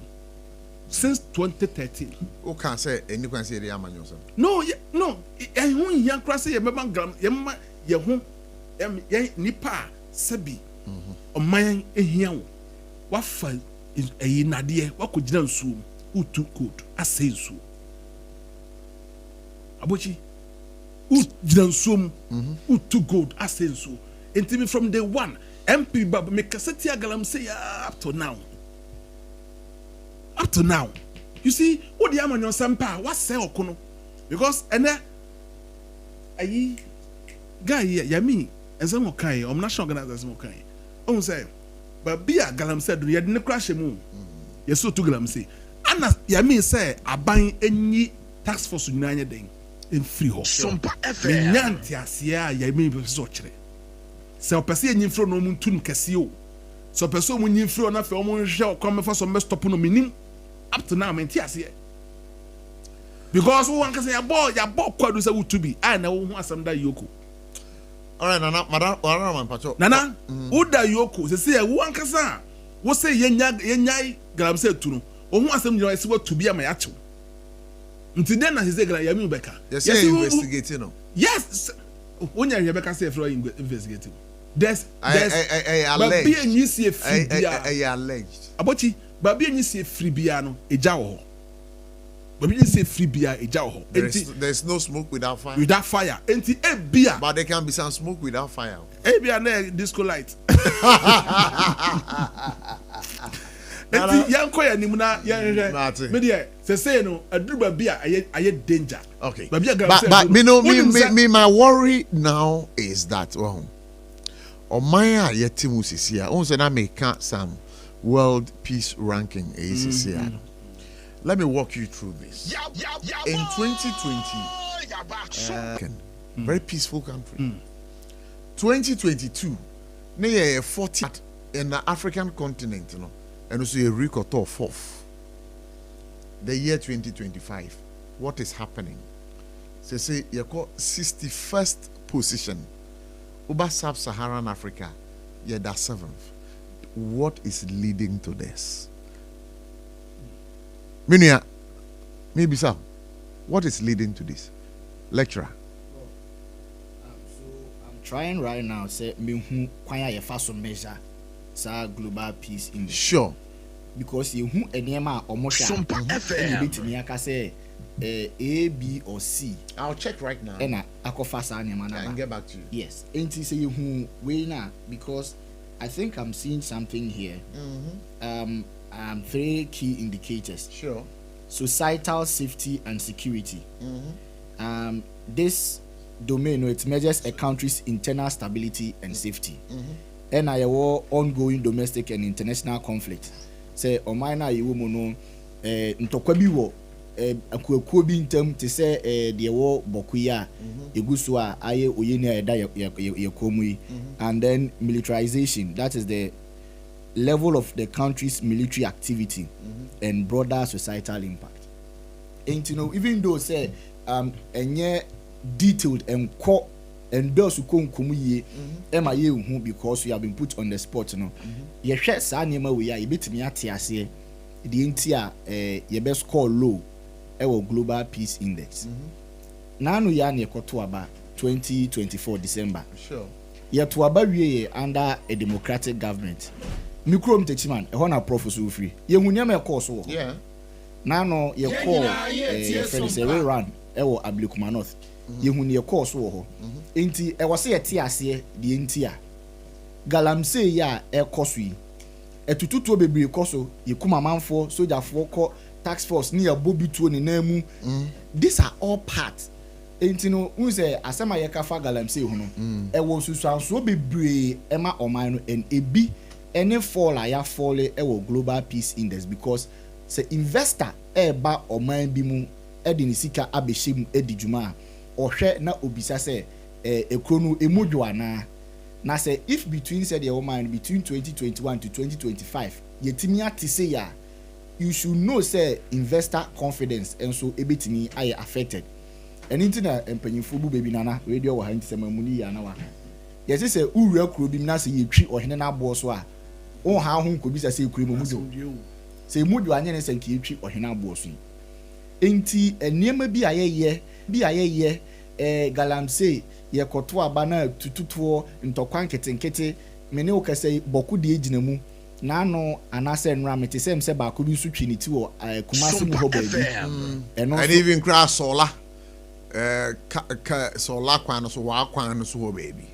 since 2013 o kan se eni kwan se ye de amanyosem no hu yan kra se ye meba galam ye hu ye nipa sabi oman ehia wo wafa nade wakogina nsuo utu code ase nsuo Abochi ugina nsuo utu gold ase nsuo ntimi from day one MP baba me kaseti agalam say up to now you see what the amanyo sampa what say okono because ene ayi guy yami ensem okan o national organizers okan o say Babia galam said you didn't crash mu. Yes, so to galam say. Anna Yami say aban any tax force nyanya den in free ho. Sompa FM. Nyanti asia Yami be so kire. Se opese nyimfro no mu ntun kase o. So opese mu nyimfro na fe o mu hwe o come for some stop no minim up to now menti asia. Because who wan kase ya bo kwadu say to be I na wo hu asam da yoko. All right, Nana, madam, pacho. Nana, uda yoko. Se say wo ankasa. Wo say yenya galam say tu no. Ohun asem nyina ese wo to be am yacho. Nti den na se galam yami beka. Yes, investigating no. Yes. Onya Rebecca say for investigating. There's alleged. Babi enyi se free bia. Alleged. Abochi, babi enyi se free bia no eja wo. Babi enyi se free bia eja wo. There's no smoke without fire. Without fire. Enti bia. But there can be some smoke without fire. Bia na disco light. Enti yanko ya nimu na yanhwe. Me dey say no aduru babi a aye danger. Okay. Babi but me my worry now is that Omaya yetimu sisia. On say na me can some world peace ranking ACCR. Let me walk you through this. In 2020, very peaceful country. 2022, near 40 in the African continent, you know, and also a record of 4th. The year 2025, what is happening? Say you call 61st position. Over sub-Saharan Africa, yeah, that's 7th. What is leading to this? Minia, maybe so. What is leading to this? Lecturer. So I'm trying right now say me who kwanya ye fa so measure sa global peace index. Sure. because you who enema or mosha betimi aka say A, B or C. I'll check right now. And akofasa and get back to you. Yes. Ain't say you who we na because I think I'm seeing something here. Three key indicators. Sure. Societal safety and security. This domain, it measures a country's internal stability and safety. And I war ongoing domestic and international conflict. Say omina you woman ntokwabi wo akuakuo bi ntam te say de wo bokuya eguso a aye oyeni eda yekomu yi, and then militarization, that is the level of the country's military activity and broader societal impact. And you know, even though say enye detailed and core and those who come ye MIA because we have been put on the spot, you know. Ye share sa nima we are betimi ate ase the entire ye best score low our global peace index. Nanu ya ne koto aba 2024 December. Sure. Ye to aba wie under a democratic government. Mikro mtechiman e hona prof so free. Ye hunya me course wo. Yeah. Nano ye call friend say we run e wo Ablekuma North. Ye hu ne course wo ho. Enti e wo se ye te ase de enti a galamsey ya e koso yi. Etututu bebre koso ye kuma manfo sojafo ko tax force ni abobi tuo ni namu. These are all parts. Enti no un say asema ye ka fa galamsey hu no. E wo susuanso bebre e ma oman no en ebi any fall aya fall e wo global peace index because say investor e ba oman bi mu e de ni sika abehye mu edijuma ohwe na obisa say ekro no emodwo ana na say if between say the woman between 2021 to 2025 yetimi ati say ya you should know say investor confidence and so ebetimi aye affected and into empanyimfo bu baby nana radio wa hanti say mamuni ya na wa yesi say uru akro bi na say yetwi ohene na abo so a o ha ho nkobisa say ekro mu do say mudu anye ne say yetwi ohene abo so enti eniema bi ayeye galamsey ye koto aba na tututuo ntokwa nketenkete mene o kase boku de ejina mu na no anase nra mete sem se ba ko bi su twiniti wo kumase mu ho baby and even crash solar solar kwan so wa kwan so ho baby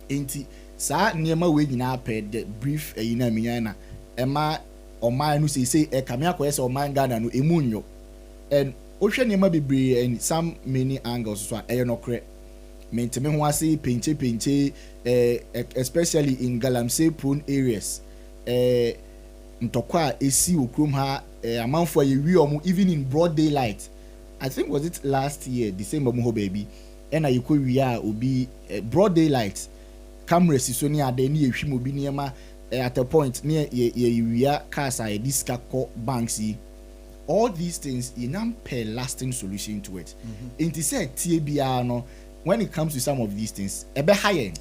enti sa niema we nyina pe the brief yina minya na ema oman no say kame akoyese oman Ghana no emunyo and ohwe niema bebre and some many angles so no menteme ho ase penche especially in galamsey prone areas ntokwa esi okrom ha amanfo ye wi omo even in broad daylight. I think was it last year December mo ho baby and na yiko wi a obi broad daylight camera si so ni ade ni ehwim obi niema at a point near ye wi a cars a diska ko banks yi. All these things inam per lasting solution to it. Inti say tie bia no when it comes to some of these things ebe higher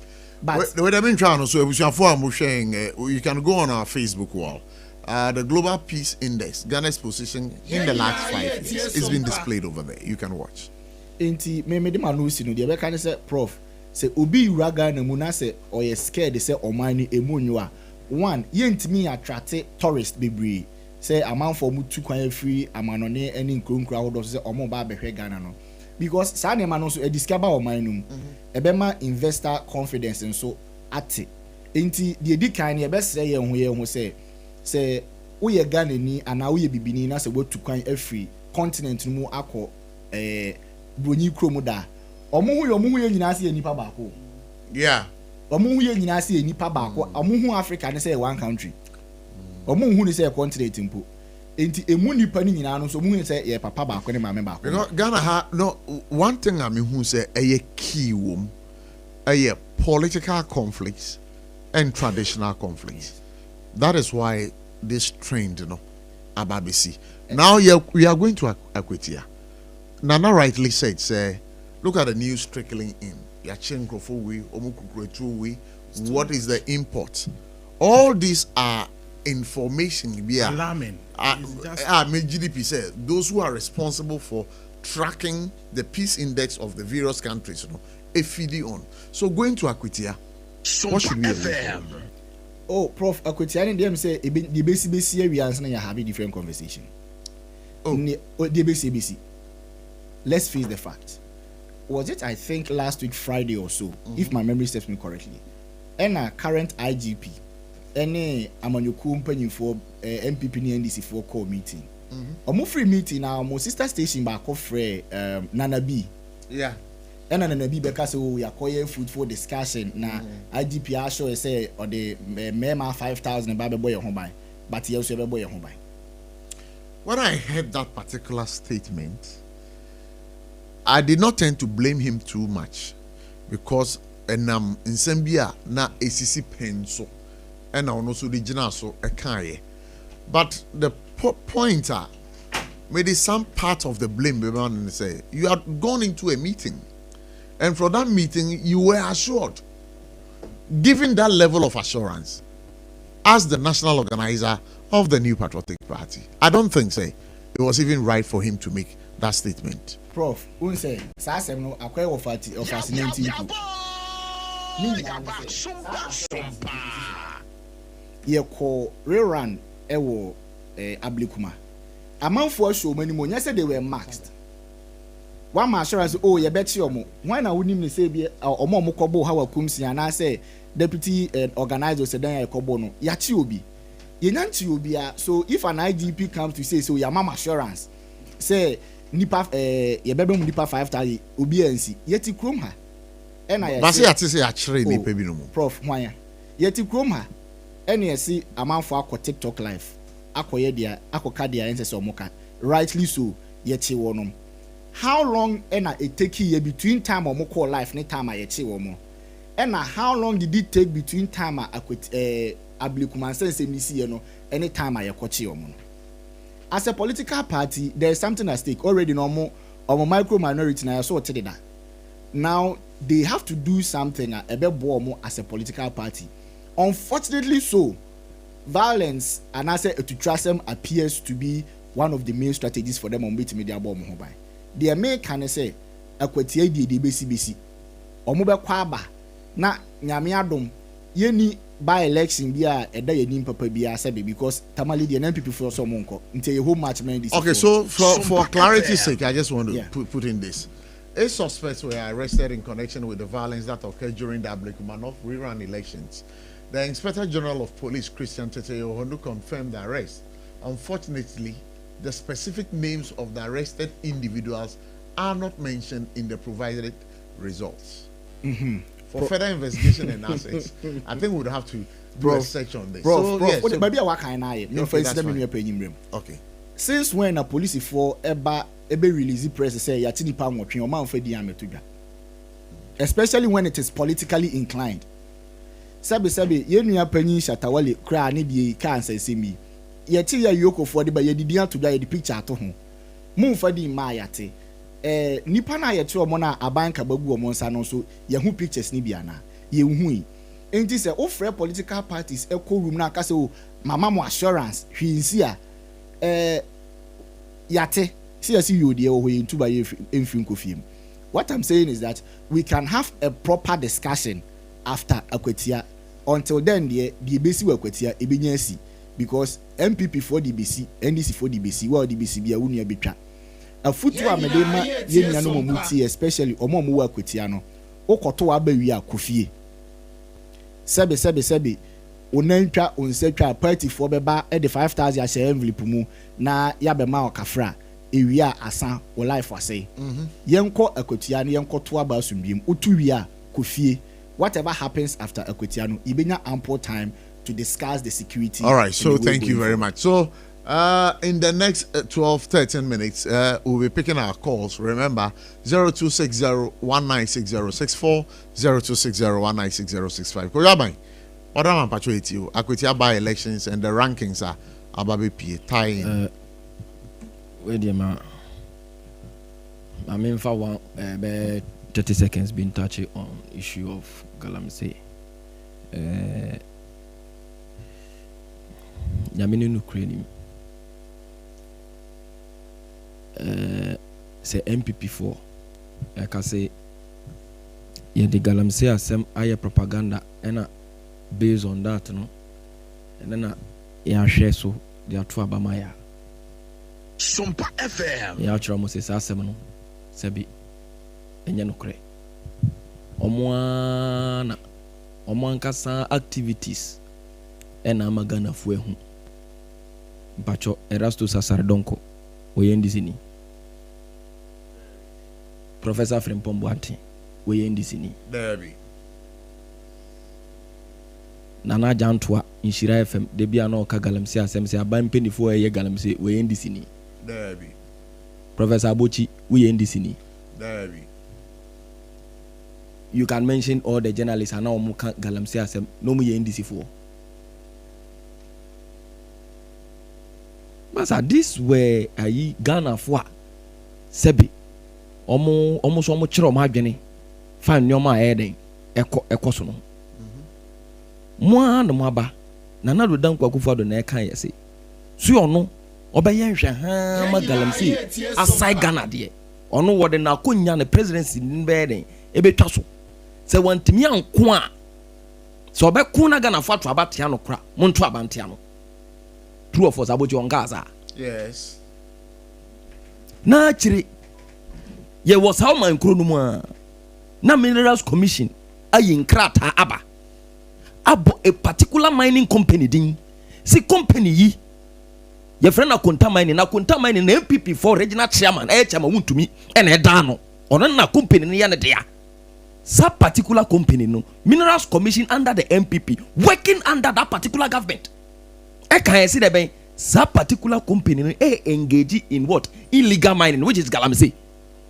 but the way I've been trying to so you can go on our Facebook wall. The global peace index, Ghana's position in the last 5 years, it's been displayed over there. You can watch. Inti me de manu si no de be kan say prof say obi uraga na mu na say or you scared say omani emunyo a one yentimi attract tourist bebre say amanfo mu tu kwan free amanone any nkronkra hodo say omo ba behwe Ghana no because sa ne ma no so e discover oman num ebema investor confidence nso ate enti de dikan ne be sere ye ho say wo ye Ghana ni ana wo ye bibini na say wo tu kwan afri continent mu akọ bronyi krom da omo hu ye nyina se nipa baako yeah omo hu ye nyina se nipa baako omo hu Africa ne say one country omo hu ne say continent mpo enti emu nipa ni nyina no so mu hu say ye papa baako ne mama baako because Ghana ha no one thing I mean who say a key wom a political conflicts and traditional conflicts. That is why this trend, Ababisi. Now we are going to Akwetia. Nana rightly said, say, look at the news trickling in. What is the import? All these are information. Alarming. GDP says those who are responsible for tracking the peace index of the various countries, a feeding on. So going to Akwetia, what should we do? Oh, Prof, Akwetiani them say the BC we are having different conversation. Oh, the BC. Let's face the fact. Was it, I think, last week Friday or so, if my memory serves me correctly? And a current IGP, any Amanyuku penny for MPP and NDC for call meeting. A free meeting now, my sister station back of Nana B. Yeah. And Nana B because we are calling food for discussion. Now, IGP show say or the Mema 5,000 Baby Boy home by, but he also have a boy home by. When I heard that particular statement, I did not tend to blame him too much because in Sambia na ACC penso and also the general so a carry. But the point are maybe some part of the blame and say you had gone into a meeting and from that meeting you were assured, given that level of assurance as the national organizer of the New Patriotic Party. I don't think say it was even right for him to make that statement. Prof, unse sasem no akwa of fascinating to. Ye ko rerun ewo Ablikuma. Amanfo show many mo nya say they were maxed. One ma assurance oh ye bet you omo. Why na wonim ne say bi omo mo kobo ha wakumsi ana say deputy organizer say dan ya kobo no ya chi obi. Ye nyanti obi a so if an IGP comes to say so ya mama assurance say nipa ye bebe mu nipa 5,000 obi ansi yeti krom ha ena ye base ate say akire nipa bi no mu prof hwan yeti krom ha ena ye si amanfo akọ TikTok live akoye dia akoka dia ense se omoka rightly so yeti wonom. How long ena it take ye between time omoko live ne time yeti womo ena how long did it take between time Ablikuma sense misi ye no any time ayekochi omo. As a political party, there is something at stake. Already normal or micro minority now so that. Now they have to do something as a political party. Unfortunately so, violence and I say to trust them appears to be one of the main strategies for them on media media bomb mobile. They may can say akwatie di BCBC. Omobe kwaba na nyame adom yeni by election bia eda yenim papa bia sabe because tamale the NPP for some monko until your home match man this. Okay, so for clarity's sake, I just want to put in this. 8 suspects were arrested in connection with the violence that occurred during the Ablikuma rerun elections. The Inspector General of Police, Christian Teteyo Hondu, confirmed the arrest. Unfortunately, the specific names of the arrested individuals are not mentioned in the provided results. For further investigation and assets, I think we would have to do a search on this. Okay. Since when a police for ebe release press say yatini pa nwotwe o man fa di ametodwa, especially when it is politically inclined. Sabe yenua panyin Shatawale kra ne die kan sesemi yati ya yoko for de ba yedidi atodwa yedi picture ato ho mu fa di ma yate nipa na yete omo na abanka bagu omo nsa no so ye hu pictures ni bia na ye hu yi enti se ofre political parties echo room na akase o mama mo assurance hwinsi a yate see you there o yin tuba ye emfin kofiem. What I'm saying is that we can have a proper discussion after Akwetia. Until then the BC Akwetia ebinyasi because MPP for the BC NDC for the BC well the BC bia wonu abetwa afutu amedema ye nua no momuti especially omo mo Akwetia no okoto abawi akofie sebe onantwa onsatwa party for beba e de 5,000 a share envelope mu na ya be ma okafra ewia asa o life wase yenko Akwetia no yenko to aba asumdiem otuwia kofie. Whatever happens after Akwetia no ibenya ample time to discuss the security. All right, so thank you very much. So in the next 12-13 minutes we'll be picking our calls. Remember 0260-196064 0260-196065. Koyabai Odama Pachueti Akwetia by elections and the rankings are ababe pie tying where the ma I mean for one 30 seconds been touching on issue of Galamsey. Yamini Ukraine. Say MPP4. Like I say, yeah, the Galamsey asem aye propaganda and based on that, no, and then ya share so they are two abamaya Sompa FM ya chira mo se sa asem no sebi enye no kre omo ankasa activities ena magana fu ehu bacho Erastus Asardonko oyendisini Professor Frimpong Boateng oyendisini Derby Nana Jantua Inshira FM debia no ka galamsi asem se aban penifo eye galamsi oyendisini Derby Professor Abotchie oyendisini Derby you can mention all the journalists and now muka galamsi asem no mu yendisi for Masa this were ayi Ghana for sebi omo so omo kire omo adwene fa nneoma eden ekoso no mo an mo aba na na do dan kwakufa do na ekan yese su ono obeye nhwe ha ma galamsi asai Ghana de ono wode na akonya na presidency nbe eden ebetwa so se wantimi anko a so obekun na Ghana for to abatia no kra mo nto abantia no true of us Abotchie on Gaza. Yes. Na chiri ye was how man kro no mu a na Minerals Commission ayin krata aba abo a particular mining company din si company yi ye friend na konta mining na MPP for regional chairman chairman wuntumi ena eda no ono na company ne ya ne dia sa particular company no Minerals Commission under the MPP working under that particular government. I can see that that particular company engage in what illegal mining, which is galamsey.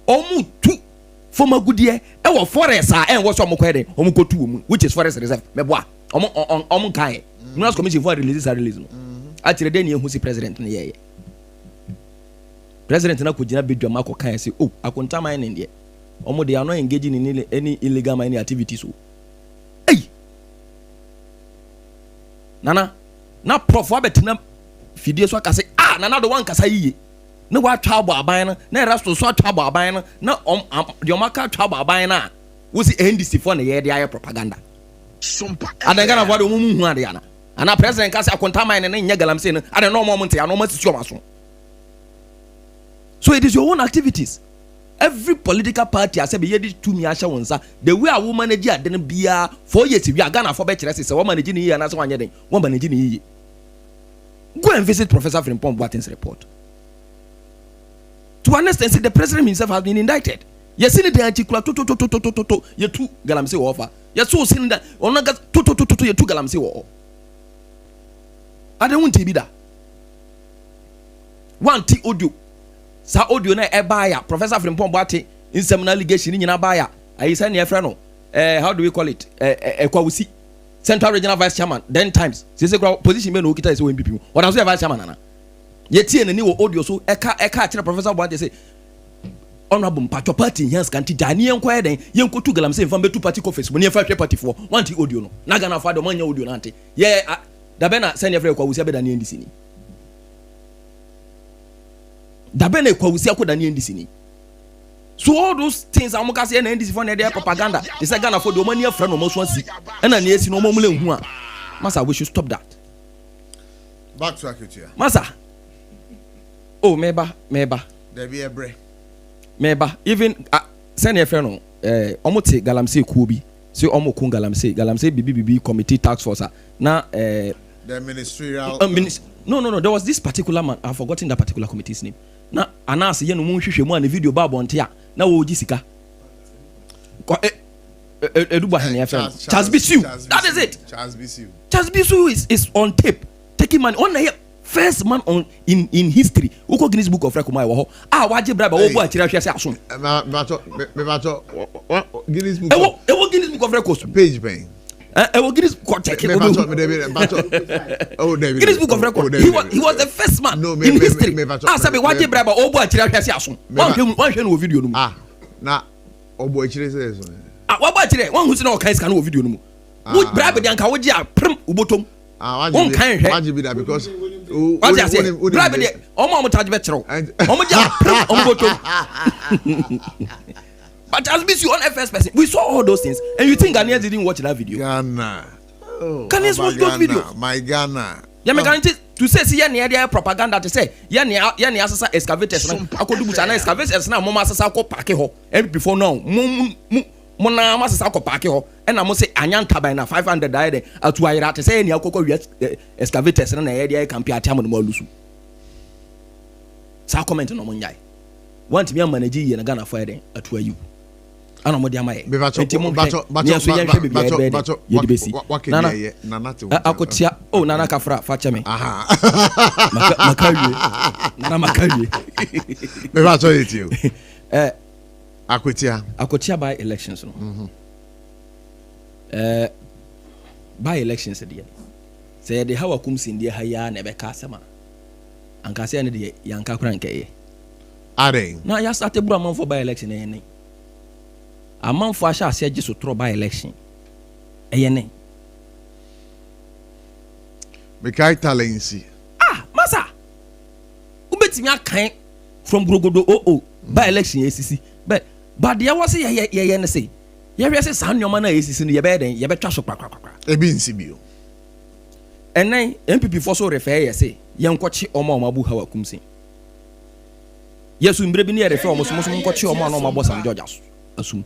Omu two former good year, our forest and what's on Mokwede, Omuko two, which is forest reserve. Meboa, Omu Kai, Minerals Commission for release. Actually, then you see president in the year. President na kujina bidwa mako Kai say, oh, I conta mining there. Omu they are not engaging in any illegal mining activities. Hey, Nana. Na prof abetina fidie so akase na do wan kasa yiye na wa twa abo aban na Erastus so twa abo aban na de omaka twa abo aban na wo si NDC for na ye de aye propaganda Sompa adanga na wade omu hu ade yana ana president kase akonta mine na nya galamse no ade no mo nte ya no ma sisi omaso. So it is your own activities. Every political party has said be yedi to me asha wonsa the way a woman manage ade bia 4 years we are Ghana for be kire se wo manage ni yi na so wanye den wo manage ni yi. Go and visit Professor Frimpong Boateng's report. To understand, the president himself has been indicted. You see the anti-kula to you two galamsey offer. You so seen that onaga to you two galamsey war. I don't want to be that. One T audio. Sa audio na ebaya Professor Frimpong Boateng in some allegation in abaya. I say near friend how do we call it? Ekwawusi. Central Regional Vice Chairman, then times. Say position me no kita is MPP. What I say Vice Chairman na. Yeti ene ni wo audio so eka kire Professor Boateng say honorable mpacho party hands kanti dani enko eden yenko tu galamsey mfa betu party office mo ne fa hwe party for wanti audio no. Na Ghana fa do manya audio na ante. Ye da be na send every Kwawusi be dani ndisi ni. Da be na Kwawusi akoda ni ndisi ni. So all those things I'm going to say NDC for their propaganda. They say Ghana for the money of friend almost one see. And then yes, no more mule. Masa, we should stop that. Back to Akutia. Masa. Oh, meba. There be a break. Meba. Even send a friend. Omote galamsey kubi. So omo kun galamsey BBB committee task force. Na the ministerial. No. There was this particular man. I've forgotten that particular committee's name. Na anase ye no mu hwehwe mu na video ba bonte a na wo gi sika eduba hene FM Charles Bisu. That is it. Charles Bisu is on tape taking money on the first man on in history uko Guinness Book of Record my wo waje braba wo bo a kire hwe se aso Guinness Book Guinness Book of Records page ben Guinness Book of Records. He was the first man in history. Sabi waje braba obo a kire hwe se aso wan hwe no video no mu na obo a kire se so wabo a kire wan hu se na o kan scan no video no mu wo braba de anka wo je a prem ubotom waje be that because braba de omo charge be kire omo je a prem ubotom. But as you on first person, we saw all those things, and you think Ghanaians didn't watch that video? Ghana. Can you watch those videos? My Ghana. Yeah, me guarantee to say see any propaganda to say any asasa excavators na akodu bucha na excavators na mama asasa ko park ho and before now mo na asasa ko park ho and mo say anyanta by na 500 there atu ayira to say any akoko excavators na ye dey camp atiam no malusu sa comment no mo nyai want me manage ye na Ghana for den atu ayu ana mo dey amaye bacho akotia oh nana kafra facha me makawie nana makawie me bacho you akotia by elections no by elections dey say dey how akum sin dey haya na be ka asema anka say ne dey yanka kura nkeye are na ya start buru amon for by election ne amanfo ahya ase age so tro by election eyene me kai talensi masa ubetimi akan from grogodo by election esisi but there was ye ne say ye we say san nyoma na esisi no ye be den ye betwa so kwakwa ebi nsi bio enen MPP for so refer ye say ye nkochi omo mabu hawa kumsin yesu mbre bi ne ye refer omo so nkochi omo na omo bossam George asum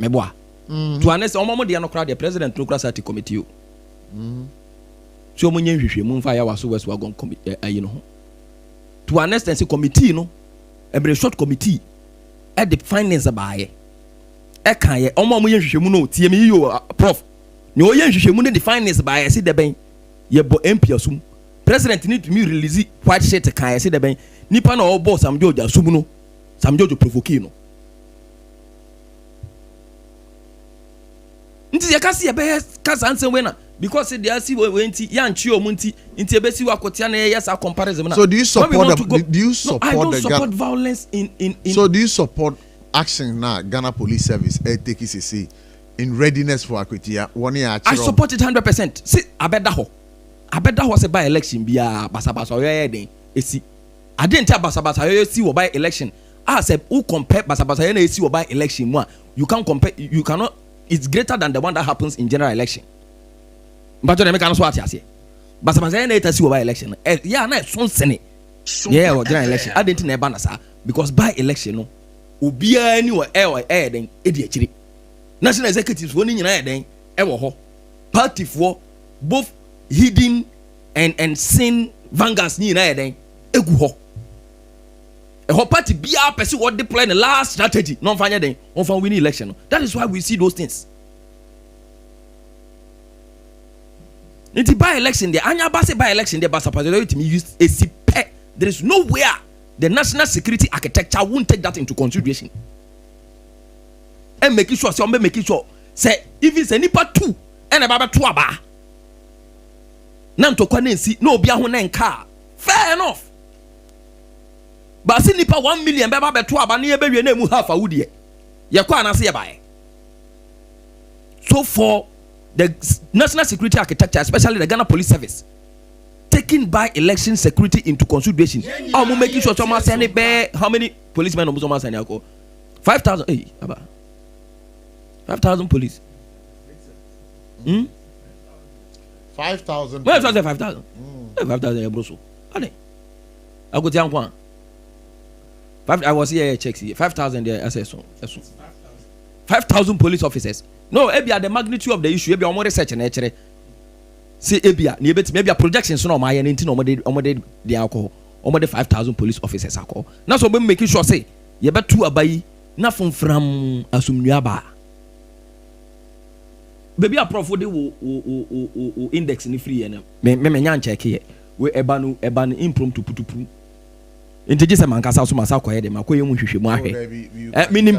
meboa to honest omo de no kra the president no kra sati committee so omo nya hwehwe mu mfa ya waso west wagon committee ayi no to honest and say committee no every short committee at the finance abaye e kan ye omo nya hwehwe mu no tie me yo prof ni o nya hwehwe mu ne the finance abaye se de ben ye bo MP asum president need to me release white shirt kan ye se de ben nipa na o boss am George asum no Sam George provoke no nti ya kasi ebe kasa anse we na because they are see we nti ya nchi o mu nti ebe si wakotia na yes a comparison na. So do you support no, I don't the support violence in So do you support action na Ghana Police Service take CC in readiness for akwetia one year? I support it 100%. See abeda ho se by election bia basabasa oye den esi ade nti basabasa oye si wo by election say who compare basabasa oye na esi wo by election mu you can compare, you cannot. It's greater than the one that happens in general election. But don't make us what I say. But some say na see by election. Yeah, na so sene. Yeah, or general election. I didn't never na sa because by election no obia anywhere den e di akiri. National executives woni nyina den e wo ho. Party for both hidden and sin vanguards nyina den egu ho. A whole party be our person what deploy the last strategy. No fanya den. On fan winning election. That is why we see those things. In the by election, the anya base by election, the basa to me use a CP. There is nowhere the national security architecture won't take that into consideration. And making sure, say if it's any part 2 and about 2 aba. Nam to kwanensi no bia ho na car. Fair enough. But see nipa 1 million beba beto aba na ye bewie na mu half awudie ye kwa na se ye bae. So for the national security architecture, especially the Ghana Police Service, taking by election security into consideration, I'm making sure someone send it back. How many policemen on someone send it? 5,000. Hey, aba 5,000 police. 5,000. Where 5,000? 5,000 ye broso. Ade. I go tian kwa. I was here checks here. 5,000 there. I say so. 5,000 police officers. No, ebia the magnitude of the issue. Ebia omo research na echere. See ebia ni ebia projections no ma ye nti no omo de alcohol. Omo de 5,000 police officers alcohol. Na so be making sure say ye betu abayi na fomfram asumnua ba. Baby a prof de wo index ni free ene. Me nya check here. We eba no impromptu putupu. Inteje se mankasa so masa koye de makoye mu hwehwe mu ahwe minim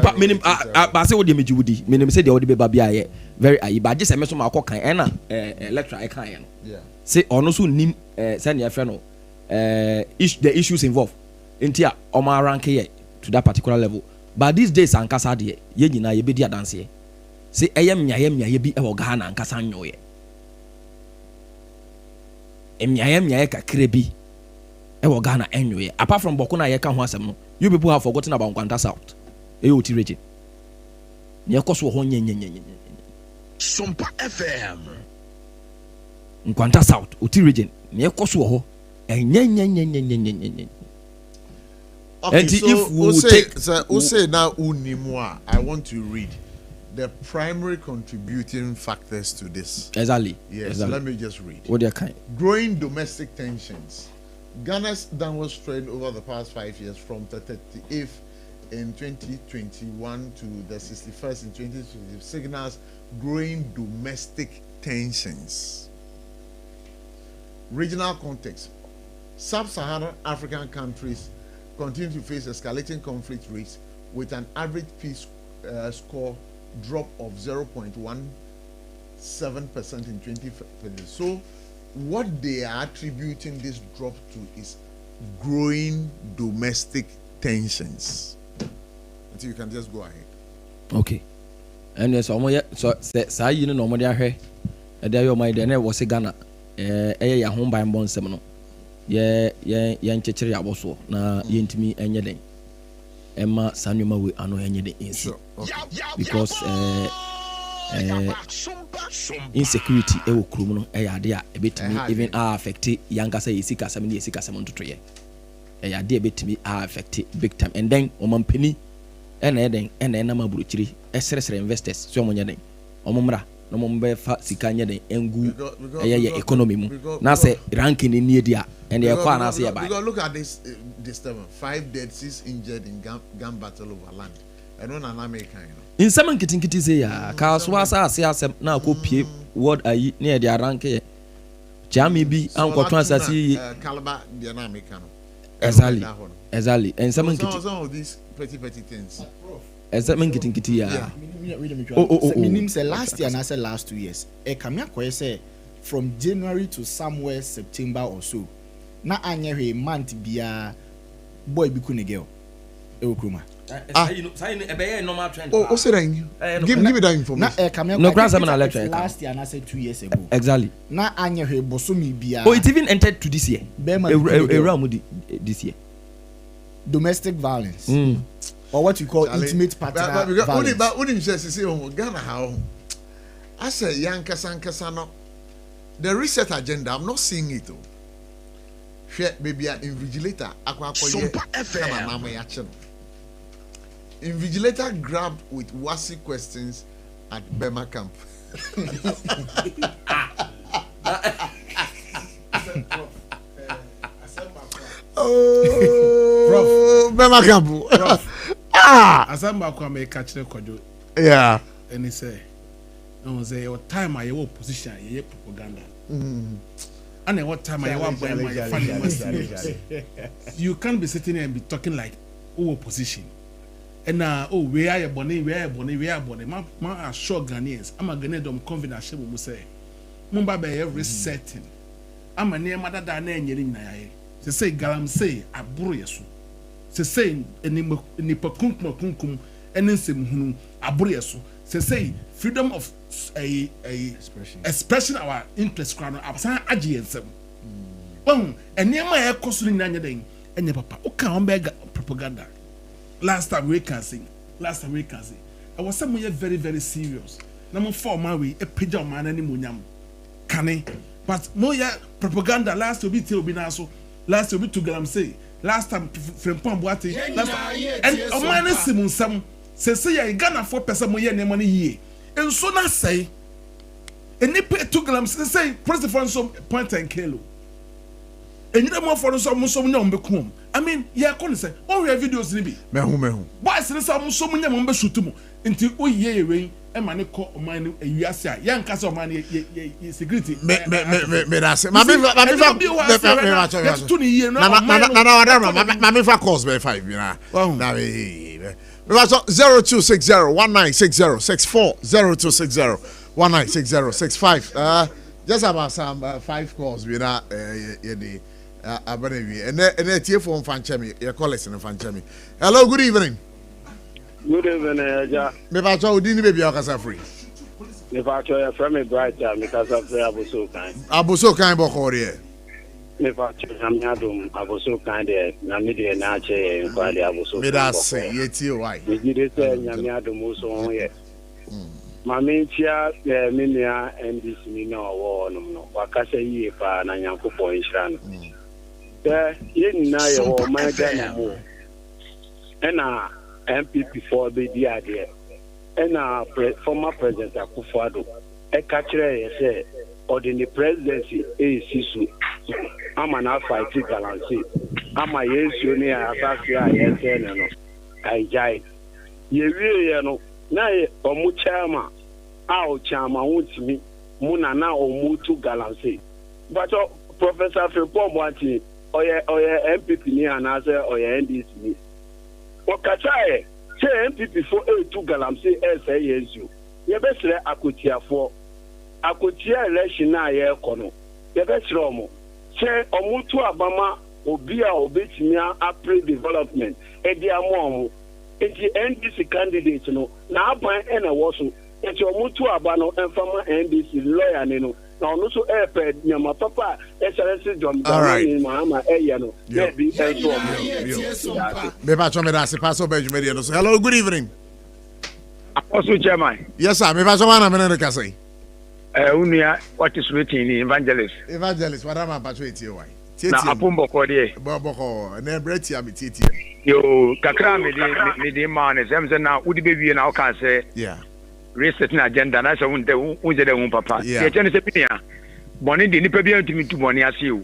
ba se wo de mejiwudi minim se de wo de beba bia ye very ayi ba je se me so makokan e na lecturer kan ye no se ono so nim se ne afa no the issues involved intia o ma rank ye to that particular level but these days ankasa de ye nyina ye bedi adanse se eyem nyaye bi e wo Ghana ankasa nyoye emnyaye kakre bi ewo Ghana enyoye apart from Bokuna ye ka ho asem no you people have forgotten about Nkwanta South Oti region ne koso ho nyenyenyenye SOMPA FM. Nkwanta South, Uti region. Ne koso ho. Okay, so if we say now unimwa, I want to read the primary contributing factors to this. Exactly. Yes, exactly. Let me just read. What they kind? Growing domestic tensions. Ghana's downward trend over the past 5 years from the 38th in 2021 to the 61st in 2020 signals growing domestic tensions. Regional context. Sub-Saharan African countries continue to face escalating conflict rates with an average peace score drop of 0.17% in 2020. So what they are attributing this drop to is growing domestic tensions. Until you can just go ahead. Okay. And yes, so say you know normally ahwe e dey your mind na was Ghana ya home by mbon sem no ye nchechiri aboso na yentimi enye den emma sanuma we ano enye den insi because insecurity ewo krum no ade a ebetimi even affect younger say esika sam ne esika sam ntotoye ade ebetimi affect big time and then omampani ena na maburuchiri esresre investors so omonya den omomra no mombe fa sika nya den engu ye economy mu na say ranking ni dia and they kwa na say ya buy. Because look at this 5 dead, 6 injured in gun battle over land. I don't know American, you know. In some kiti say ya ka so asa asem na akopie word ayi na dia rank ye jami bi ankoto asasi caliber the American. Exactly and some of these petty things. Some kiti ya minim say last year and I said last 2 years e kamia ko say from January to somewhere September or so na anya hwe month bia boy bi ku ne girl e okruma say no ebe normal trend. Oh, say that. Give me that information. No grant na lecture last year and I said 2 years ago. Exactly. Na anya hwe bosomi bia. Oh, it even entered to this year. Around this year. Domestic violence. Or what you call intimate partner violence. But when you say Ghana how I say young kasa no the reset agenda I'm not seeing it. Share maybe an invigilator SOMPA FM. Invigilator grabbed with WASI questions at Bema camp. Prof. Bema camp. Asamba kwa me catch the kojo. Yeah. And he say, no say your time I your position ye propaganda. And what time I want my funny. You can't be sitting here and be talking like opposition. And we are bonny. Ma assure Ghanaians. I'm a Ghanaian confident she will say. Mumba be every certain. I'm a near mother than any na ye. They say galam say aburu yesu. They say ni pakunkum eninsim hunu aburu yesu. They say freedom of expression our interest crown abasan agiensem. And near my costly nanya den and papa okay propaganda. Last time we can sing. I was somewhere very, very serious. Number 4 man we a pija man any munyam. Kane. But more propaganda last to be till binaso. Last to be to galam say. Last time from Pambuati. And a man Simon some say I Ghana 4% more money here. And so na say and they pay to galam say president some point and kilo. And you more for some number. I mean, yeah, I say, all your videos ni bi. Mehu. Why say some so many number shoot mu. Until o ye rain e ma ne ko man ewiase a. Ya nka so man ye security. Me that's. Ma me fa course be 5 you know. Na me 0260196064 0260196065 just about some 5 calls we na and then tie for fanchemi your colleagues in fanchemi. Hello, good evening. Good evening, ja. Me ba cho odi ni baby akasa free. Me ba cho ya from me bright me kasa free aboso kan. Aboso kan bo ko re. Me ba cho am adum aboso kan de na me de na che nkwale aboso. Me da say ye tie why. Me ji de say nyame adum so ho ye. Mamentia, Minia, and this Mina war no. Wakasa ye pa na yanko po inshran. In na yo my Ghana. And MPP for the idea. And former President Akufo-Addo. A catcher say, or the presidency is Sisu. I'm an fighting balance. I'm a yes, you near yes, I jai. You really know. Na omuchama chama wutimi muna na omutu galanse but Professor Sarfo Abotchie oye MPP ni anase oye NDC ni okachae che MPP for A2 galanse SASU ye besre akotia election na ye kono ye besre omo che omutu abama obi a obetimi apre development e dia mo enti NDC candidate no na aban e na wo so enti omutu aba no emfama NDC lawyer ne no na ono so epe nyama papa excellence John Mahama eya no be enso me ba cho me da se pass over Jumedi no so hello good evening Apostle Chairman yes sir me ba cho wana me na ka say unia what is waiting evangelist what am I patriotic why na apumbo ko de boko na breti am titi yo kakra me de man zemze na udi be wie na o kan say yeah reset na agenda na so unje de un papa ye chene se pinia boni de nipa bi antumi tu boni ase o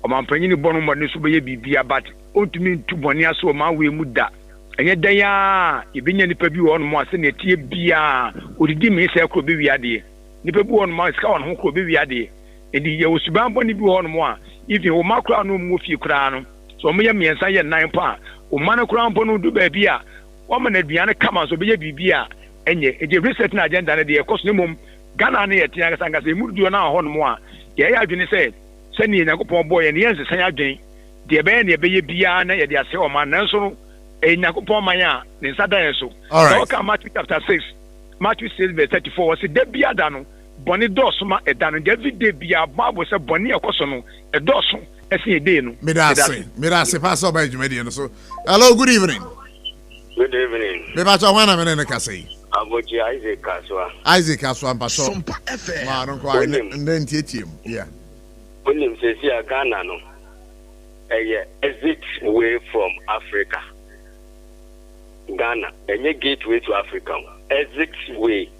o man panyi ni bonu mo ne so be ye bibia but ontumi tu boni ase o man we mu da enye dan ya ibinya nipa bi wo no mo ase na tie bia odidi me se kro be wiade nipa bi wo no mo ska won ho kro be wiade edi ye osuban boni bi wo no mo a even o makra no mu fi kra no so mo ye miensa ye nan pa o man kra mpo no du ba bi a o man aduane kama so be ye bibia enye eje reset na agenda na de ekoso ne mom Ghana na ye tia sanga se mudu na ho no mo a ye ya adwene se ni Yakopon boy ne yense san adwen de be na be ye bia na ye de ase o man nanso no Yakopon man a ne nsadan so so ka Matthew chapter 6 Matthew 6 verse 34 was de bia da no boni doso ma eda no every day bia Bible say boni ekoso no e doso ese e day no me da se pass over Jumedi no so hello good evening me ba cho wana me ne ka say Abotchie Isaac Kaswa mpaso SOMPA FM ma no kwa ne ntietim yeah onim sesi a Ghana no exit way from Africa Ghana enye gateway to Africa exit way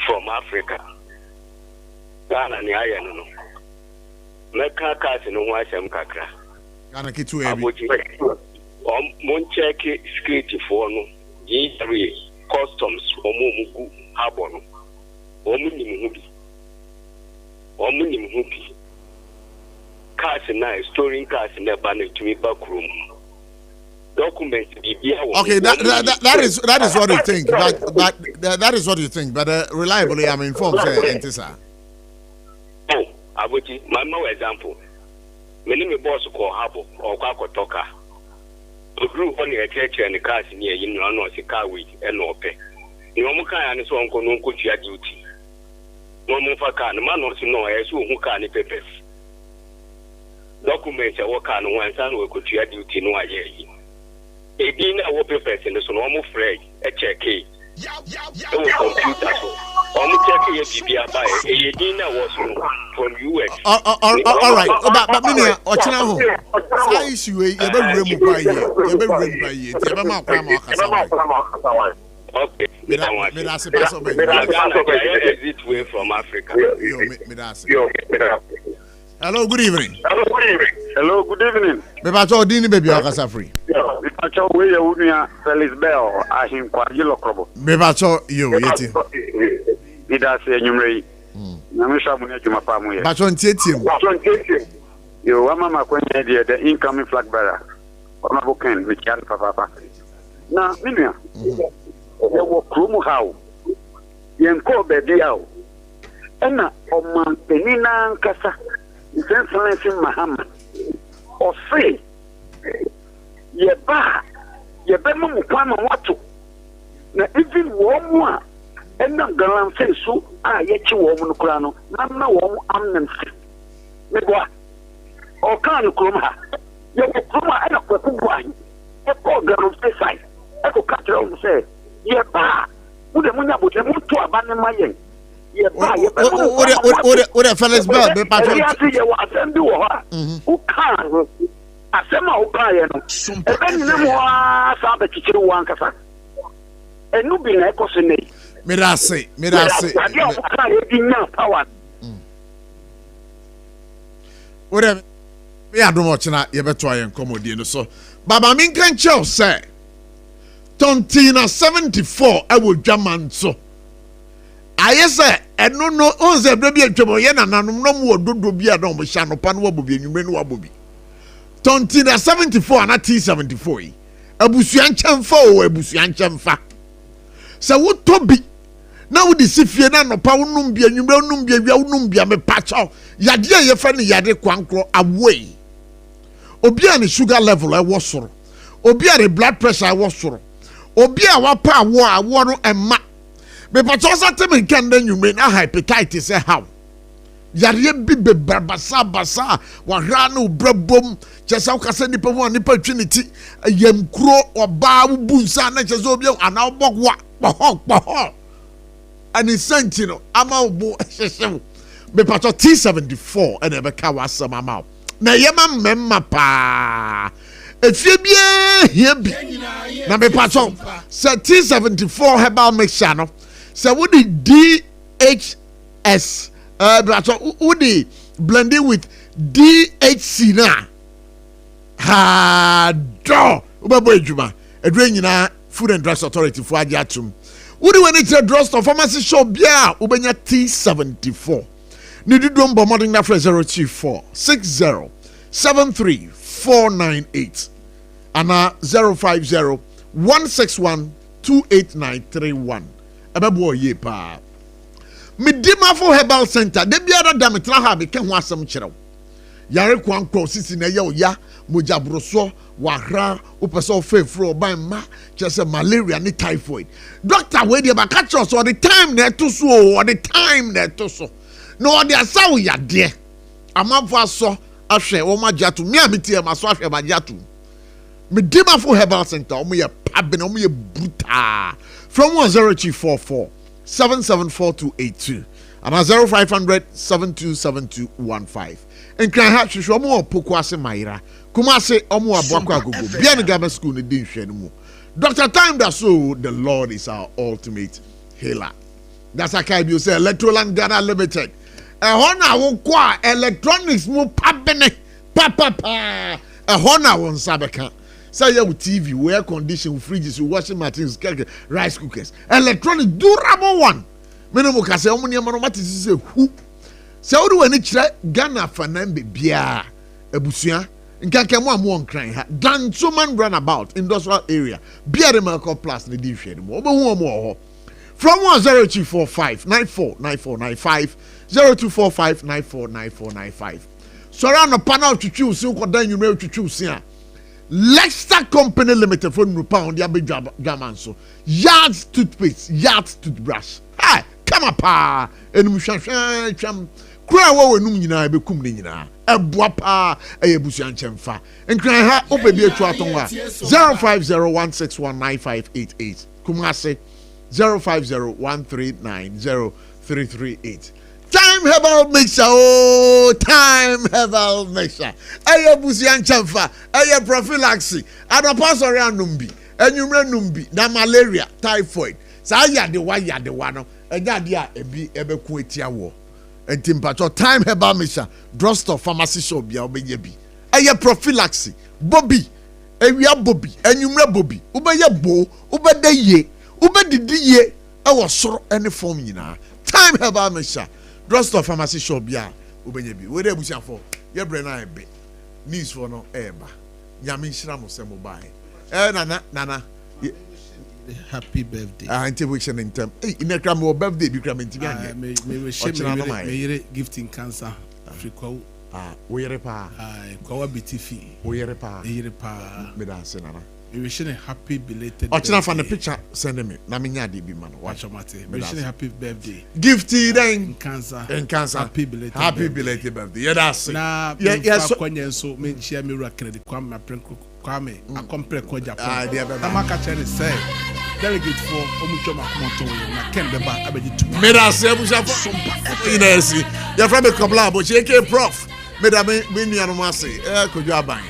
from Africa Ghana ni aya no meka kasi no ho asem kakra Ghana kitu ebi mon check security for no G3 customs omomugu habono omunim hubi cars na storing cars na ban to me backroom document bibia okay that is what you think but that is what you think but reliably I'm informed entisa Abotchie my example me boss ko habo or kwa toka the group on the church and the cars near you know si car week and ope ni omo kan ani so onko no nko tua duty no mo fa car no man no so no e so hu car ni papers document e wo car no wan san we ko tua duty no aye yi e bi na wo papers no so no mo free e check e computer so omo check e bibia ba e di na wo so from US all right but me ochina ho sai issue e be wure mu pa ye ti be ma kwa ma kasa okay me da se pass over exit way from Africa me da se hello good evening me ba cho din baby akasa free me ba cho we ya unia Felix Bell ahin kwa yilo krobo me ba cho yo yeti me da se nyumrei na me sha munya juma pa mu ye ba cho ntietim yo wa mama kwenye de the incoming flag bearer ona boken me chan papa na minia ye wo krumu hawo yen ko be de yawo ena o man penina nkasa Excellency Mahama o say ye be mu kwa ma wato na even wo mu a ena galan say so a ye chi wo mu kura no na wo amnesty me gwa o kan krum ha ye ko krum a na ko ku an e ko galan say sai e ko ka tro mu say ye ba mu de mu nya bo te mu to aba ne mayen. What fellas bell be patron. I see you asem bi wo ha. Who can asem a wo kan ye no. E ben na mo sa ba kichiri wan kasa. Enu bi na ekoso nei. Mirase. Whatever. Me adom ochina ye beto ayen komodie no so. Baba min kan chel say. Tontina 74 I will German so. Aye say eno no onze bre bi atwemo ye nananom no mo dodo bi a no mo hya no pa no wabobi enwumre no wabobi. Tontina 74 na T74 yi. Abusuan chamfa o abusuan chamfa. Say wo tobi na wo di sifie na no pa wonum bia nwumre wonum bia wia wonum bia me pacho yade ye fa ne yade kwankro away. Obi a ne sugar level I was soro. Obi a ne blood pressure I was soro. Obi a wapa awo no emma. Me pacho sa temi kende nwumre na hepatitis e how. Yare bi be basa wa hra na obrabom chesa wo kasa nipa ho nipa twiniti yamkuro oba wo bunsa na chesa obi ana obogwa kpo and essential ama obo hyehyem me pacho T74 and ebe ka wasam ama na yema memma pa efie bia hia bi na me pacho say T74 herbal mixture no say what the DHS Udi blended with DHC na ha do ubabo ejuma edwe nyina Food and Drugs Authority for ajatum Udi when it's a drugstore pharmacy shop bia ubenya T74 Nidi dombo modern na 024 60 73 498 ana 050 161 28931 ababo ye pa Midimafo Herbal Center, de biara dametra ha be ke ho asem kyerɛw. Yare kwankɔ sisi na ye oya, mojabroso, wahra, upeso fefro ban ma, kyerɛ malaria ni typhoid. Doctor we dey ba catch us all the time na to so, all the time na to so. No dey asawo ya de. Amafo aso ahwɛ wo magatu, me ametie ma so ahwɛ magatu. Midimafo Herbal Center, omo ye pabene, omo ye brutal. From 10244 774282 and 0500-727215. And can have to show more Pokwase Maira. Kumase Omo Abwakwa Gugu. Bien Gama School in Dinshenu. Dr. Time that so the Lord is our ultimate healer. That's a kind you say Electroland Ghana Limited. A hona won kwa electronics mo pabene papa. A hona won sabeka. Say you TV, air condition, fridges, washing machines, rice cookers, electronic durable one. Minimum can say, "Omni amanomatis is a who." Say, "How do I need Ghana Fanambe Bia Ebusia?" In Kakamo, one crying. Dan so man run about industrial area. Bia the Mercor Plus the division. More. From 10245 949495 0245 949495. So around the panel to choose, so what then you may to choose here. Lexter Company Limited for £1 the big German so Yards toothpaste, Yards toothbrush. Hi, come up, and Mushan cry wo num nyina be kum ni nyina eboa pa ebusuan chemfa nkran ha obebi etu atonwa 0501619588 kumase 0501390338. Time Herbal Mixture, oh, Time Herbal Mixture. Aye, Busian Chamfa, aye, prophylaxis, and a pass around Numbi, and you Numbi, na malaria, typhoid. Saya the one, and that be ebe kuetia war. And Timpacho, Time Herbal Mixture, drugstore, pharmacy shop, yabi. Aye, prophylaxis, Bobby, we are Bobby, and you Bobby, Ubaya bo, Uba de ye, Uba di ye, I was sure any form, Time Herbal Mixture. Drugstore pharmacy shop ya ubenyebi we dey busia for ye brena ebe news for no eba nyame nhira mo se mo bai nana happy birthday anti-wiction in term inekra mo birthday bi kra mentibi anye me gifting cancer africa wo yere pa kwa bitifi wo yere pa me da se nana we wish a happy belated birthday. From the picture send me na me nya de bi man watch mate we wish a happy birthday gifty then cancer happy belated birthday yeah that's na yes kwanya so me share me ra credit kwame aprenko kwame akompre ko japan na maka chere say delegate for Omuchoma Kumoto na Ken Beba abeji tu. Meda se busha for ina si. Ya fra me kabla bo cheke prof. Meda me nua no ase. Kojo aban.